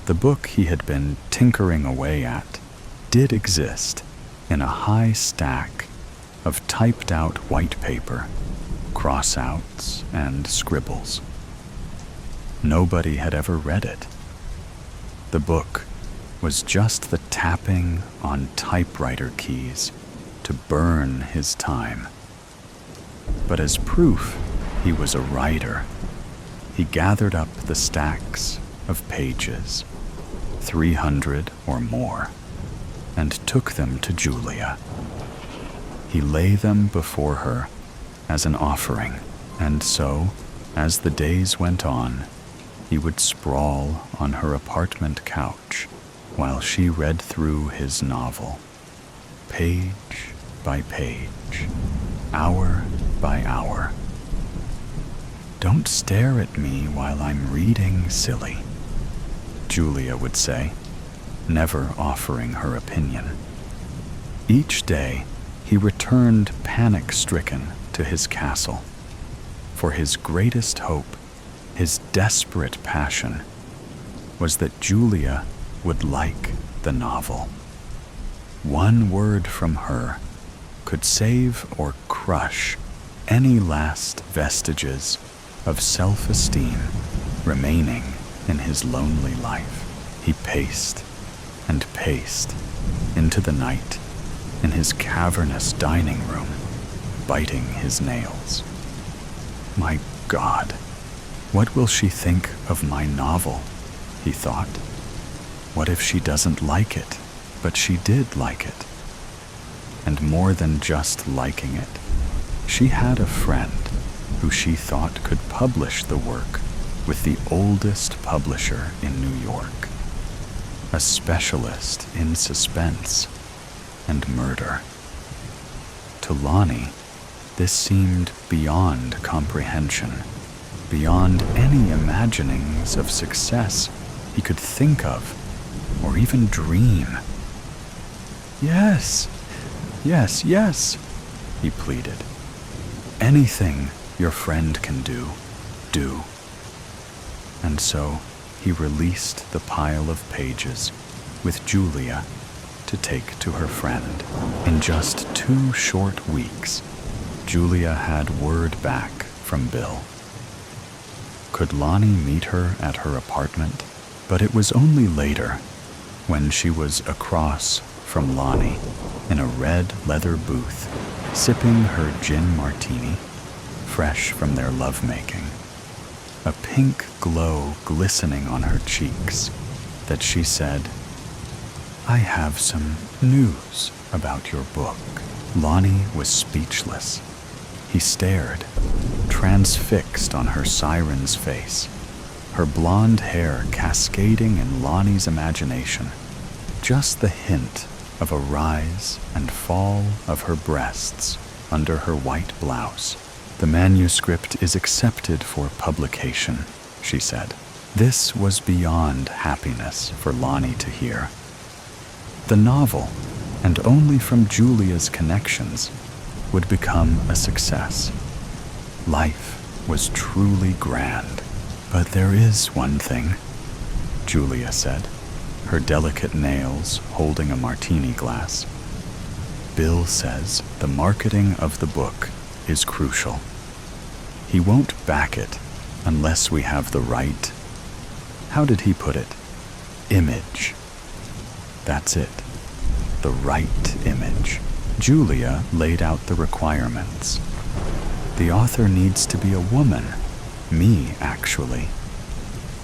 The book he had been tinkering away at did exist in a high stack of typed-out white paper, cross-outs, and scribbles. Nobody had ever read it. The book was just the tapping on typewriter keys to burn his time. But as proof he was a writer, he gathered up the stacks of pages, 300 or more, and took them to Julia. He lay them before her as an offering, and so, as the days went on, he would sprawl on her apartment couch while she read through his novel, page by page, hour by hour. "Don't stare at me while I'm reading, silly," Julia would say, never offering her opinion. Each day, he returned panic-stricken to his castle, for his greatest hope, his desperate passion, was that Julia would like the novel. One word from her could save or crush any last vestiges of self-esteem remaining in his lonely life. He paced and paced into the night in his cavernous dining room, biting his nails. My God, what will she think of my novel? He thought. What if she doesn't like it, but she did like it? And more than just liking it, she had a friend who she thought could publish the work with the oldest publisher in New York, a specialist in suspense and murder. To Lonnie, this seemed beyond comprehension, beyond any imaginings of success he could think of or even dream. Yes, yes, yes, he pleaded. Anything your friend can do, do. And so he released the pile of pages with Julia to take to her friend. In just 2 short weeks, Julia had word back from Bill. Could Lonnie meet her at her apartment? But it was only later, when she was across from Lonnie in a red leather booth, sipping her gin martini, fresh from their lovemaking, a pink glow glistening on her cheeks, that she said, "I have some news about your book." Lonnie was speechless. He stared, transfixed on her siren's face, her blonde hair cascading in Lonnie's imagination, just the hint of a rise and fall of her breasts under her white blouse. "The manuscript is accepted for publication," she said. This was beyond happiness for Lonnie to hear. The novel, and only from Julia's connections, would become a success. Life was truly grand. "But there is one thing," Julia said, her delicate nails holding a martini glass. Bill says the marketing of the book is crucial. He won't back it unless we have the right, how did he put it? Image. That's it. The right image. Julia laid out the requirements. The author needs to be a woman. Me, actually.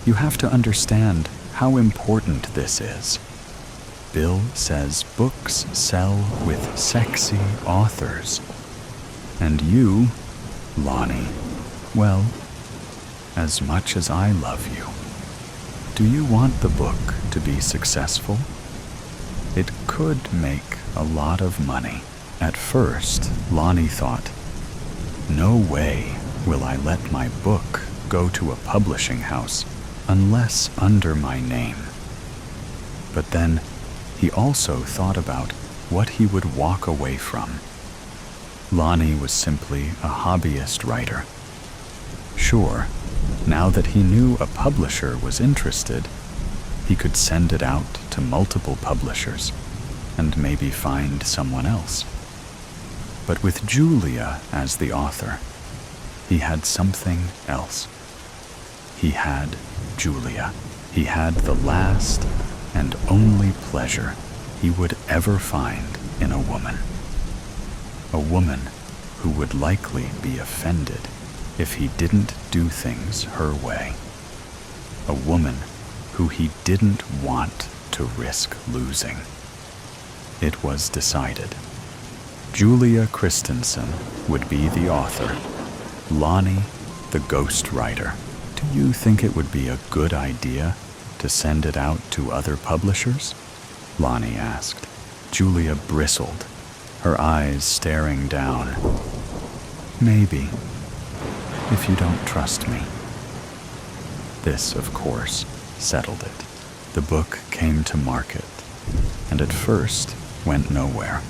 You have to understand how important this is. Bill says books sell with sexy authors. And you, Lonnie, well, as much as I love you, do you want the book to be successful? It could make a lot of money. At first, Lonnie thought, no way will I let my book go to a publishing house unless under my name. But then he also thought about what he would walk away from. Lonnie was simply a hobbyist writer. Sure, now that he knew a publisher was interested, he could send it out to multiple publishers and maybe find someone else. But with Julia as the author, he had something else. He had Julia. He had the last and only pleasure he would ever find in a woman. A woman who would likely be offended if he didn't do things her way. A woman who he didn't want to risk losing. It was decided. Julia Christensen would be the author, Lonnie the ghostwriter. Do you think it would be a good idea to send it out to other publishers? Lonnie asked. Julia bristled, her eyes staring down. Maybe, if you don't trust me. This, of course, settled it. The book came to market, and at first went nowhere,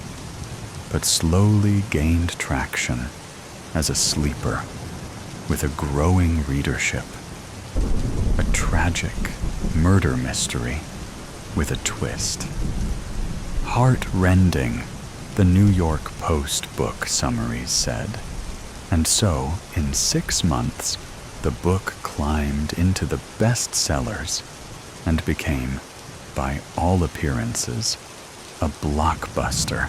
but slowly gained traction as a sleeper with a growing readership. A tragic murder mystery with a twist. Heart-rending, the New York Post book summaries said. And so, in 6 months, the book climbed into the bestsellers and became, by all appearances, a blockbuster.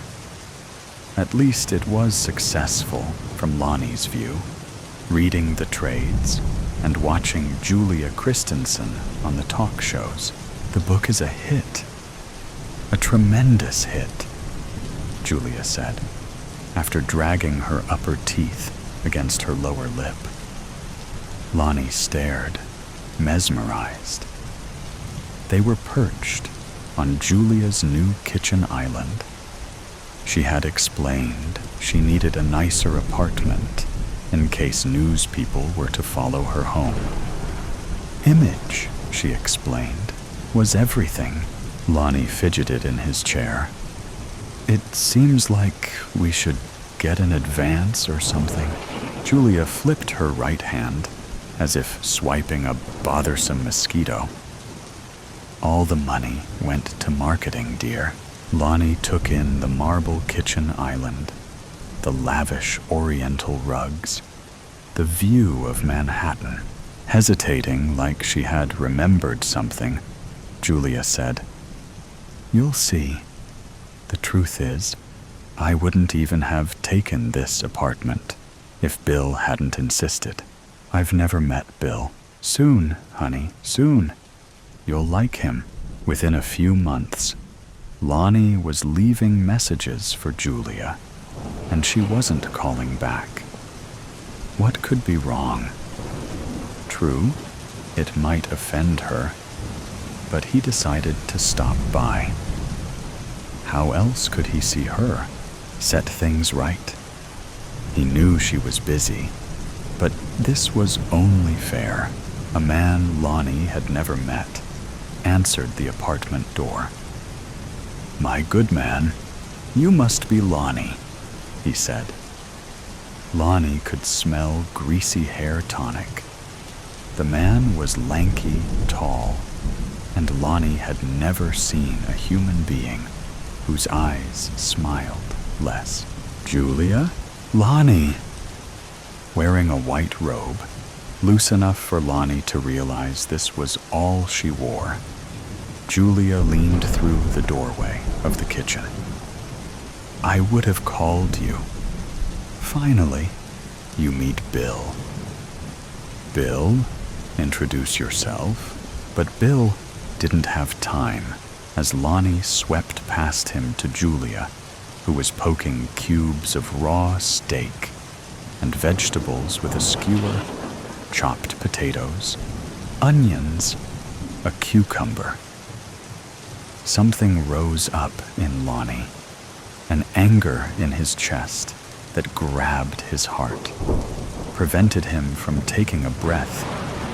At least it was successful from Lonnie's view. Reading the trades and watching Julia Christensen on the talk shows, the book is a hit. A tremendous hit, Julia said, after dragging her upper teeth against her lower lip. Lonnie stared, mesmerized. They were perched on Julia's new kitchen island. She had explained she needed a nicer apartment in case news people were to follow her home. Image, she explained, was everything. Lonnie fidgeted in his chair. It seems like we should get an advance or something. Julia flipped her right hand as if swiping a bothersome mosquito. All the money went to marketing, dear. Lonnie took in the marble kitchen island, the lavish oriental rugs, the view of Manhattan. Hesitating like she had remembered something, Julia said, "You'll see. The truth is, I wouldn't even have taken this apartment if Bill hadn't insisted. I've never met Bill. Soon, honey, soon. You'll like him." Within a few months, Lonnie was leaving messages for Julia, and she wasn't calling back. What could be wrong? True, it might offend her, but he decided to stop by. How else could he see her, set things right? He knew she was busy, but this was only fair. A man Lonnie had never met answered the apartment door. "My good man, you must be Lonnie," he said. Lonnie could smell greasy hair tonic. The man was lanky, tall, and Lonnie had never seen a human being whose eyes smiled. less. Julia? Lonnie! Wearing a white robe, loose enough for Lonnie to realize this was all she wore, Julia leaned through the doorway of the kitchen. I would have called you. Finally, you meet Bill. Bill? Introduce yourself. But Bill didn't have time, as Lonnie swept past him to Julia, who was poking cubes of raw steak and vegetables with a skewer, chopped potatoes, onions, a cucumber. Something rose up in Lonnie, an anger in his chest that grabbed his heart, prevented him from taking a breath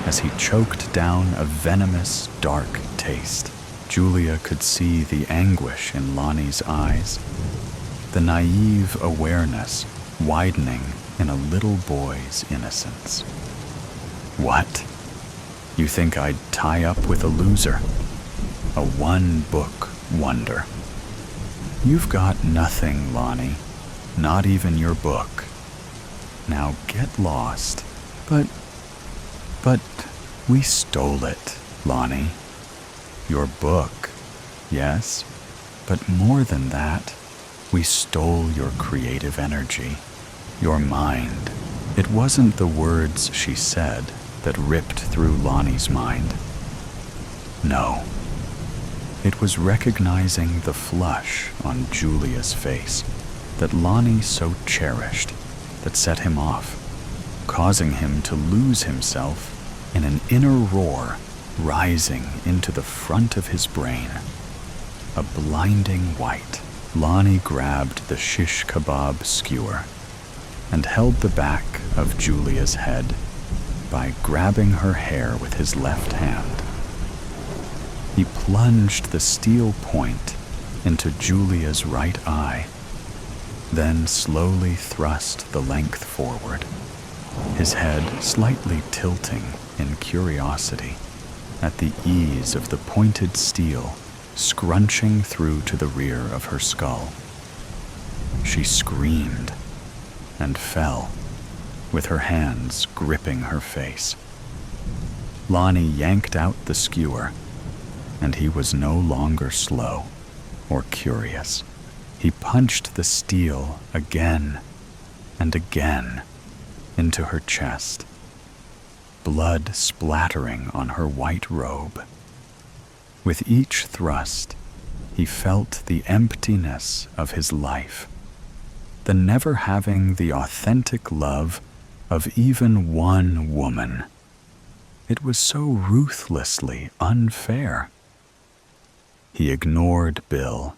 as he choked down a venomous, dark taste. Julia could see the anguish in Lonnie's eyes, the naive awareness widening in a little boy's innocence. What? You think I'd tie up with a loser? A one-book wonder. You've got nothing, Lonnie. Not even your book. Now get lost. But we stole it, Lonnie. Your book, yes, but more than that, we stole your creative energy, your mind. It wasn't the words she said that ripped through Lonnie's mind. No. It was recognizing the flush on Julia's face that Lonnie so cherished that set him off, causing him to lose himself in an inner roar rising into the front of his brain. A blinding white, Lonnie grabbed the shish kebab skewer and held the back of Julia's head by grabbing her hair with his left hand. He plunged the steel point into Julia's right eye, then slowly thrust the length forward, his head slightly tilting in curiosity at the ease of the pointed steel scrunching through to the rear of her skull. She screamed and fell, with her hands gripping her face. Lonnie yanked out the skewer, and he was no longer slow or curious. He punched the steel again and again into her chest, blood splattering on her white robe. With each thrust, he felt the emptiness of his life, the never having the authentic love of even one woman. It was so ruthlessly unfair. He ignored Bill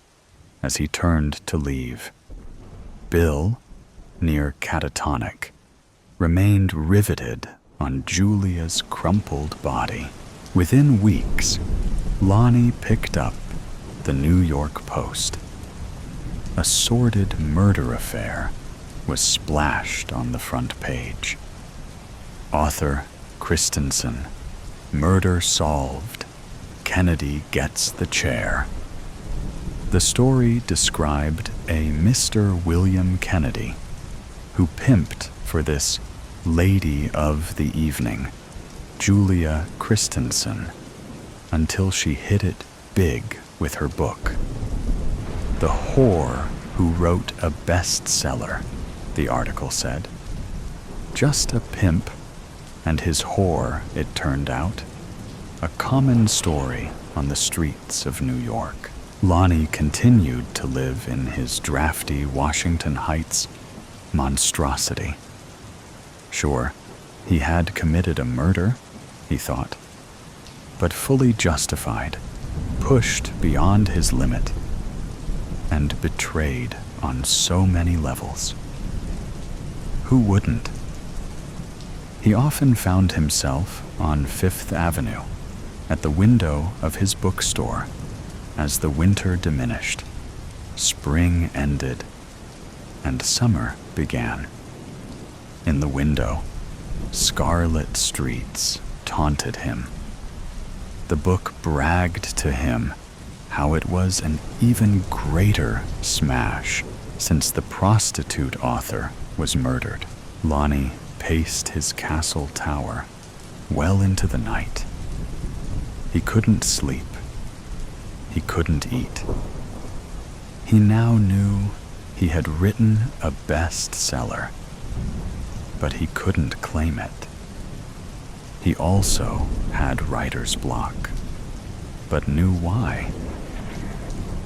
as he turned to leave. Bill, near catatonic, remained riveted on Julia's crumpled body. Within weeks, Lonnie picked up the New York Post. A sordid murder affair was splashed on the front page. Author Christensen, murder solved. Kennedy gets the chair. The story described a Mr. William Kennedy who pimped for this lady of the evening, Julia Christensen, until she hit it big with her book. The whore who wrote a bestseller, the article said. Just a pimp and his whore, it turned out. A common story on the streets of New York. Lonnie continued to live in his drafty Washington Heights monstrosity. Sure, he had committed a murder, he thought, but fully justified, pushed beyond his limit, and betrayed on so many levels. Who wouldn't? He often found himself on Fifth Avenue, at the window of his bookstore, as the winter diminished, spring ended, and summer began. In the window, scarlet streets taunted him. The book bragged to him how it was an even greater smash since the prostitute author was murdered. Lonnie paced his castle tower well into the night. He couldn't sleep. He couldn't eat. He now knew he had written a bestseller, but he couldn't claim it. He also had writer's block, but knew why.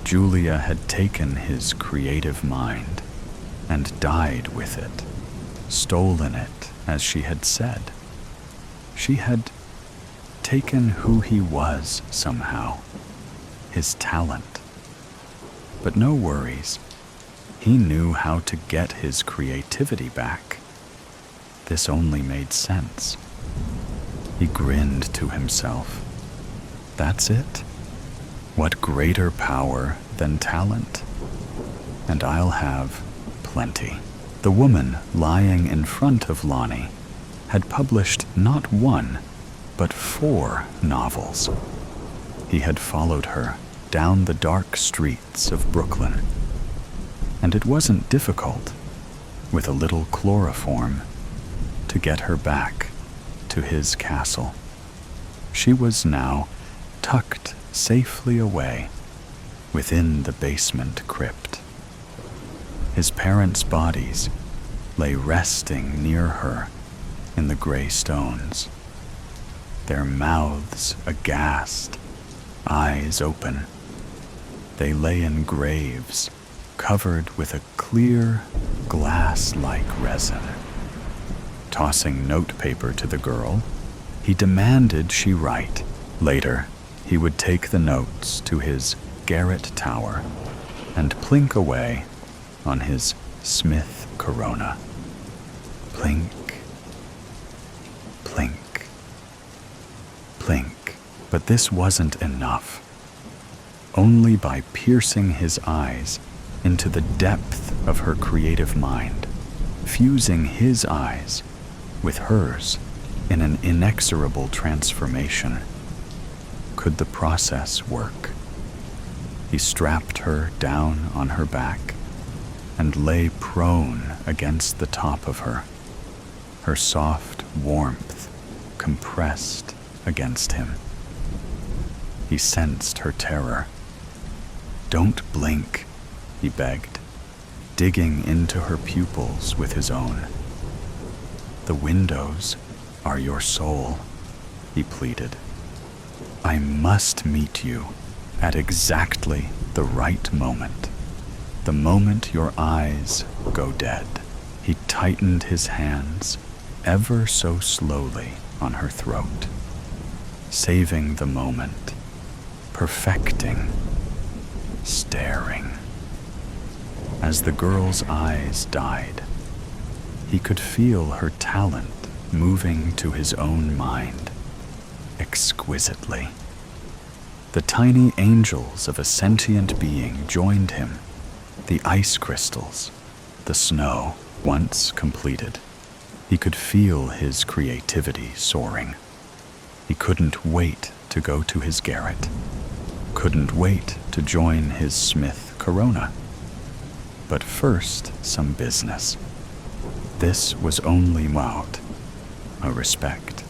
Julia had taken his creative mind and died with it, stolen it, as she had said. She had taken who he was somehow, his talent. But no worries. He knew how to get his creativity back. This only made sense. He grinned to himself. That's it? What greater power than talent? And I'll have plenty. The woman lying in front of Lonnie had published not one, but 4 novels. He had followed her down the dark streets of Brooklyn. And it wasn't difficult, with a little chloroform, to get her back to his castle. She was now tucked safely away within the basement crypt. His parents' bodies lay resting near her in the gray stones, their mouths aghast, eyes open. They lay in graves covered with a clear, glass-like resin. Tossing notepaper to the girl, he demanded she write. Later, he would take the notes to his garret tower and plink away on his Smith Corona. Plink, plink, plink. But this wasn't enough. Only by piercing his eyes into the depth of her creative mind, fusing his eyes with hers in an inexorable transformation, could the process work. He strapped her down on her back and lay prone against the top of her, her soft warmth compressed against him. He sensed her terror. "Don't blink," he begged, digging into her pupils with his own. "The windows are your soul," he pleaded. "I must meet you at exactly the right moment, the moment your eyes go dead." He tightened his hands ever so slowly on her throat, saving the moment, perfecting, staring. As the girl's eyes died, he could feel her talent moving to his own mind, exquisitely. The tiny angels of a sentient being joined him, the ice crystals, the snow. Once completed, he could feel his creativity soaring. He couldn't wait to go to his garret, couldn't wait to join his Smith Corona. But first, some business. This was only Maud, a respect.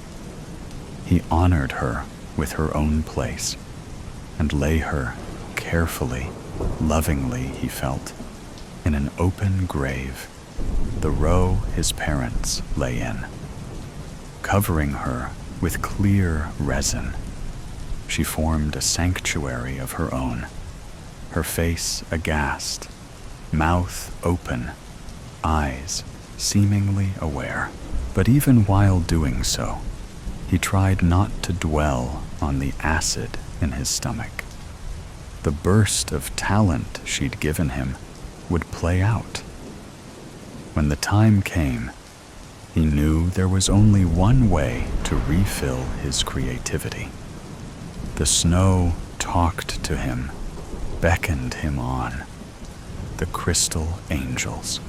He honored her with her own place and lay her carefully, lovingly, he felt, in an open grave, the row his parents lay in. Covering her with clear resin, she formed a sanctuary of her own, her face aghast, mouth open, eyes seemingly aware. But even while doing so, he tried not to dwell on the acid in his stomach. The burst of talent she'd given him would play out. When the time came, he knew there was only one way to refill his creativity. The snow talked to him, beckoned him on. The crystal angels.